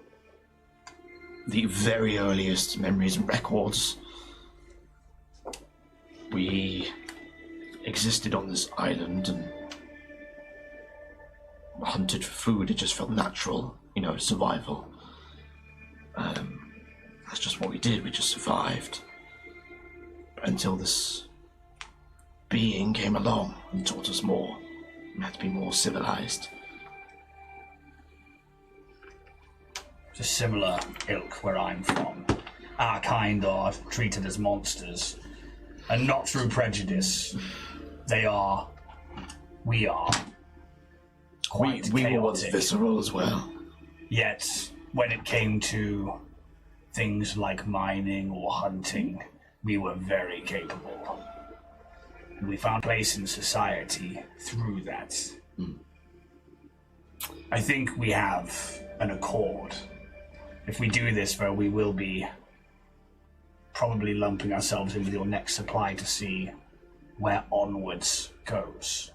[SPEAKER 1] The very earliest memories and records. We existed on this island and hunted for food. It just felt natural, survival. That's just what we did. We just survived until this being came along and taught us more. We had to be more civilized.
[SPEAKER 3] It's a similar ilk where I'm from. Our kind are treated as monsters, and not through prejudice. We are quite
[SPEAKER 1] We were once
[SPEAKER 3] chaotic.
[SPEAKER 1] visceral as well.
[SPEAKER 3] Yet, when it came to things like mining or hunting, we were very capable. We found place in society through that. I think we have an accord. If we do this, though, we will be probably lumping ourselves in with your next supply to see where onwards goes.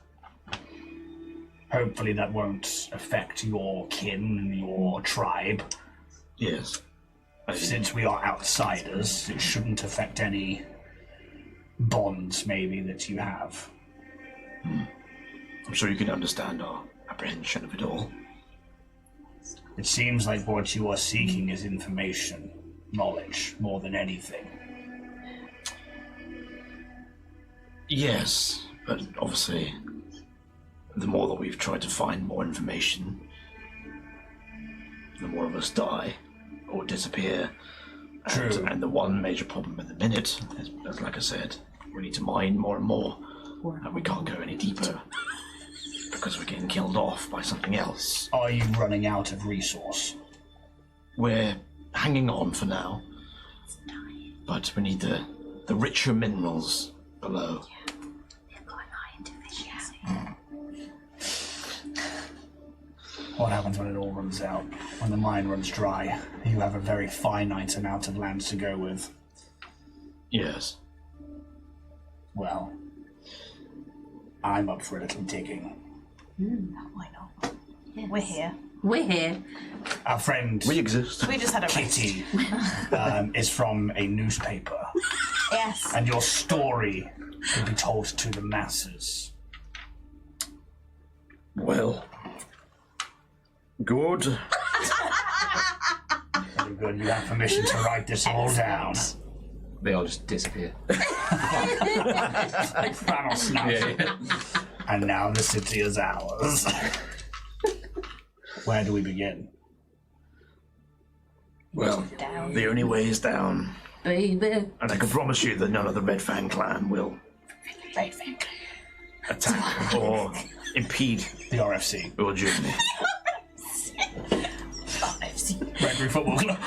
[SPEAKER 3] Hopefully that won't affect your kin and your tribe.
[SPEAKER 1] Yes.
[SPEAKER 3] Since we are outsiders, it shouldn't affect any bonds, maybe, that you have.
[SPEAKER 1] I'm sure you can understand our apprehension of it all.
[SPEAKER 3] It seems like what you are seeking is information, knowledge, more than anything.
[SPEAKER 1] Yes, but obviously, the more that we've tried to find more information, the more of us die or disappear.
[SPEAKER 3] True.
[SPEAKER 1] And the one major problem at the minute is, like I said, we need to mine more and more, and we can't go any deeper because we're getting killed off by something else.
[SPEAKER 3] Are you running out of resource?
[SPEAKER 1] We're hanging on for now, but we need the richer minerals below.
[SPEAKER 2] They've got an iron deficiency.
[SPEAKER 3] What happens when it all runs out? When the mine runs dry, you have a very finite amount of land to go with.
[SPEAKER 1] Yes.
[SPEAKER 3] Well, I'm up for a little digging.
[SPEAKER 6] Why not? We're here.
[SPEAKER 2] We're here.
[SPEAKER 3] Our friend
[SPEAKER 1] We exist.
[SPEAKER 6] We just had a rest.
[SPEAKER 3] Kitty is from a newspaper,
[SPEAKER 6] Yes.
[SPEAKER 3] and your story will be told to the masses.
[SPEAKER 1] Well, good.
[SPEAKER 3] Very good. You have permission to write this all down.
[SPEAKER 5] They all just disappear.
[SPEAKER 3] Like Thanos snaps. And now the city is ours. Where do we begin?
[SPEAKER 1] Well,
[SPEAKER 6] Down.
[SPEAKER 1] the only way is down.
[SPEAKER 2] Baby.
[SPEAKER 1] And I can promise you that none of the Red Fang clan will attack or impede
[SPEAKER 3] The RFC.
[SPEAKER 1] your journey.
[SPEAKER 3] Redbury Football Club.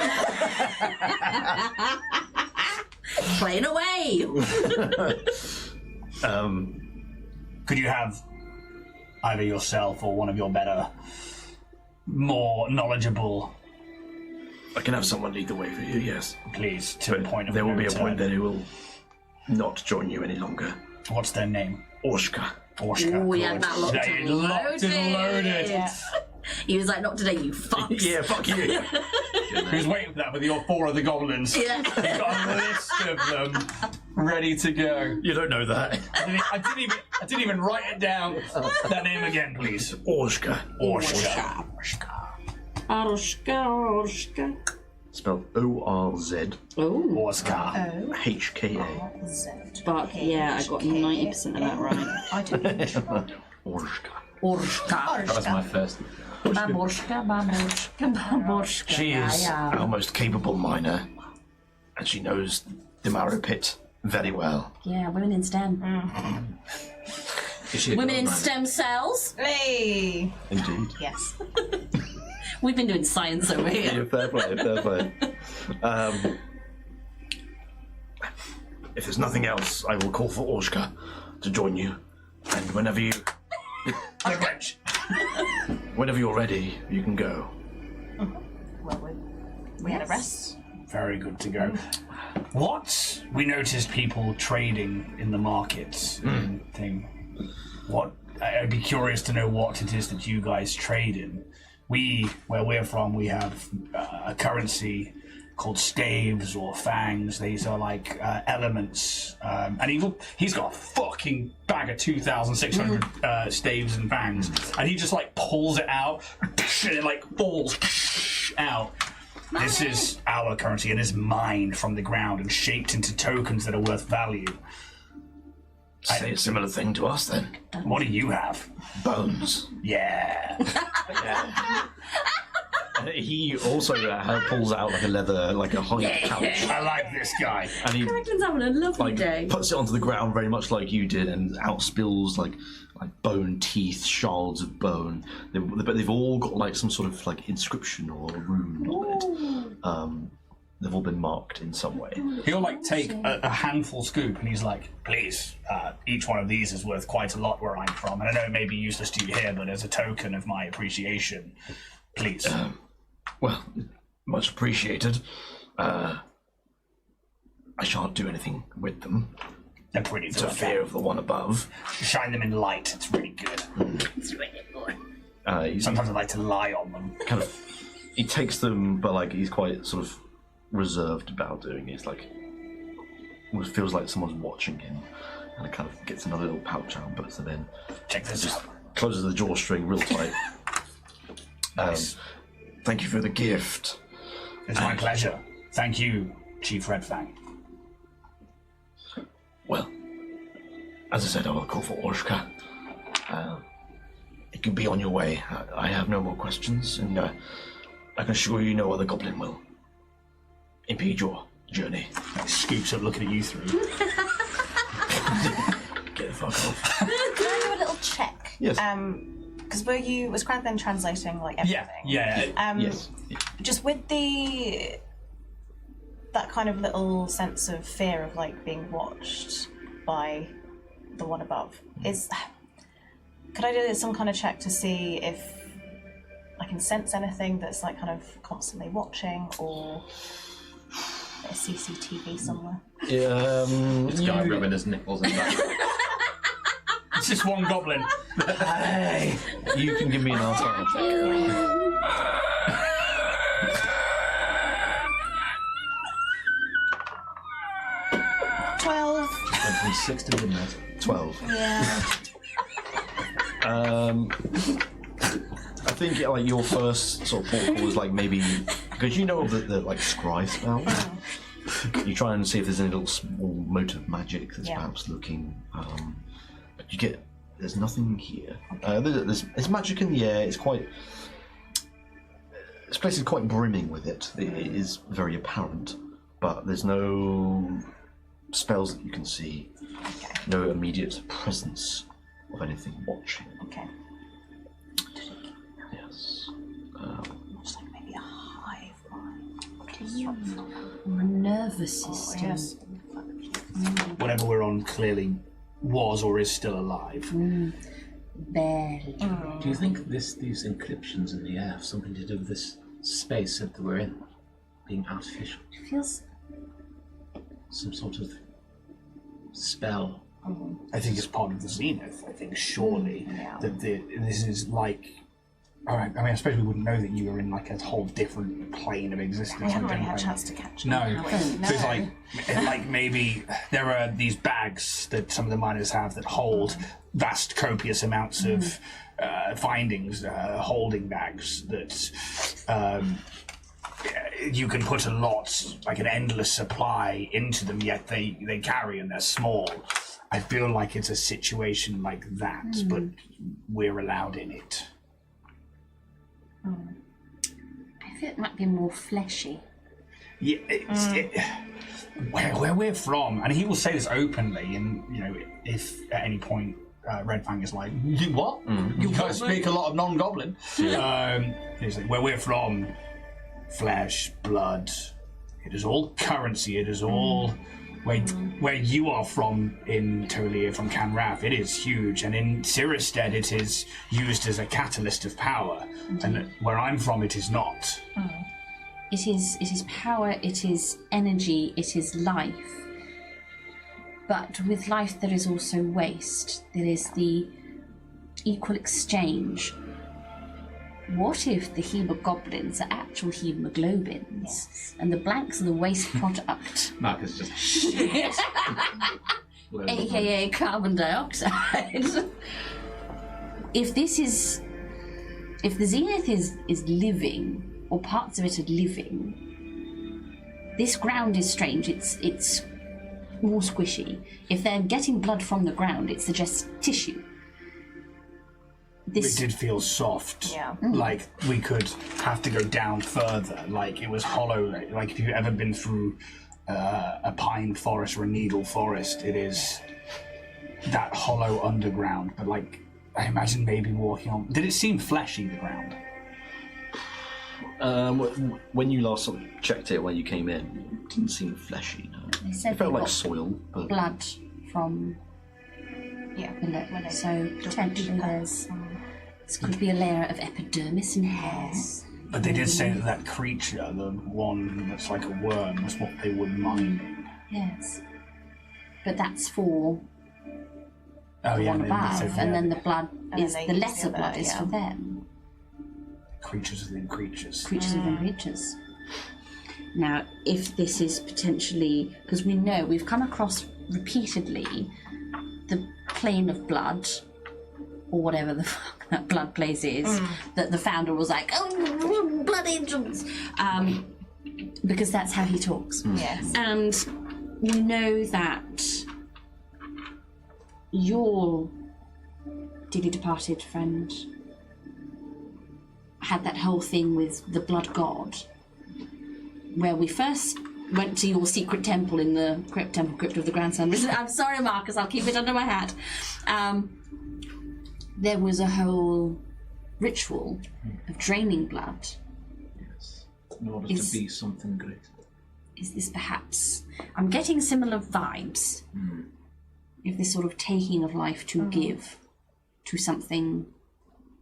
[SPEAKER 2] Playing away.
[SPEAKER 3] Could you have either yourself or one of your better, more knowledgeable,
[SPEAKER 1] I can have someone lead the way for you, yes.
[SPEAKER 3] please, to the point of
[SPEAKER 1] There will
[SPEAKER 3] no
[SPEAKER 1] be a
[SPEAKER 3] return?
[SPEAKER 1] point that he will not join you any longer.
[SPEAKER 3] What's their name?
[SPEAKER 1] Orshka.
[SPEAKER 3] Orshka.
[SPEAKER 2] We had that locked
[SPEAKER 3] They
[SPEAKER 2] and
[SPEAKER 3] locked and loaded.
[SPEAKER 6] Yeah.
[SPEAKER 2] He was like, not today, you fucks.
[SPEAKER 1] Yeah, fuck you.
[SPEAKER 3] Who's waiting for that with your 4 other goblins?
[SPEAKER 2] Yeah.
[SPEAKER 3] You've got a list of them ready to go.
[SPEAKER 1] You don't know that.
[SPEAKER 3] I didn't even write it down. That name again, please.
[SPEAKER 1] Orshka.
[SPEAKER 3] Orshka.
[SPEAKER 2] Arushka.
[SPEAKER 1] Spelled O-R-Z-H-K-A.
[SPEAKER 2] Oh,
[SPEAKER 3] Orshka.
[SPEAKER 2] but yeah, I got 90% of that right.
[SPEAKER 6] I didn't.
[SPEAKER 1] Orshka.
[SPEAKER 2] Orshka.
[SPEAKER 5] That was my first.
[SPEAKER 2] Baborshka.
[SPEAKER 1] She is our most capable miner, and she knows the Marrow Pit very well.
[SPEAKER 2] Yeah, women in STEM.
[SPEAKER 5] Is she a
[SPEAKER 2] Women in
[SPEAKER 5] gold miner?
[SPEAKER 2] STEM cells.
[SPEAKER 6] Hey.
[SPEAKER 1] Indeed.
[SPEAKER 6] Yes.
[SPEAKER 2] We've been doing science over here.
[SPEAKER 1] Yeah, fair play, fair play. If there's nothing else, I will call for Orshka to join you, and whenever you're ready, you can go.
[SPEAKER 6] Well, we had a rest.
[SPEAKER 3] Very good to go. What? We noticed people trading in the markets and thing. What? I'd be curious to know what it is that you guys trade in. Where we're from, we have a currency called staves or fangs. These are like elements. And he's got a fucking bag of 2,600 staves and fangs. And he just like pulls it out and it like falls out. This is our currency. It is mined from the ground and shaped into tokens that are worth value.
[SPEAKER 1] Say a similar thing to us then.
[SPEAKER 3] What do you have?
[SPEAKER 1] Bones.
[SPEAKER 3] Yeah.
[SPEAKER 1] He also pulls out like a leather, like a hide couch,
[SPEAKER 3] I like this guy.
[SPEAKER 1] and he
[SPEAKER 2] Franklin's having a lovely day.
[SPEAKER 1] puts it onto the ground very much like you did, and out spills like bone teeth, shards of bone. But they've all got like some sort of like inscription or rune on it. They've all been marked in some way.
[SPEAKER 3] He'll like take a handful scoop and he's like, please, each one of these is worth quite a lot where I'm from. And I know it may be useless to you here, but as a token of my appreciation, please.
[SPEAKER 1] Well, much appreciated. I shan't do anything with them.
[SPEAKER 3] They're pretty
[SPEAKER 1] To
[SPEAKER 3] good.
[SPEAKER 1] fear of the one above.
[SPEAKER 3] Shine them in light, it's really good.
[SPEAKER 2] It's really good.
[SPEAKER 1] He's
[SPEAKER 3] Sometimes I like to lie on them.
[SPEAKER 1] kind of, he takes them, but like he's quite sort of reserved about doing it. It's like, it feels like someone's watching him, and it kind of gets another little pouch out and puts it in.
[SPEAKER 3] Check this out.
[SPEAKER 1] Closes the drawstring real tight.
[SPEAKER 3] Nice.
[SPEAKER 1] Thank you for the gift.
[SPEAKER 3] It's my pleasure. Thank you, Chief Redfang.
[SPEAKER 1] Well, as I said, I will call for Orshka. You can be on your way. I have no more questions, and I can assure you no other goblin will impede your journey.
[SPEAKER 3] Like, scoops up looking at you three.
[SPEAKER 1] Get the fuck off.
[SPEAKER 6] Can I do a little check?
[SPEAKER 1] Yes.
[SPEAKER 6] Because was Grant then translating like everything?
[SPEAKER 3] Yeah.
[SPEAKER 1] Yes.
[SPEAKER 6] Just with that kind of little sense of fear of like being watched. by the one above. Could I do some kind of check to see if I can sense anything that's like kind of constantly watching, or a CCTV somewhere?
[SPEAKER 5] This guy rubbing his nipples and that.
[SPEAKER 3] It's just one goblin.
[SPEAKER 1] Hey, you can give me an arcana check.
[SPEAKER 6] 12.
[SPEAKER 5] 26 to midnight.
[SPEAKER 1] 12.
[SPEAKER 6] Yeah.
[SPEAKER 1] I think like your first sort of portal was like maybe because you know of the like scry spell. You try and see if there's any little small mote of magic that's perhaps looking. But you get there's nothing here. There's magic in the air. It's quite. This place is quite brimming with it. It is very apparent, but there's no spells that you can see.
[SPEAKER 6] Okay.
[SPEAKER 1] No immediate presence of anything watching.
[SPEAKER 6] Okay.
[SPEAKER 1] Yes.
[SPEAKER 6] Looks like maybe a hive mind.
[SPEAKER 2] Or a nervous system.
[SPEAKER 6] Yes.
[SPEAKER 3] Whatever we're on clearly was or is still alive.
[SPEAKER 2] Barely.
[SPEAKER 5] Do you think these encryptions in the air have something to do with this space that we're in being artificial?
[SPEAKER 2] It feels.
[SPEAKER 5] Some sort of spell?
[SPEAKER 3] I think it's part of the zenith. I think surely that this is like. I mean, I suppose we wouldn't know that you were in like a whole different plane of existence.
[SPEAKER 6] We haven't really had a chance to catch them.
[SPEAKER 3] No, so it's like maybe there are these bags that some of the miners have that hold vast, copious amounts of findings, holding bags that you can put a lot, like an endless supply into them, yet they carry and they're small. I feel like it's a situation like that, but we're allowed in it.
[SPEAKER 2] I feel it might be more fleshy.
[SPEAKER 3] Yeah, where we're from, and he will say this openly, and you know, if at any point Red Fang is like, "You what? You guys speak a lot of non-goblin." He's like, "Where we're from, flesh, blood, it is all currency. It is all where you are from in Tolia, from Kanrath. It is huge, and in Cyherested, it is used as a catalyst of power, and where I'm from, it is not."
[SPEAKER 2] It is power, it is energy, it is life. But with life there is also waste. There is the equal exchange. What if the hemogoblins are actual hemoglobins and the blanks are the waste product?
[SPEAKER 5] Marcus just
[SPEAKER 2] AKA carbon dioxide. If the zenith is living, or parts of it are living, this ground is strange. It's more squishy. If they're getting blood from the ground, it suggests tissue.
[SPEAKER 3] It did feel soft.
[SPEAKER 6] Yeah.
[SPEAKER 3] Like we could have to go down further. Like it was hollow. Like if you've ever been through a pine forest or a needle forest, it is that hollow underground. But like I imagine maybe walking on. Did it seem fleshy, the ground?
[SPEAKER 1] When you last sort of checked it when you came in, it didn't seem fleshy. No.
[SPEAKER 2] They said
[SPEAKER 1] It felt
[SPEAKER 2] they
[SPEAKER 1] like
[SPEAKER 2] got
[SPEAKER 1] soil, but
[SPEAKER 2] blood from
[SPEAKER 6] Yeah.
[SPEAKER 2] below. So potentially this could be a layer of epidermis and hair.
[SPEAKER 3] But they did say that creature, the one that's like a worm, was what they were mining.
[SPEAKER 2] Yes. But that's for
[SPEAKER 3] Oh
[SPEAKER 2] the
[SPEAKER 3] yeah,
[SPEAKER 2] one
[SPEAKER 3] they
[SPEAKER 2] above,
[SPEAKER 3] said,
[SPEAKER 2] and then the blood
[SPEAKER 6] And
[SPEAKER 2] is
[SPEAKER 6] then
[SPEAKER 2] the
[SPEAKER 6] they use
[SPEAKER 2] lesser
[SPEAKER 6] the
[SPEAKER 2] blood
[SPEAKER 6] other,
[SPEAKER 2] is
[SPEAKER 6] yeah.
[SPEAKER 2] for them.
[SPEAKER 3] creatures within creatures.
[SPEAKER 2] Creatures within creatures. Now, if this is potentially, because we know we've come across repeatedly the plane of blood, or whatever the fuck that blood place is, that the founder was like, "Oh, blood angels," because that's how he talks.
[SPEAKER 6] Yes.
[SPEAKER 2] And we know that your dearly departed friend had that whole thing with the blood god, where we first went to your secret temple in the crypt of the grandson. I'm sorry, Marcus, I'll keep it under my hat. There was a whole ritual of draining blood.
[SPEAKER 5] Yes. In order to be something great.
[SPEAKER 2] Is this perhaps... I'm getting similar vibes. this sort of taking of life to give to something.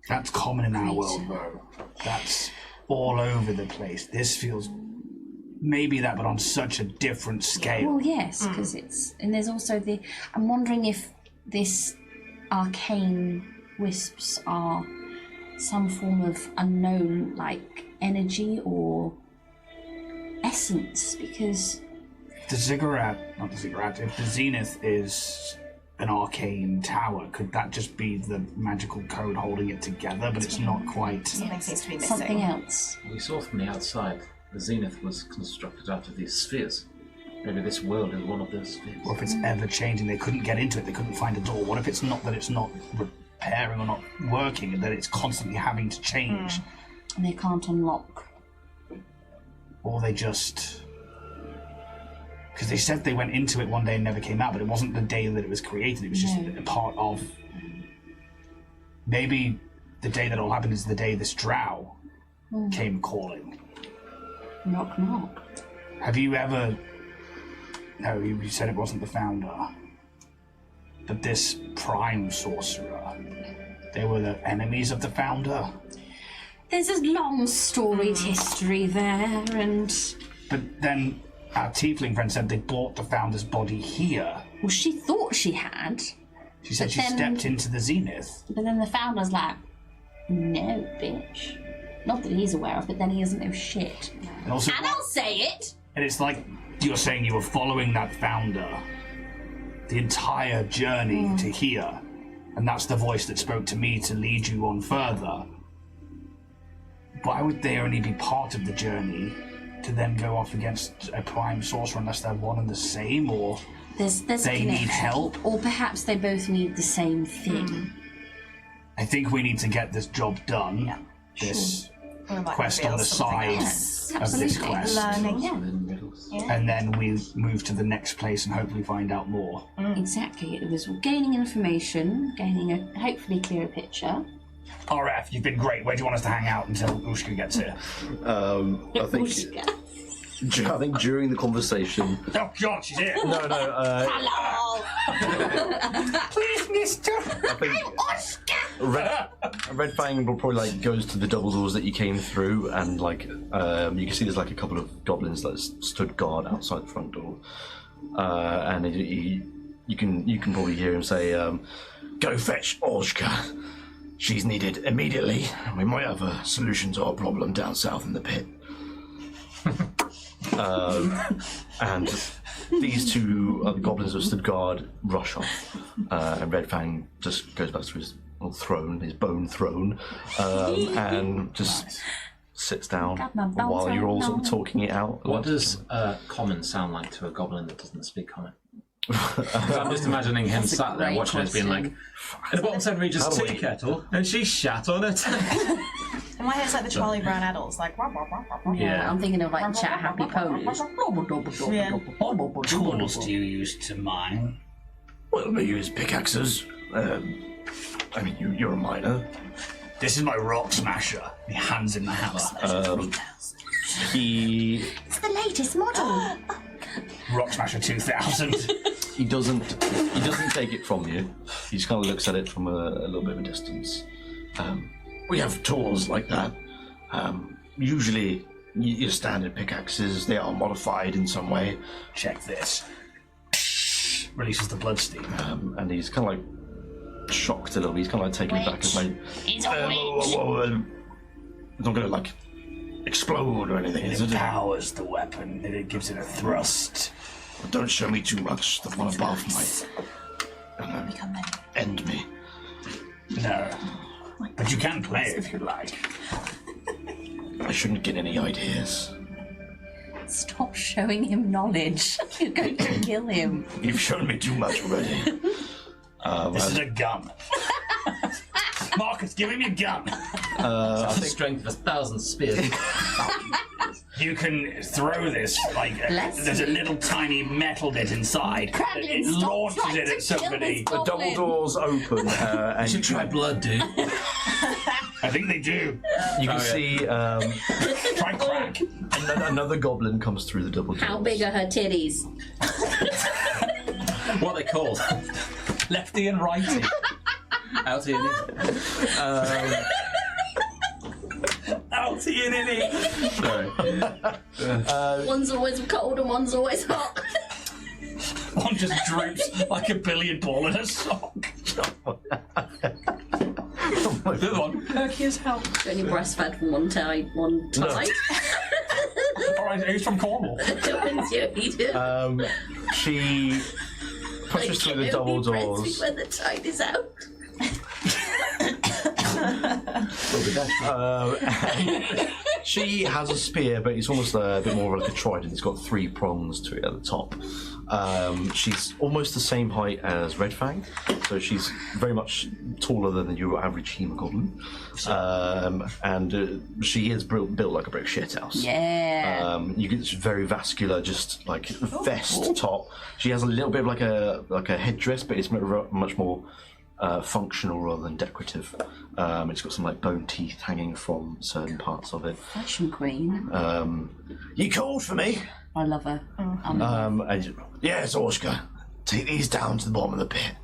[SPEAKER 3] That's common in our world, though. That's all over the place. This feels maybe that, but on such a different scale.
[SPEAKER 2] Well, yes, because it's... And there's also the... I'm wondering if this arcane wisps are some form of unknown, like, energy or essence, because...
[SPEAKER 3] If the Zenith is an arcane tower, could that just be the magical code holding it together, but it's not quite...
[SPEAKER 6] Something seems to be missing.
[SPEAKER 2] Something else.
[SPEAKER 5] We saw from the outside, the Zenith was constructed out of these spheres. Maybe this world is one of those spheres.
[SPEAKER 3] Or if it's ever changing, they couldn't get into it, they couldn't find a door. What if it's not that it's not repairing or not working, and that it's constantly having to change?
[SPEAKER 2] And they can't unlock.
[SPEAKER 3] Or they just... Because they said they went into it one day and never came out, but it wasn't the day that it was created, it was just a part of... Maybe the day that all happened is the day this drow came calling.
[SPEAKER 2] Knock, knock.
[SPEAKER 3] Have you ever... No, you said it wasn't the founder. But this Prime Sorcerer, they were the enemies of the founder?
[SPEAKER 2] There's a long storied history there, and...
[SPEAKER 3] But then our tiefling friend said they brought the founder's body here.
[SPEAKER 2] Well, she thought she had.
[SPEAKER 3] She said
[SPEAKER 2] But
[SPEAKER 3] she
[SPEAKER 2] then-
[SPEAKER 3] stepped into the Zenith.
[SPEAKER 2] But then the founder's like, no, bitch. Not that he's aware of, but then he doesn't know shit.
[SPEAKER 3] And also,
[SPEAKER 2] And I'll say it!
[SPEAKER 3] and it's like you're saying you were following that founder the entire journey to here. And that's the voice that spoke to me to lead you on further. Why would they only be part of the journey to then go off against a Prime Sorcerer unless they're one and the same, or
[SPEAKER 2] There's
[SPEAKER 3] they
[SPEAKER 2] a
[SPEAKER 3] need
[SPEAKER 2] connection.
[SPEAKER 3] help?
[SPEAKER 2] Or perhaps they both need the same thing.
[SPEAKER 3] I think we need to get this job done. This
[SPEAKER 6] We might
[SPEAKER 3] quest
[SPEAKER 6] reveal
[SPEAKER 3] on the
[SPEAKER 6] something
[SPEAKER 3] side
[SPEAKER 6] else.
[SPEAKER 3] of this
[SPEAKER 2] Absolutely.
[SPEAKER 3] quest.
[SPEAKER 6] Learning.
[SPEAKER 2] Yeah,
[SPEAKER 3] And then we move to the next place and hopefully find out more.
[SPEAKER 2] exactly. It was gaining information, gaining a hopefully clearer picture.
[SPEAKER 3] RF, you've been great. Where do you want us to hang out until Ushka gets here?
[SPEAKER 1] I think during the conversation.
[SPEAKER 3] Oh, God, she's here.
[SPEAKER 1] No.
[SPEAKER 2] Hello!
[SPEAKER 3] Please, mister.
[SPEAKER 1] I think Red Fang will probably like goes to the double doors that you came through, and like you can see there's like a couple of goblins that stood guard outside the front door, and you can probably hear him say, "Go fetch Orzhka. She's needed immediately. We might have a solution to our problem down south in the pit." And these two goblins that stood guard rush off, and Red Fang just goes back to his little throne, his bone throne, and just sits down
[SPEAKER 2] Got my bone
[SPEAKER 1] while you're all
[SPEAKER 2] throne
[SPEAKER 1] sort of
[SPEAKER 2] on.
[SPEAKER 1] talking it out.
[SPEAKER 5] What does common sound like to a goblin that doesn't speak common? 'Cause I'm just imagining him
[SPEAKER 2] That's a
[SPEAKER 5] sat there
[SPEAKER 2] great
[SPEAKER 5] watching us being like,
[SPEAKER 2] question.
[SPEAKER 5] at the bottom said reaches
[SPEAKER 1] How do
[SPEAKER 5] tea
[SPEAKER 1] we-
[SPEAKER 5] kettle, and she shat on it.
[SPEAKER 6] In my head, it's like the Charlie Brown adults, like.
[SPEAKER 5] Yeah.
[SPEAKER 2] I'm thinking of like chat happy ponies.
[SPEAKER 6] Yeah.
[SPEAKER 3] What tools do you use to mine?
[SPEAKER 1] Well, we use pickaxes. I mean, you're a miner.
[SPEAKER 3] This is my rock smasher. He hands in the hammer.
[SPEAKER 1] He
[SPEAKER 2] It's the latest model.
[SPEAKER 3] Rock smasher 2000.
[SPEAKER 1] He doesn't take it from you. He just kind of looks at it from a little bit of a distance. We have tools like that. Usually, your standard pickaxes, they are modified in some way.
[SPEAKER 3] Check this. Releases the blood steam.
[SPEAKER 1] And he's kind of like shocked a little bit. He's kind of like taken aback. As like,
[SPEAKER 2] He's a witch.
[SPEAKER 1] it's not going to like explode or anything.
[SPEAKER 3] It
[SPEAKER 1] Is it?
[SPEAKER 3] empowers the weapon, and it gives it a thrust.
[SPEAKER 1] Don't show me too much. The one above might end me.
[SPEAKER 3] No. But you can play it if you like.
[SPEAKER 1] I shouldn't get any ideas.
[SPEAKER 2] Stop showing him knowledge. You're going to kill him.
[SPEAKER 1] You've shown me too much already.
[SPEAKER 3] This is a gun. Marcus, give him your gun.
[SPEAKER 5] That's the strength of 1,000 spears.
[SPEAKER 3] You can throw this, like,
[SPEAKER 2] Bless
[SPEAKER 3] there's a
[SPEAKER 2] you.
[SPEAKER 3] little tiny metal bit inside.
[SPEAKER 2] Kraglin,
[SPEAKER 3] It
[SPEAKER 2] stop
[SPEAKER 3] launches
[SPEAKER 2] trying
[SPEAKER 3] it
[SPEAKER 2] to
[SPEAKER 3] at somebody.
[SPEAKER 2] kill this
[SPEAKER 1] Double doors open, and
[SPEAKER 5] You should try blood, dude.
[SPEAKER 3] I think they do.
[SPEAKER 1] you can see
[SPEAKER 3] Try crack.
[SPEAKER 1] another goblin comes through the double doors.
[SPEAKER 2] How big are her titties?
[SPEAKER 5] What are they called?
[SPEAKER 3] Lefty and righty.
[SPEAKER 5] Outie and
[SPEAKER 3] Outie and innie.
[SPEAKER 5] Sorry.
[SPEAKER 2] One's always cold and one's always hot.
[SPEAKER 3] One just droops like a billiard ball in a sock. The other one, perky as hell.
[SPEAKER 2] Only breastfed from one side.
[SPEAKER 3] Alright, who's from Cornwall?
[SPEAKER 1] She pushes through the double doors.
[SPEAKER 2] When the tide is out.
[SPEAKER 1] She has a spear, but it's almost a bit more like a trident. It's got 3 prongs to it at the top. She's almost the same height as Red Fang, so she's very much taller than your average Hemogoblin. And she is built like a brick shithouse.
[SPEAKER 2] Yeah.
[SPEAKER 1] You get very vascular, just like vest top. She has a little bit of like a headdress, but it's much more functional rather than decorative. It's got some like bone teeth hanging from certain parts of it.
[SPEAKER 2] Fashion queen.
[SPEAKER 1] You called for me?
[SPEAKER 2] I love her.
[SPEAKER 1] Yes, Orshka. Take these down to the bottom of the pit.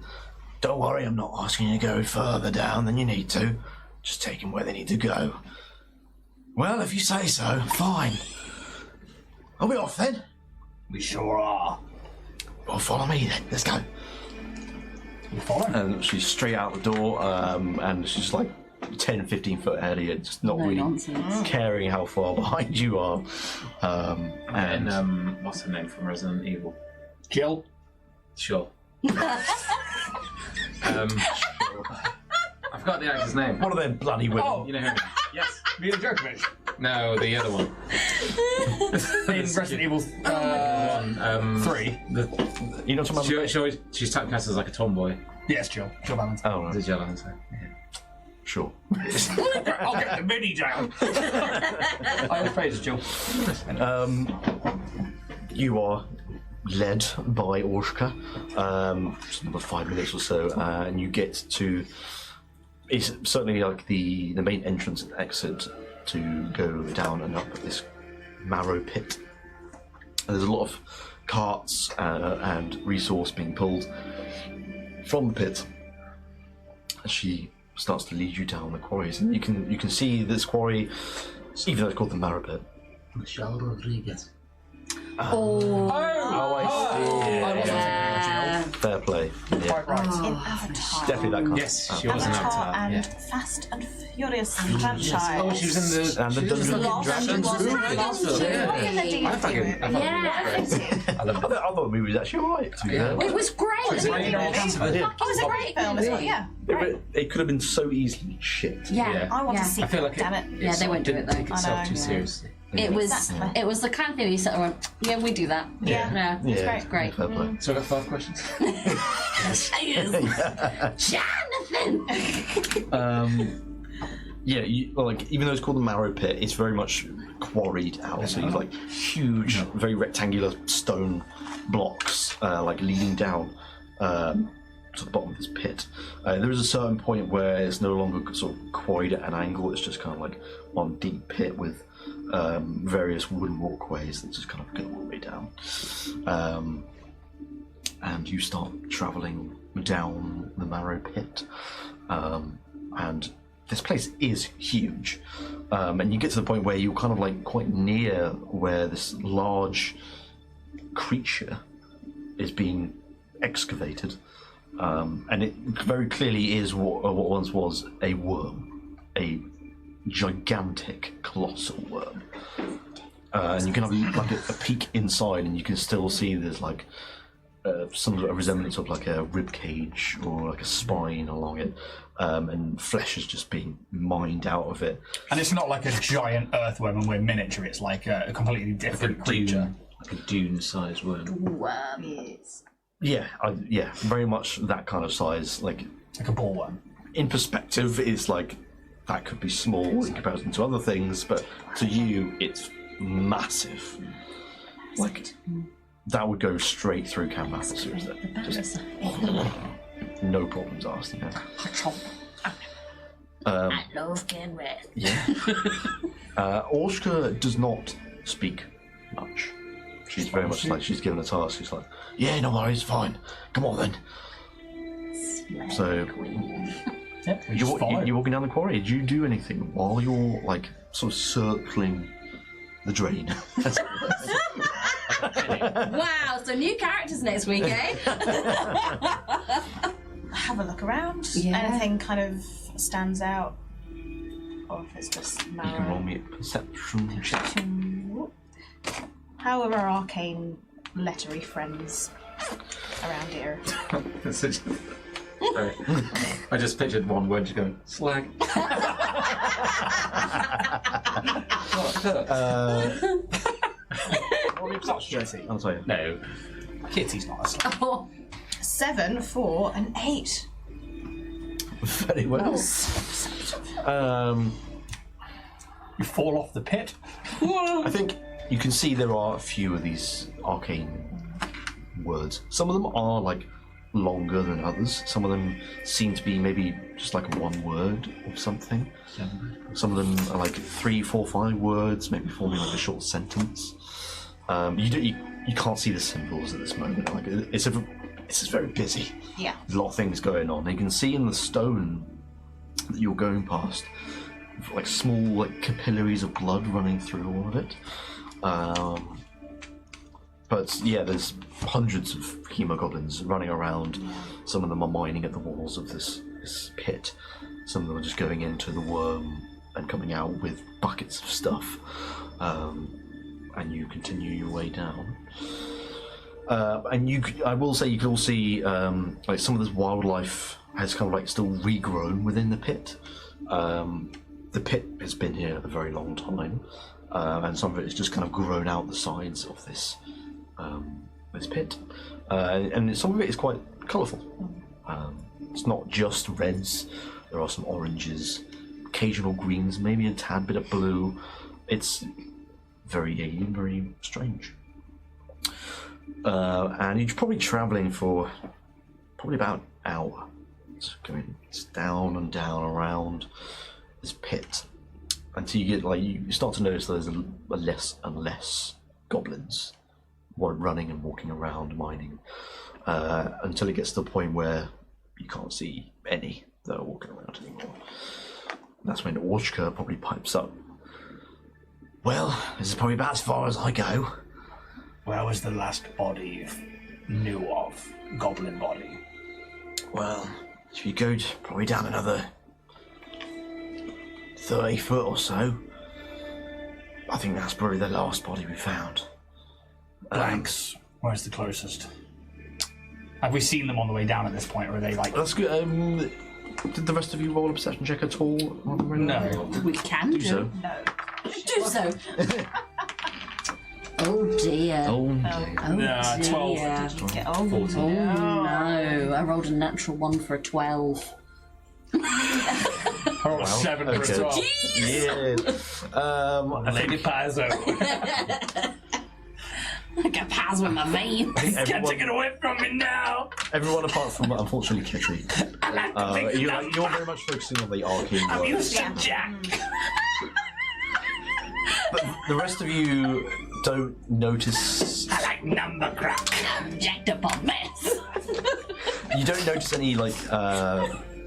[SPEAKER 1] Don't worry, I'm not asking you to go further down than you need to. Just take them where they need to go. Well, if you say so, fine. Are we off then?
[SPEAKER 3] We sure are.
[SPEAKER 1] Well, follow me then. Let's go.
[SPEAKER 3] You follow?
[SPEAKER 1] And she's straight out the door, and she's like 10, 15 foot ahead of you, just not really
[SPEAKER 2] nonsense.
[SPEAKER 1] caring how far behind you are.
[SPEAKER 5] And what's her name from Resident Evil?
[SPEAKER 3] Jill.
[SPEAKER 5] Sure. I forgot the actor's name.
[SPEAKER 1] One of them bloody women.
[SPEAKER 3] Oh.
[SPEAKER 5] You know who? Yes.
[SPEAKER 3] Mila Djokovic.
[SPEAKER 5] No, the other one.
[SPEAKER 3] In Resident Evil 3.
[SPEAKER 1] You know something about
[SPEAKER 5] She's typecast as like a tomboy.
[SPEAKER 3] Yes, Jill. Jill Valentine.
[SPEAKER 1] Oh, right.
[SPEAKER 5] Is it Jill Valentine? Yeah.
[SPEAKER 1] Sure.
[SPEAKER 3] I'll get the mini jail. I always praise Jill.
[SPEAKER 1] You are led by Orshka, just another 5 minutes or so, and you get to. It's certainly like the main entrance and exit to go down and up this marrow pit. And there's a lot of carts and resource being pulled from the pit. And she starts to lead you down the quarries, and you can see this quarry, even though it's called the marrow pit.
[SPEAKER 5] Michelle Rodriguez.
[SPEAKER 1] I see.
[SPEAKER 3] I wasn't thinking
[SPEAKER 1] Fair play. Yeah.
[SPEAKER 3] Quite right.
[SPEAKER 6] In Avatar.
[SPEAKER 1] Definitely that kind.
[SPEAKER 5] Yes, she was an
[SPEAKER 6] Avatar
[SPEAKER 5] Avatar.
[SPEAKER 6] and
[SPEAKER 5] Yeah.
[SPEAKER 6] Fast and Furious franchise.
[SPEAKER 5] Oh, she was in the.
[SPEAKER 1] And the
[SPEAKER 5] she was in
[SPEAKER 1] Dungeons and
[SPEAKER 6] Lost
[SPEAKER 1] Dragons
[SPEAKER 6] Lost
[SPEAKER 1] movie.
[SPEAKER 6] Dragons.
[SPEAKER 5] Lost
[SPEAKER 6] She was in the
[SPEAKER 5] I
[SPEAKER 6] D&D
[SPEAKER 5] thought it
[SPEAKER 6] movie.
[SPEAKER 5] was great. I loved
[SPEAKER 1] I thought the movie was actually alright. To be fair.
[SPEAKER 2] It was great.
[SPEAKER 6] It was a great film as well, yeah.
[SPEAKER 1] It could have been so easily shit.
[SPEAKER 2] Yeah.
[SPEAKER 6] I want to
[SPEAKER 2] Yeah.
[SPEAKER 6] see
[SPEAKER 5] I feel like
[SPEAKER 6] damn it.
[SPEAKER 2] Yeah, they won't do it, though.
[SPEAKER 5] Take itself
[SPEAKER 6] I know,
[SPEAKER 5] too
[SPEAKER 6] yeah.
[SPEAKER 5] seriously.
[SPEAKER 2] It was
[SPEAKER 6] Exactly.
[SPEAKER 2] it was the kind of thing you sort of went, yeah, we do that.
[SPEAKER 6] Yeah.
[SPEAKER 2] Yeah.
[SPEAKER 1] Yeah,
[SPEAKER 6] great.
[SPEAKER 2] Great.
[SPEAKER 1] Fair play.
[SPEAKER 5] So I got 5 questions.
[SPEAKER 2] Jonathan!
[SPEAKER 1] Yeah, like even though it's called the marrow pit, it's very much quarried out. So you've like huge, very rectangular stone blocks, like leading down to the bottom of this pit. There is a certain point where it's no longer sort of quarried at an angle. It's just kind of like one deep pit with various wooden walkways that just kind of go all the way down. And you start travelling down the marrow pit, and this place is huge, and you get to the point where you're kind of like quite near where this large creature is being excavated, and it very clearly is what once was a worm, a gigantic, colossal worm, and you can have like a peek inside, and you can still see there's like some sort of resemblance of like a rib cage or like a spine along it, and flesh is just being mined out of it.
[SPEAKER 3] And it's not like a giant earthworm and we're miniature, it's like a completely different creature.
[SPEAKER 5] Like a dune-sized worm.
[SPEAKER 1] Yeah, very much that kind of size. Like
[SPEAKER 3] Like a ballworm.
[SPEAKER 1] in perspective, it's like that could be small in comparison to other things, but to you, it's massive. Like that would go straight through Kanrath seriously. Just no problems asked. Yeah.
[SPEAKER 2] I love Kanrath.
[SPEAKER 1] Yeah. Orshka does not speak much. she's very much like she's given a task. She's like, yeah, no worries, fine. Come on then. So
[SPEAKER 3] Yep, we just follow.
[SPEAKER 1] you're walking down the quarry. Did you do anything while you're like sort of circling the drain?
[SPEAKER 2] Wow, so new characters next week, eh?
[SPEAKER 6] Have a look around.
[SPEAKER 2] Yeah.
[SPEAKER 6] Anything kind of stands out? Or if it's just
[SPEAKER 1] You can roll
[SPEAKER 6] narrow.
[SPEAKER 1] me a perception check.
[SPEAKER 6] How are our arcane lettery friends around here?
[SPEAKER 5] Sorry. I just pictured one word just going, slag.
[SPEAKER 3] Roll me a perception check.
[SPEAKER 1] I'll tell you.
[SPEAKER 5] No.
[SPEAKER 3] Kitty's not a slag.
[SPEAKER 2] Oh,
[SPEAKER 6] 7, 4, and 8.
[SPEAKER 1] Very well.
[SPEAKER 3] You fall off the pit.
[SPEAKER 1] I think you can see there are a few of these arcane words. Some of them are like longer than others. Some of them seem to be maybe just like one word or something. Some of them are like 3, 4, 5 words, maybe forming like a short sentence. You can't see the symbols at this moment. Like it's just very busy.
[SPEAKER 6] Yeah.
[SPEAKER 1] There's a lot of things going on. You can see in the stone that you're going past, like small like capillaries of blood running through all of it. But yeah, there's hundreds of hemogoblins running around. Some of them are mining at the walls of this pit. Some of them are just going into the worm and coming out with buckets of stuff. And you continue your way down. And I will say you can all see like some of this wildlife has kind of like still regrown within the pit. The pit has been here a very long time, and some of it has just kind of grown out the sides of this pit, and some of it is quite colourful. It's not just reds. There are some oranges, occasional greens, maybe a tad bit of blue. It's very alien, very strange. And you're probably travelling for probably about an hour. It's going down and down around this pit until you get like you start to notice there's less and less goblins running and walking around mining until it gets to the point where you can't see any that are walking around anymore. That's when Orchka probably pipes up. Well, this is probably about as far as I go.
[SPEAKER 3] Where was the last body you knew of? Goblin body.
[SPEAKER 1] Well, if you go probably down another 30 foot or so, I think that's probably the last body we found.
[SPEAKER 3] Blanks. Where's the closest? Have we seen them on the way down at this point, or are they like...
[SPEAKER 1] That's good. Did the rest of you roll a perception check at all?
[SPEAKER 3] No.
[SPEAKER 2] we can
[SPEAKER 1] Do so.
[SPEAKER 6] No.
[SPEAKER 2] Do so. Oh dear.
[SPEAKER 1] Oh, dear.
[SPEAKER 2] Oh
[SPEAKER 3] Nah,
[SPEAKER 2] dear.
[SPEAKER 3] 12.
[SPEAKER 6] Get
[SPEAKER 2] Oh no, I rolled a natural 1 for a 12.
[SPEAKER 3] Oh, 7 for
[SPEAKER 1] okay.
[SPEAKER 3] a 12.
[SPEAKER 1] Yeah.
[SPEAKER 3] Lady Pazzo.
[SPEAKER 2] Like a pass with my vein.
[SPEAKER 3] Can't take it away from me now.
[SPEAKER 1] Everyone apart from, unfortunately, Kitty.
[SPEAKER 3] I like to think
[SPEAKER 1] You're very much focusing on the arcane
[SPEAKER 3] I'm
[SPEAKER 1] world.
[SPEAKER 3] used to Jack.
[SPEAKER 1] But the rest of you don't notice.
[SPEAKER 3] I like number crack.
[SPEAKER 2] Jacked up on mess.
[SPEAKER 1] You don't notice any like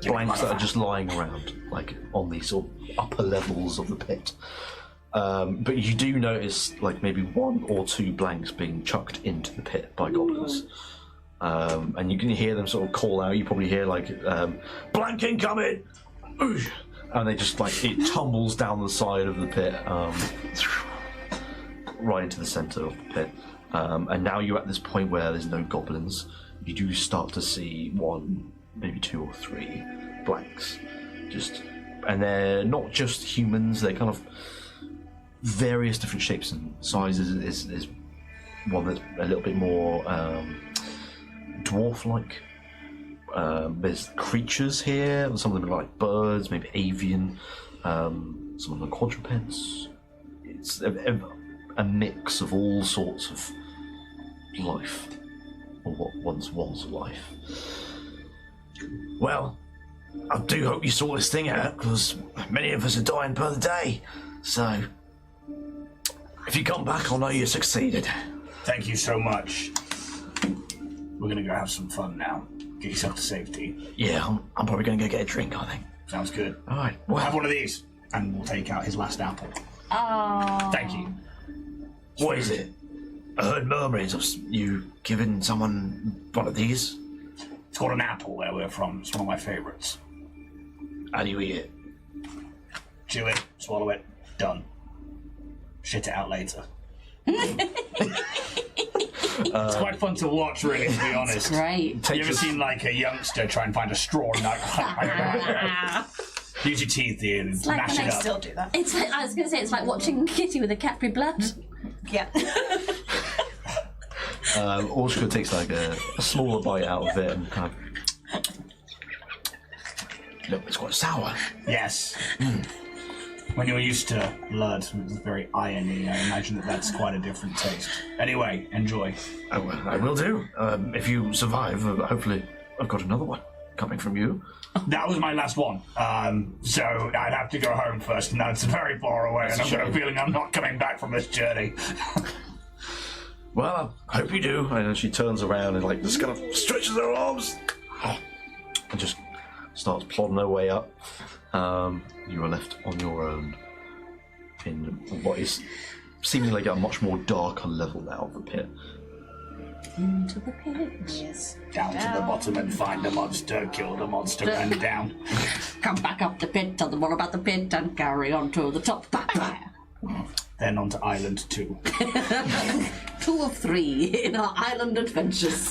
[SPEAKER 1] blanks that are just lying around, like on these sort of upper levels of the pit. But you do notice like maybe 1 or 2 blanks being chucked into the pit by goblins. And you can hear them sort of call out. You probably hear like blank incoming, and they just like it tumbles down the side of the pit, right into the centre of the pit. And now you're at this point where there's no goblins. You do start to see 1, maybe 2 or 3 blanks, and they're not just humans. They're kind of various different shapes and sizes. Is one that's a little bit more dwarf-like. There's creatures here. Some of them are like birds, maybe avian. Some of them are quadrupeds. It's a mix of all sorts of life, or what once was life. Well, I do hope you sort this thing out, because many of us are dying per the day. So, if you come back, I'll know you succeeded.
[SPEAKER 3] Thank you so much. We're gonna go have some fun now. Get yourself to safety.
[SPEAKER 1] Yeah, I'm probably going to go get a drink, I think.
[SPEAKER 3] Sounds good.
[SPEAKER 1] All right.
[SPEAKER 3] We'll have one of these, and we'll take out his last apple.
[SPEAKER 2] Oh.
[SPEAKER 3] Thank you.
[SPEAKER 1] What is it? I heard murmurings of you giving someone one of these.
[SPEAKER 3] It's called an apple where we're from. It's one of my favourites.
[SPEAKER 1] How do you eat it?
[SPEAKER 3] Chew it, swallow it, done. Shit it out later. It's quite fun to watch, really, to be honest.
[SPEAKER 2] Great.
[SPEAKER 3] You ever seen like a youngster try and find a straw and like use your teeth, Ian, and
[SPEAKER 2] like
[SPEAKER 3] mash
[SPEAKER 2] when
[SPEAKER 3] it
[SPEAKER 2] I
[SPEAKER 3] up?
[SPEAKER 6] Still do that.
[SPEAKER 2] It's like, I was going to say, it's like watching Kitty with a Capri blood.
[SPEAKER 6] Yeah.
[SPEAKER 1] Orshka takes like a smaller bite out of it and kind of. Look, it's quite sour.
[SPEAKER 3] Yes. When you're used to blood, it's very irony. I imagine that's quite a different taste. Anyway, enjoy.
[SPEAKER 1] Oh, well, I will do. If you survive, hopefully I've got another one coming from you.
[SPEAKER 3] That was my last one. So I'd have to go home first, and that's very far away, and I've got a feeling I'm not coming back from this journey.
[SPEAKER 1] Well, I hope you do. And then she turns around and like just kind of stretches her arms and just starts plodding her way up. You are left on your own in what is seemingly like a much more darker level now of the pit.
[SPEAKER 2] Into the pit.
[SPEAKER 6] Yes.
[SPEAKER 3] Down to the bottom and find the monster, kill the monster, and down.
[SPEAKER 2] Come back up the pit, tell them all about the pit, and carry on to the top.
[SPEAKER 3] Then on to Island 2.
[SPEAKER 2] 2 of 3 in our island adventures.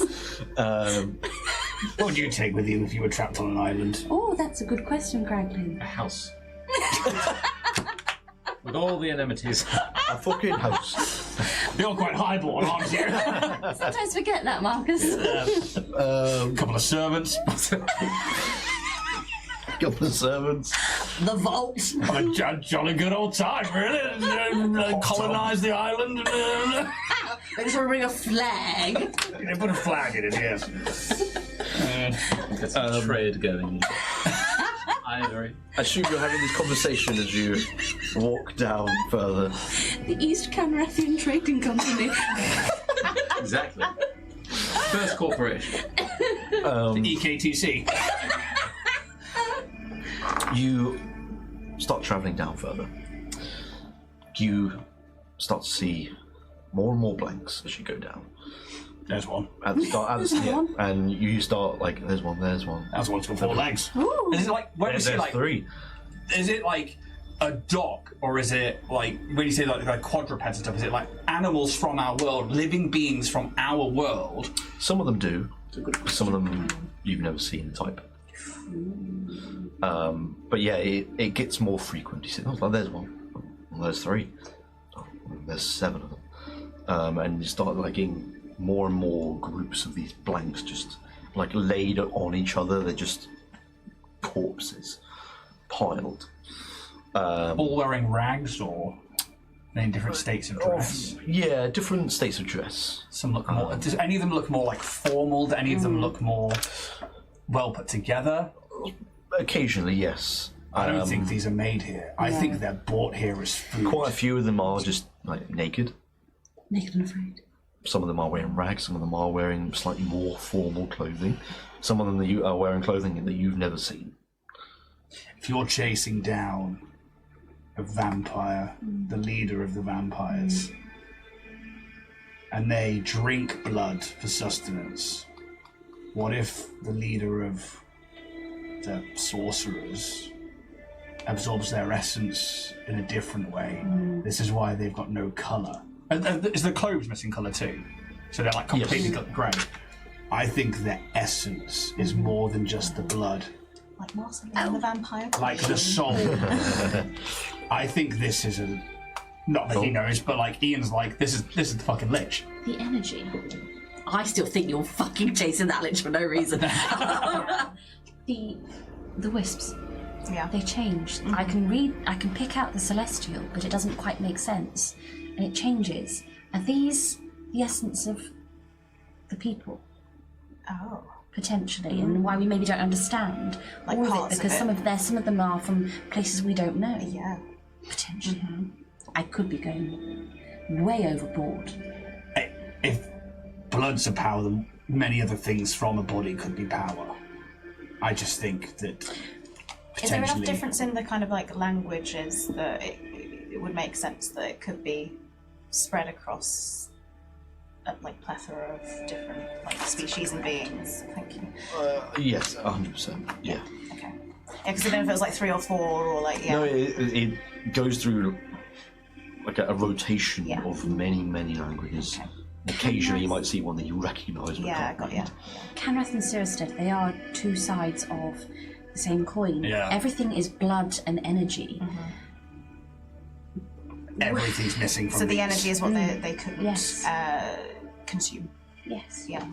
[SPEAKER 3] What would you take with you if you were trapped on an island?
[SPEAKER 2] Oh, that's a good question, Craiglin.
[SPEAKER 5] A house. With all the amenities.
[SPEAKER 1] A fucking house.
[SPEAKER 3] You're quite highborn, aren't you?
[SPEAKER 2] Sometimes forget that, Marcus.
[SPEAKER 3] A couple of servants.
[SPEAKER 1] Couple of servants.
[SPEAKER 2] The vault.
[SPEAKER 3] A jolly good old time, really. Colonise the island.
[SPEAKER 2] Make sure to bring a flag.
[SPEAKER 3] They put a flag in it, yes.
[SPEAKER 5] Get some trade going. Ivory.
[SPEAKER 1] I assume you're having this conversation as you walk down further.
[SPEAKER 2] The East Kanrathian Trading Company.
[SPEAKER 5] Exactly. First corporation.
[SPEAKER 3] The EKTC.
[SPEAKER 1] You start travelling down further. You start to see more and more blanks as you go down.
[SPEAKER 3] There's one.
[SPEAKER 1] At the start,
[SPEAKER 2] There's one.
[SPEAKER 1] and you start like, there's one.
[SPEAKER 3] That's one's got 4 legs.
[SPEAKER 2] Ooh.
[SPEAKER 3] Is it like when we say
[SPEAKER 1] There's
[SPEAKER 3] like
[SPEAKER 1] 3.
[SPEAKER 3] is it like a dog, or is it like when you say like quadrupeds and stuff? Is it like animals from our world, living beings from our world?
[SPEAKER 1] Some of them do. Some of them you've never seen the type. But yeah, it gets more frequent. You see, oh, there's one. Oh, there's 3. Oh, there's 7 of them. And you start like getting more and more groups of these blanks just like laid on each other. They're just corpses piled.
[SPEAKER 3] All wearing rags, or in different states of dress?
[SPEAKER 1] Yeah, different states of dress.
[SPEAKER 3] Some look more. Does any of them look more like formal? Do any of them look more well put together?
[SPEAKER 1] Occasionally, yes.
[SPEAKER 3] I don't think these are made here. I think they're bought here as food.
[SPEAKER 1] Quite a few of them are just like naked.
[SPEAKER 2] Naked and afraid.
[SPEAKER 1] Some of them are wearing rags. Some of them are wearing slightly more formal clothing. Some of them are wearing clothing that you've never seen.
[SPEAKER 3] If you're chasing down a vampire, the leader of the vampires, and they drink blood for sustenance, what if the leader of the sorcerers absorbs their essence in a different way? This is why they've got no colour. Is the clothes missing colour too? So they're like completely grey. I think their essence is more than just the blood.
[SPEAKER 6] Like Marcel and the vampire.
[SPEAKER 3] Like the soul. I think this is a... Not that he knows, but like Ian's like, this is the fucking lich.
[SPEAKER 2] The energy. I still think you're fucking chasing that lich for no reason. The wisps.
[SPEAKER 6] Yeah.
[SPEAKER 2] They change. I can pick out the celestial, but it doesn't quite make sense. And it changes. Are these the essence of the people?
[SPEAKER 6] Oh.
[SPEAKER 2] Potentially, and why we maybe don't understand
[SPEAKER 6] Like
[SPEAKER 2] all of it,
[SPEAKER 6] parts of
[SPEAKER 2] because
[SPEAKER 6] it.
[SPEAKER 2] some of them are from places we don't know.
[SPEAKER 6] Yeah.
[SPEAKER 2] Potentially. I could be going way overboard.
[SPEAKER 3] if blood's a power, then many other things from a body could be power. I just think that potentially...
[SPEAKER 6] Is there enough difference in the kind of like languages that it would make sense that it could be spread across a like plethora of different like species and beings? Thank you.
[SPEAKER 1] Yes, 100%. Yeah.
[SPEAKER 6] Okay. Yeah, because then if it was like 3 or 4 or like
[SPEAKER 1] No, it goes through like a rotation
[SPEAKER 6] Yeah.
[SPEAKER 1] of many languages.
[SPEAKER 6] Okay.
[SPEAKER 1] Occasionally, you might see one that you recognise. but
[SPEAKER 6] Yeah,
[SPEAKER 1] can't
[SPEAKER 6] got
[SPEAKER 1] read.
[SPEAKER 6] ya.
[SPEAKER 2] Kanrath and Cyherested, they are two sides of the same coin.
[SPEAKER 3] Yeah.
[SPEAKER 2] Everything is blood and energy.
[SPEAKER 3] Everything's missing from
[SPEAKER 6] So the
[SPEAKER 3] these.
[SPEAKER 6] energy is what they couldn't
[SPEAKER 2] Yes.
[SPEAKER 6] consume.
[SPEAKER 2] Yes.
[SPEAKER 6] Yeah.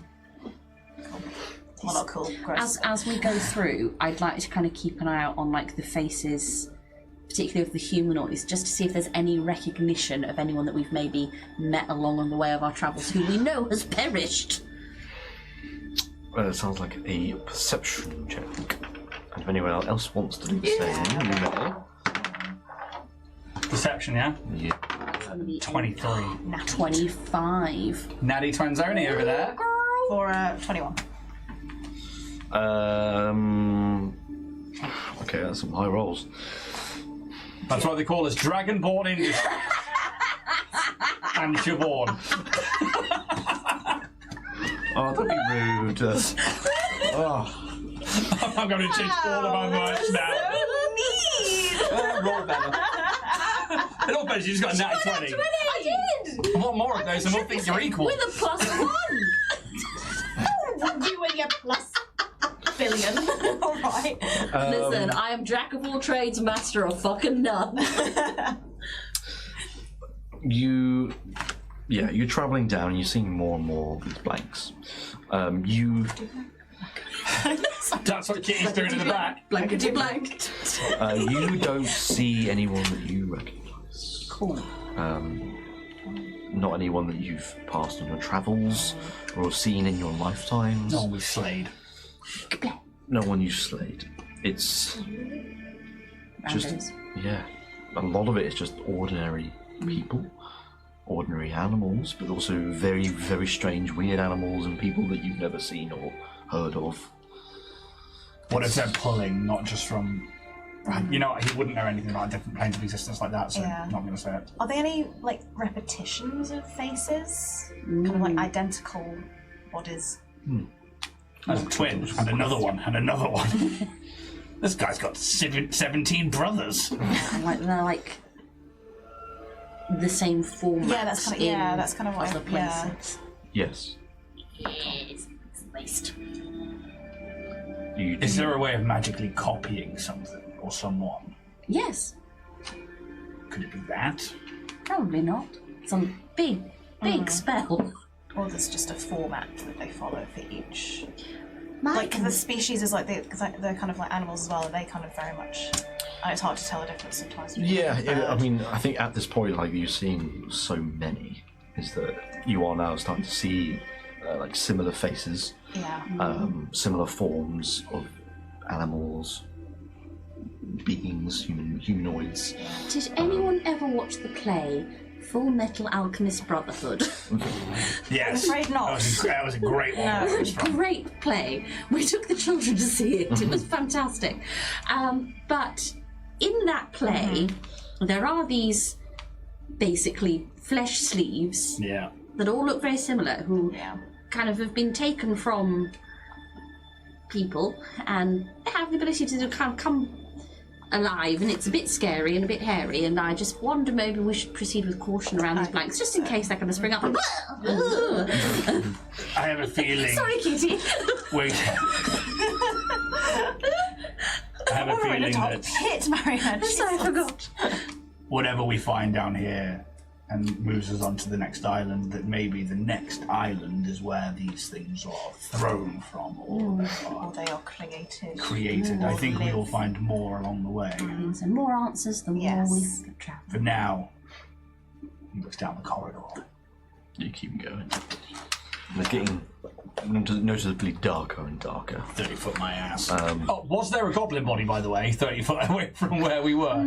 [SPEAKER 6] Cool. Well, not cool. Gross.
[SPEAKER 2] As we go through, I'd like to kind of keep an eye out on like the faces, particularly of the humanoids, just to see if there's any recognition of anyone that we've maybe met along the way of our travels who we know has perished.
[SPEAKER 1] It sounds like a perception check. And if anyone else wants to do the same, you know.
[SPEAKER 3] Perception, yeah?
[SPEAKER 1] Yeah.
[SPEAKER 3] 23.
[SPEAKER 2] 25.
[SPEAKER 3] Natty Twanzoni over there.
[SPEAKER 6] For 21.
[SPEAKER 1] Okay, that's some high rolls.
[SPEAKER 3] That's what they call us, Dragonborn Industry. And Siobhan.
[SPEAKER 1] Oh, don't be rude. Oh.
[SPEAKER 3] I'm going to change all of my merch now. Roll better. In all fairness, you just got a natty 20.
[SPEAKER 2] I did!
[SPEAKER 3] I want more of those and we'll think you're equal.
[SPEAKER 2] With a +1!
[SPEAKER 6] You and your plus billion. Alright.
[SPEAKER 2] Listen, I am jack of all trades, master of fucking none.
[SPEAKER 1] You're travelling down and you're seeing more and more of these blanks.
[SPEAKER 3] That's what Kitty's doing in the back.
[SPEAKER 2] Blankety blank.
[SPEAKER 1] You don't see anyone that you recognise.
[SPEAKER 2] Cool.
[SPEAKER 1] Not anyone that you've passed on your travels or seen in your lifetimes.
[SPEAKER 3] No, we slayed.
[SPEAKER 1] No one you've slayed. It's just,
[SPEAKER 2] Randos.
[SPEAKER 1] yeah, a lot of it is just ordinary people, ordinary animals, but also very, very strange, weird animals and people that you've never seen or heard of.
[SPEAKER 3] What if they're pulling, not just from... You know, he wouldn't know anything about different planes of existence like that, so
[SPEAKER 6] Yeah.
[SPEAKER 3] I'm not going to say it.
[SPEAKER 6] Are there any like repetitions of faces? Kind of like identical bodies?
[SPEAKER 3] There's a twin, and another one, and another one. This guy's got 17 brothers.
[SPEAKER 2] Like they're like the same format.
[SPEAKER 6] Yeah, that's kind of what
[SPEAKER 2] other
[SPEAKER 6] yeah.
[SPEAKER 2] places.
[SPEAKER 1] Yes.
[SPEAKER 2] It's laced.
[SPEAKER 3] Is there a way of magically copying something or someone?
[SPEAKER 2] Yes,
[SPEAKER 3] Could it be that?
[SPEAKER 2] probably not. Some big spell.
[SPEAKER 6] Or there's just a format that they follow for each.
[SPEAKER 2] My
[SPEAKER 6] Like the species is like they're kind of like animals as well. They kind of very much. And it's hard to tell the difference sometimes.
[SPEAKER 1] Yeah, I mean, I think at this point, like, you're seeing so many, is that you are now starting to see like similar faces,
[SPEAKER 6] Yeah.
[SPEAKER 1] similar forms of animals, beings, humanoids.
[SPEAKER 2] Did anyone ever watch the play Full Metal Alchemist Brotherhood?
[SPEAKER 3] Yes.
[SPEAKER 6] I'm afraid not.
[SPEAKER 3] That was a great one.
[SPEAKER 6] No.
[SPEAKER 3] It was from.
[SPEAKER 2] Great play. We took the children to see it. It was fantastic. But in that play, there are these basically flesh sleeves
[SPEAKER 3] Yeah.
[SPEAKER 2] that all look very similar, who
[SPEAKER 6] Yeah.
[SPEAKER 2] kind of have been taken from people and have the ability to kind of come alive, and it's a bit scary and a bit hairy, and I just wonder maybe we should proceed with caution around these blanks, just in case they're going to spring up.
[SPEAKER 3] I have a feeling.
[SPEAKER 2] Sorry, Kitty.
[SPEAKER 3] Wait. I have a feeling that
[SPEAKER 6] Hit Marianne.
[SPEAKER 2] Sorry, I forgot.
[SPEAKER 3] whatever we find down here and moves us on to the next island, that maybe the next island is where these things are thrown from or
[SPEAKER 6] Or they are created.
[SPEAKER 3] created. I think we will find more along the way.
[SPEAKER 2] So more answers, the more
[SPEAKER 6] Yes.
[SPEAKER 2] we travel.
[SPEAKER 3] For now, he looks down the corridor.
[SPEAKER 1] You keep going. They're getting noticeably darker and darker.
[SPEAKER 3] 30 foot my ass. Was there a goblin body, by the way, 30 foot away from where we were?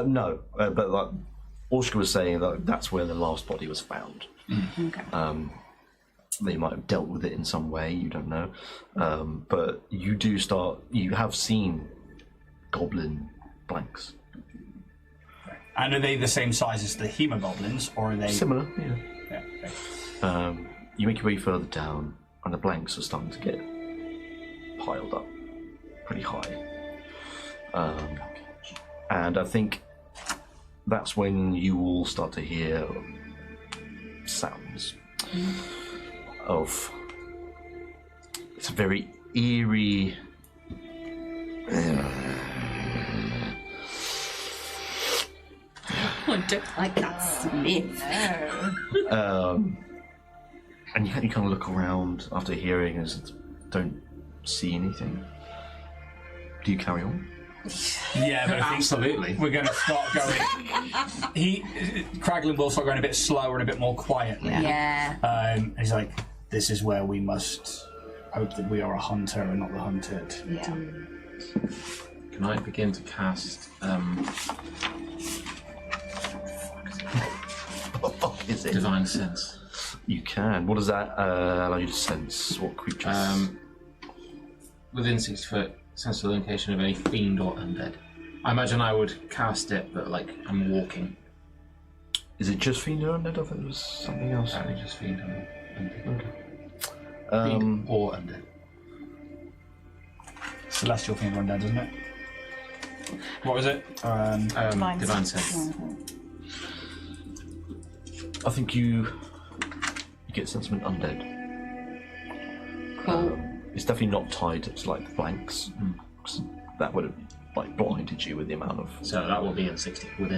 [SPEAKER 1] No, but like Orshka was saying that that's where the last body was found.
[SPEAKER 2] Okay.
[SPEAKER 1] they might have dealt with it in some way, you don't know. But you have seen goblin blanks.
[SPEAKER 3] And are they the same size as the hemogoblins, or are they...
[SPEAKER 1] Similar, yeah.
[SPEAKER 3] Yeah, okay.
[SPEAKER 1] You make your way further down, and the blanks are starting to get piled up pretty high. And I think that's when you all start to hear sounds of... It's a very eerie...
[SPEAKER 2] I don't like that sniff.
[SPEAKER 1] And you kind of look around after hearing and don't see anything. Do you carry on?
[SPEAKER 3] Yeah, but I think
[SPEAKER 5] Absolutely.
[SPEAKER 3] we're going to start going... Kraglin will start going a bit slower and a bit more quietly.
[SPEAKER 2] Yeah.
[SPEAKER 3] And he's like, this is where we must hope that we are a hunter and not the hunted.
[SPEAKER 6] Yeah.
[SPEAKER 5] Can I begin to cast
[SPEAKER 1] What the fuck is it?
[SPEAKER 5] Divine Sense?
[SPEAKER 1] You can. What does that allow you to sense? What creatures?
[SPEAKER 5] Within 60 foot, sense the location of any fiend or undead. I imagine I would cast it, but like I'm walking.
[SPEAKER 1] Is it just fiend or undead? I thought it was something else.
[SPEAKER 5] Apparently just fiend or undead.
[SPEAKER 1] Okay.
[SPEAKER 5] Fiend or undead.
[SPEAKER 3] Celestial fiend run down, doesn't it? What was it?
[SPEAKER 5] Divine Sense.
[SPEAKER 1] I think you get a sense of an undead.
[SPEAKER 2] Cool.
[SPEAKER 1] It's definitely not tied to like the blanks. 'Cause that would have like blinded you with the amount of.
[SPEAKER 5] So that will be within 60 feet.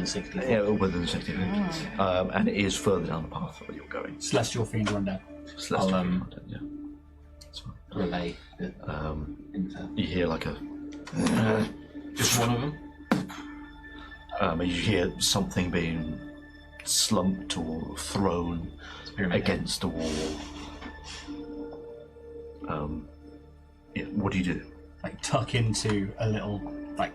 [SPEAKER 1] Yeah, within 60 feet. And it is further down the path that you're going.
[SPEAKER 3] Celestial fiend run down.
[SPEAKER 1] Celestial
[SPEAKER 5] I'll,
[SPEAKER 1] undead, yeah. That's fine.
[SPEAKER 5] Relay the info.
[SPEAKER 1] You hear like a.
[SPEAKER 5] Just one of them?
[SPEAKER 1] And you hear something being slumped or thrown against a wall. Yeah, what do you do?
[SPEAKER 3] Like tuck into a little like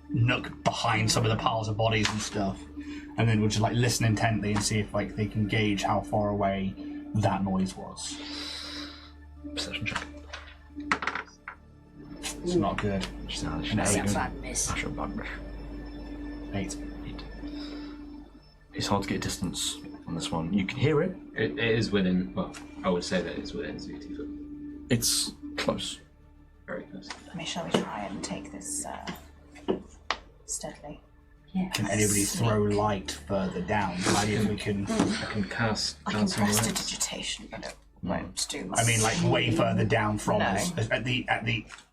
[SPEAKER 3] nook behind some of the piles of bodies and stuff, and then we'll just like listen intently and see if like they can gauge how far away that noise was.
[SPEAKER 1] Perception check.
[SPEAKER 3] It's not good.
[SPEAKER 1] An
[SPEAKER 2] Sounds like miss.
[SPEAKER 3] 8.
[SPEAKER 1] It's hard to get distance on this one. You can hear it.
[SPEAKER 5] It is within, well, I would say that it's within 60 foot.
[SPEAKER 1] It's close.
[SPEAKER 5] Very close.
[SPEAKER 6] I mean, shall we try and take this steadily?
[SPEAKER 2] Yeah.
[SPEAKER 3] Can anybody throw light further down? Maybe we can.
[SPEAKER 5] I can cast
[SPEAKER 6] I can
[SPEAKER 5] Dancing Lights.
[SPEAKER 6] prestidigitation, but it won't do much.
[SPEAKER 3] I mean, like way further down from
[SPEAKER 6] No.
[SPEAKER 3] us, at the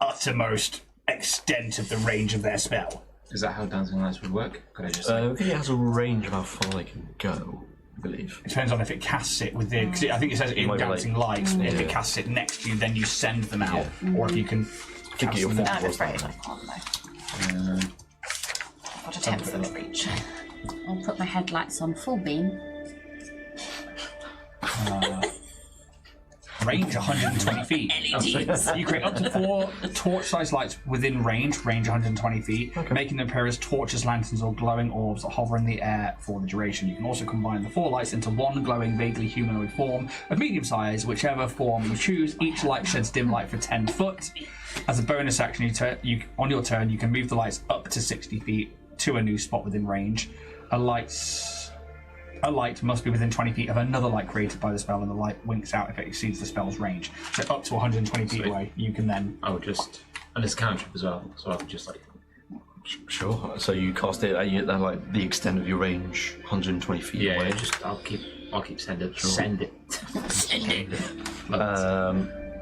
[SPEAKER 3] uttermost extent of the range of their spell.
[SPEAKER 5] Is that how Dancing Lights would work? Could I just
[SPEAKER 1] I think it has a range of how far they can go, I believe.
[SPEAKER 3] It depends on if it casts it within. Because I think it says in
[SPEAKER 1] might be
[SPEAKER 3] Dancing
[SPEAKER 1] like-
[SPEAKER 3] Lights, if it casts it next to you, then you send them out, or if you can.
[SPEAKER 1] think you're
[SPEAKER 3] cast them
[SPEAKER 6] I'm
[SPEAKER 1] was
[SPEAKER 6] afraid
[SPEAKER 1] that.
[SPEAKER 6] I can't, though. I've got a 10-foot reach.
[SPEAKER 2] I'll put my headlights on full beam.
[SPEAKER 3] Range 120 feet. You create up to 4 torch-sized lights within range 120 feet, making them appear as torches, lanterns, or glowing orbs that hover in the air for the duration. You can also combine the 4 lights into one glowing, vaguely humanoid form of medium size, whichever form you choose. Each light sheds dim light for 10 foot. As a bonus action, on your turn, you can move the lights up to 60 feet to a new spot within range. A light must be within 20 feet of another light created by the spell, and the light winks out if it exceeds the spell's range. So up to 120 feet
[SPEAKER 5] Sweet.
[SPEAKER 3] away, you can then...
[SPEAKER 5] I would just, and it's a cantrip as well, so I would just like,
[SPEAKER 1] Sure. So you cast it at like the extent of your range, 120 feet
[SPEAKER 5] yeah,
[SPEAKER 1] away.
[SPEAKER 5] just I'll keep send it, send it,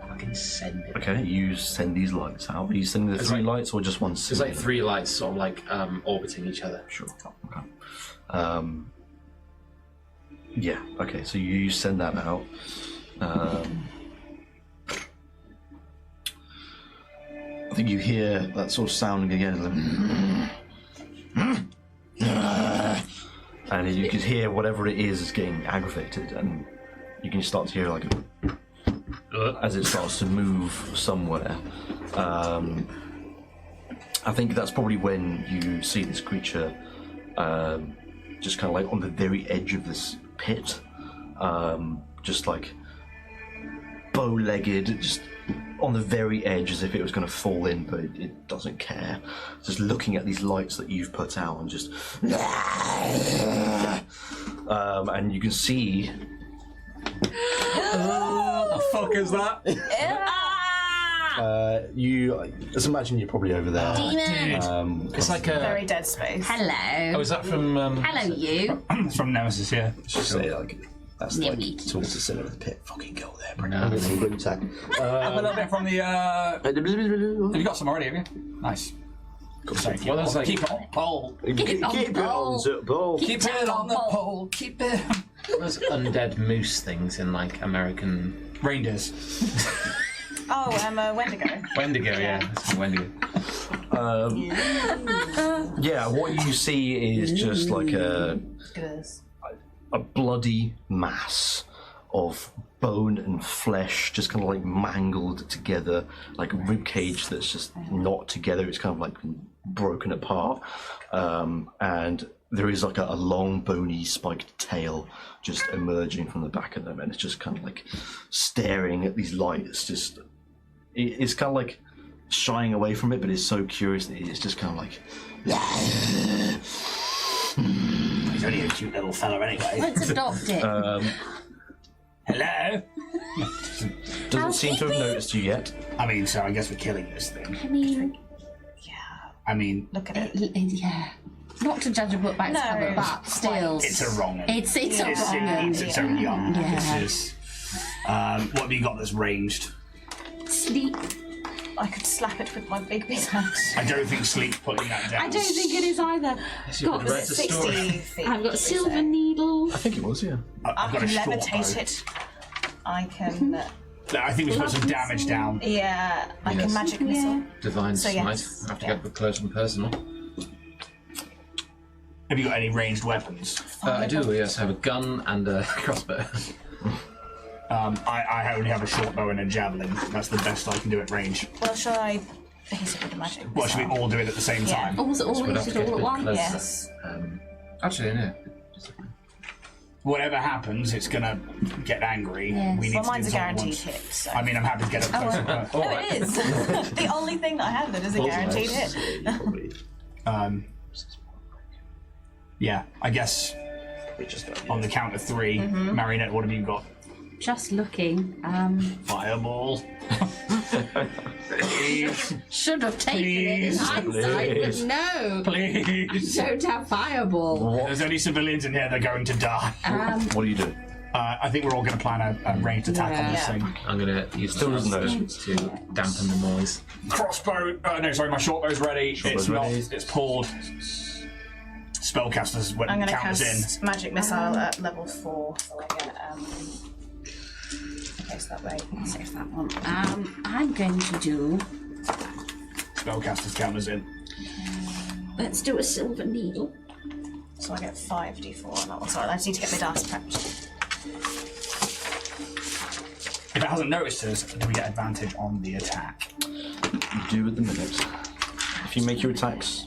[SPEAKER 5] fucking send it.
[SPEAKER 1] Okay, you send these lights out. Are you sending the
[SPEAKER 5] It's
[SPEAKER 1] 3
[SPEAKER 5] like-
[SPEAKER 1] lights or just one?
[SPEAKER 5] There's like 3 lights sort of like orbiting each other.
[SPEAKER 1] Sure. Okay. Yeah. Okay. So you send that out. I think you hear that sort of sounding again, and you can hear whatever it is getting aggravated, and you can start to hear like as it starts to move somewhere. I think that's probably when you see this creature just kind of like on the very edge of this pit, just like bow-legged, just on the very edge as if it was going to fall in, but it doesn't care. Just looking at these lights that you've put out and just... and you can see...
[SPEAKER 3] the fuck is that?
[SPEAKER 1] you just imagine you're probably over there.
[SPEAKER 2] Demon.
[SPEAKER 5] It's like a...
[SPEAKER 6] Very dead space.
[SPEAKER 2] Hello.
[SPEAKER 5] Oh, is that from...
[SPEAKER 2] Hello, you.
[SPEAKER 3] It's from Nemesis, yeah.
[SPEAKER 1] Just say, like, that's like
[SPEAKER 2] Nibby.
[SPEAKER 1] towards the centre of the pit. Fucking go there, bro.
[SPEAKER 5] No.
[SPEAKER 1] Little blue tack.
[SPEAKER 3] Have a little bit from the. Have you got some already? Have you? Nice. Thank you.
[SPEAKER 5] Well, there's like...
[SPEAKER 3] Keep it on pole.
[SPEAKER 2] Keep it on the pole.
[SPEAKER 1] the ball.
[SPEAKER 3] Keep it on the pole. Keep it.
[SPEAKER 5] Those undead moose things in like American...
[SPEAKER 3] Reindeers.
[SPEAKER 6] Oh, Wendigo.
[SPEAKER 5] Wendigo, yeah. That's from Wendigo.
[SPEAKER 1] Yeah, what you see is just like a bloody mass of bone and flesh, just kind of like mangled together, like a rib cage that's just not together. It's kind of like broken apart, and there is like a long, bony, spiked tail just emerging from the back of them, and it's just kind of like staring at these lights. Just it's kind of like shying away from it, but it's so curious that it's just kind of like.
[SPEAKER 3] He's only a cute little fella anyway.
[SPEAKER 2] Let's adopt it.
[SPEAKER 3] Hello.
[SPEAKER 1] Doesn't seem to have noticed you yet.
[SPEAKER 3] I mean, so I guess we're killing this thing. I mean,
[SPEAKER 6] Look at it.
[SPEAKER 2] Yeah. Not to judge a book by its cover, but still.
[SPEAKER 3] it's a wrong one.
[SPEAKER 2] It's a wrong
[SPEAKER 3] It eats its own young.
[SPEAKER 2] Yeah.
[SPEAKER 3] This is, what have you got that's ranged?
[SPEAKER 2] Sleep.
[SPEAKER 6] I could slap it with my big axe.
[SPEAKER 3] I don't think sleep's putting that down.
[SPEAKER 2] I don't think it is either.
[SPEAKER 5] Got
[SPEAKER 6] Is it 60 feet?
[SPEAKER 2] I've got silver needle.
[SPEAKER 1] I think it was, yeah.
[SPEAKER 3] I've
[SPEAKER 6] I
[SPEAKER 3] got
[SPEAKER 6] can
[SPEAKER 3] a short
[SPEAKER 6] levitate
[SPEAKER 3] bow.
[SPEAKER 6] it. I can.
[SPEAKER 3] I think we should put some damage down.
[SPEAKER 6] Yeah, I can
[SPEAKER 5] Yes.
[SPEAKER 6] magic missile.
[SPEAKER 5] Divine
[SPEAKER 6] So,
[SPEAKER 5] Smite.
[SPEAKER 6] yes.
[SPEAKER 5] I have to
[SPEAKER 6] Yeah.
[SPEAKER 5] get up close and personal.
[SPEAKER 3] Have you got any ranged weapons?
[SPEAKER 5] I do, yes. I have a gun and a crossbow.
[SPEAKER 3] I only have a short bow and a javelin. That's the best I can do at range.
[SPEAKER 6] Well, shall I hit it with the magic missile?
[SPEAKER 3] Well, should we all do it at the same
[SPEAKER 6] Yeah.
[SPEAKER 3] time?
[SPEAKER 2] All
[SPEAKER 5] We'd
[SPEAKER 2] we
[SPEAKER 5] have to
[SPEAKER 2] should
[SPEAKER 5] get a
[SPEAKER 2] all at
[SPEAKER 5] bit
[SPEAKER 2] once.
[SPEAKER 5] closer.
[SPEAKER 6] Yes.
[SPEAKER 5] Actually, no.
[SPEAKER 3] Whatever happens, it's gonna get angry.
[SPEAKER 2] Yes.
[SPEAKER 3] We need
[SPEAKER 6] Well,
[SPEAKER 3] to
[SPEAKER 6] mine's
[SPEAKER 3] do
[SPEAKER 6] a
[SPEAKER 3] this all at
[SPEAKER 6] guaranteed
[SPEAKER 3] once.
[SPEAKER 6] hit. So.
[SPEAKER 3] I mean, I'm happy to get up close.
[SPEAKER 6] No, it is. The only thing that I have that is a guaranteed hit.
[SPEAKER 3] Yeah, I guess on the count of 3, Marionette, what have you got?
[SPEAKER 2] Just looking.
[SPEAKER 3] Fireball. Please.
[SPEAKER 2] Should have taken it in
[SPEAKER 3] Please.
[SPEAKER 2] hindsight, but no.
[SPEAKER 3] Please.
[SPEAKER 2] Don't have fireball.
[SPEAKER 3] There's only civilians in here that are going to die.
[SPEAKER 1] What do you do?
[SPEAKER 3] I think we're all going to plan a ranged attack on this
[SPEAKER 6] Yeah.
[SPEAKER 3] thing.
[SPEAKER 5] I'm going to use
[SPEAKER 1] Still doesn't
[SPEAKER 5] the
[SPEAKER 1] know.
[SPEAKER 5] to dampen the noise.
[SPEAKER 3] Crossbow. No, sorry, my short bow's ready.
[SPEAKER 1] Short
[SPEAKER 3] It's
[SPEAKER 1] bow's
[SPEAKER 3] not.
[SPEAKER 1] ready.
[SPEAKER 3] It's pulled. Spellcasters when
[SPEAKER 6] I'm going to
[SPEAKER 3] counters in.
[SPEAKER 6] cast magic missile at level 4, so I get okay, so that way.
[SPEAKER 2] Save that one. I'm going to do.
[SPEAKER 3] Spellcasters counters in.
[SPEAKER 2] Let's do a silver needle.
[SPEAKER 6] So I get 5d4 on that one. Sorry, I just need to get my dice prepped.
[SPEAKER 3] If it hasn't noticed us, do we get advantage on the attack?
[SPEAKER 1] You do at the minute. If you make your attacks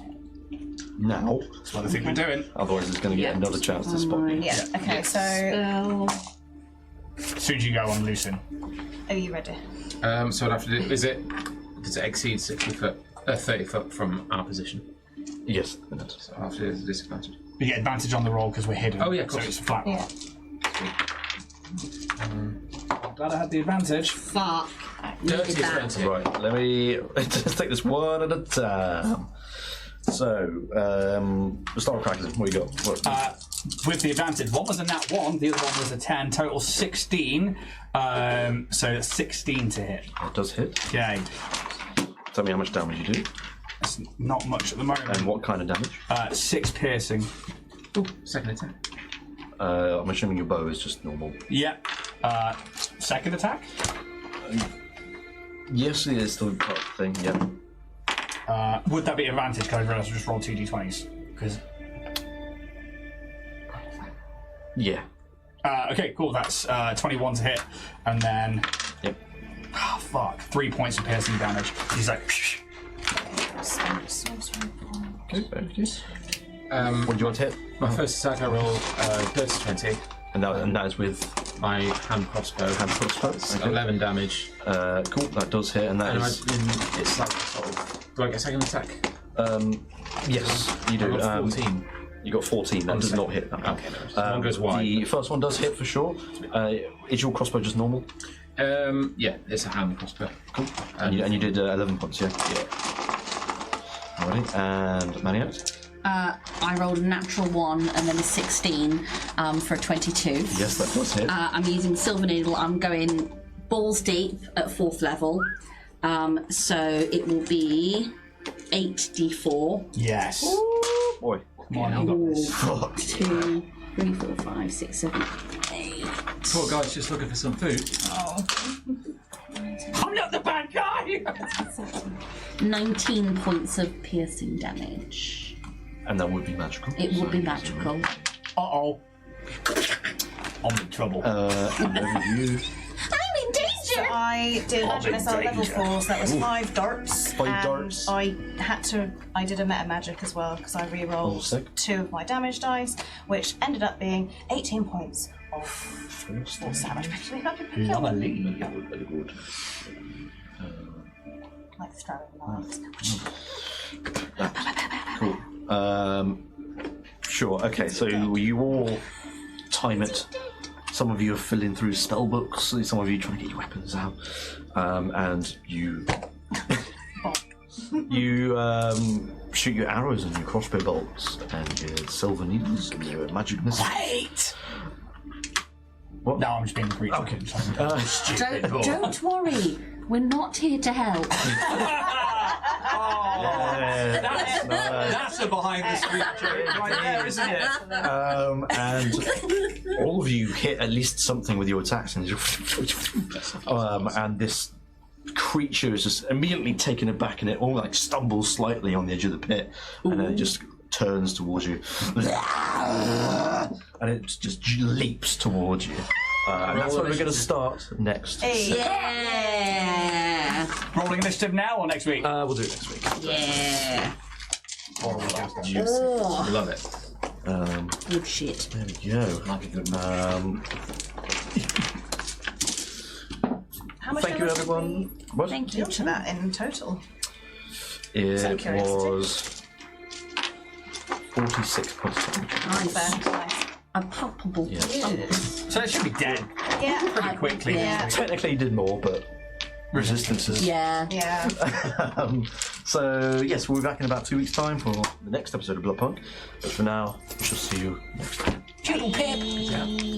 [SPEAKER 1] now,
[SPEAKER 3] That's what I think we're doing.
[SPEAKER 1] otherwise it's going to get another chance to spot you.
[SPEAKER 6] Yeah, okay, so
[SPEAKER 2] Spell.
[SPEAKER 3] As soon as you go, I'm loosing.
[SPEAKER 6] are you ready?
[SPEAKER 5] So what I have to do, does it exceed 60 foot, 30 foot from our position?
[SPEAKER 1] Yes.
[SPEAKER 5] So I have to do the disadvantage.
[SPEAKER 3] We get advantage on the roll because we're hidden.
[SPEAKER 5] Oh, yeah, of
[SPEAKER 3] So
[SPEAKER 5] course.
[SPEAKER 3] it's a flat roll.
[SPEAKER 6] Yeah.
[SPEAKER 3] Glad I had the advantage.
[SPEAKER 2] Fuck.
[SPEAKER 5] Dirty
[SPEAKER 2] Needed that.
[SPEAKER 5] 20.
[SPEAKER 1] Right, let me just take this one at a time. So, we'll start with Crackers. What you got? What?
[SPEAKER 3] With the advantage, one was a nat 1, the other one was a 10, total 16. So 16 to hit.
[SPEAKER 1] It does hit.
[SPEAKER 3] Okay.
[SPEAKER 1] Tell me how much damage you do
[SPEAKER 3] That's not much at the moment.
[SPEAKER 1] and what kind of damage.
[SPEAKER 3] 6 piercing.
[SPEAKER 5] Ooh, second attack.
[SPEAKER 1] I'm assuming your bow is just normal.
[SPEAKER 3] Yep. Second attack?
[SPEAKER 1] Yes, it is still a thing, yeah.
[SPEAKER 3] Would that be advantage? Because I realised I just rolled 2 d20s. Because.
[SPEAKER 1] Yeah.
[SPEAKER 3] Okay, cool. That's 21 to hit, and then.
[SPEAKER 1] Yep.
[SPEAKER 3] Oh, fuck. 3 points of piercing damage. He's like.
[SPEAKER 1] Okay, back to you.
[SPEAKER 5] What
[SPEAKER 1] What do you want to hit?
[SPEAKER 5] My first attack I rolled dirty 20.
[SPEAKER 1] And that is with
[SPEAKER 5] my hand crossbow.
[SPEAKER 1] hand crossbow. Okay.
[SPEAKER 5] 11 damage.
[SPEAKER 1] Cool, that does hit, and that is.
[SPEAKER 5] It's like sort of. Do I get a second attack?
[SPEAKER 1] Yes, you do.
[SPEAKER 5] I got 14.
[SPEAKER 1] You got 14. That does not hit. That one.
[SPEAKER 5] Okay, no. One goes wide.
[SPEAKER 1] The first one does hit for sure. Is your crossbow just normal?
[SPEAKER 5] Yeah, it's a hand crossbow.
[SPEAKER 1] Cool. And you did 11 points, yeah.
[SPEAKER 5] Yeah.
[SPEAKER 1] Alrighty, and Maniac?
[SPEAKER 2] I rolled a natural 1 and then a 16 for a 22.
[SPEAKER 1] Yes, that does hit.
[SPEAKER 2] I'm using Silver Needle. I'm going balls deep at 4th level. So it will be 8d4.
[SPEAKER 3] Yes.
[SPEAKER 1] Boy.
[SPEAKER 3] Come on, I've got this.
[SPEAKER 1] Fuck.
[SPEAKER 2] 2, 3, 4, 5, 6, 7, 8.
[SPEAKER 3] Poor guy's just looking for some food. Oh. I'm not the bad guy!
[SPEAKER 2] 19 points of piercing damage.
[SPEAKER 1] And that would be magical.
[SPEAKER 2] It would be magical.
[SPEAKER 3] Uh-oh. I'm in trouble.
[SPEAKER 1] And over you.
[SPEAKER 2] I'm in danger!
[SPEAKER 6] So I did magic missile at level 4, so that was 5 darts.
[SPEAKER 1] 5 darts.
[SPEAKER 6] I did a meta magic as well, because I re-rolled
[SPEAKER 1] sick.
[SPEAKER 6] 2 of my damage dice, which ended up being 18 points of force damage.
[SPEAKER 3] Lovely.
[SPEAKER 1] Very good.
[SPEAKER 6] Like throwing knives.
[SPEAKER 1] Cool. Sure, okay, so you all time it. Some of you are filling through spell books, some of you trying to get your weapons out, and you shoot your arrows and your crossbow bolts and your silver needles and your magic missiles.
[SPEAKER 3] Wait!
[SPEAKER 1] What?
[SPEAKER 3] No, I'm just being a creature.
[SPEAKER 1] Okay.
[SPEAKER 3] Stupid boy.
[SPEAKER 2] Don't worry, we're not here to help.
[SPEAKER 3] That's a behind the screen joke right there, isn't it?
[SPEAKER 1] And all of you hit at least something with your attacks, and this creature is just immediately taken aback, and it all like stumbles slightly on the edge of the pit, and then it just turns towards you, and it just leaps towards you. And that's where we're going to start next.
[SPEAKER 2] Yeah!
[SPEAKER 3] Rolling initiative now or next week?
[SPEAKER 1] We'll do it next week.
[SPEAKER 2] Yeah!
[SPEAKER 5] Oh. Love it.
[SPEAKER 2] Good shit.
[SPEAKER 1] There we go.
[SPEAKER 6] How much
[SPEAKER 1] Thank you,
[SPEAKER 6] damage
[SPEAKER 1] everyone. What?
[SPEAKER 2] Thank
[SPEAKER 6] did
[SPEAKER 2] you.
[SPEAKER 6] we do to that in total?
[SPEAKER 1] It
[SPEAKER 6] curiosity?
[SPEAKER 1] was 46 points damage.
[SPEAKER 6] Nice.
[SPEAKER 2] A palpable.
[SPEAKER 1] Yeah.
[SPEAKER 3] So it should be dead
[SPEAKER 6] Yeah.
[SPEAKER 3] pretty quickly.
[SPEAKER 6] Yeah.
[SPEAKER 1] Technically, you did more, but resistances.
[SPEAKER 2] Yeah.
[SPEAKER 6] Yeah.
[SPEAKER 1] So, yes, we'll be back in about 2 weeks' time for the next episode of Bloodpunk. But for now, we shall see you next time.
[SPEAKER 3] Pip!
[SPEAKER 1] Yeah.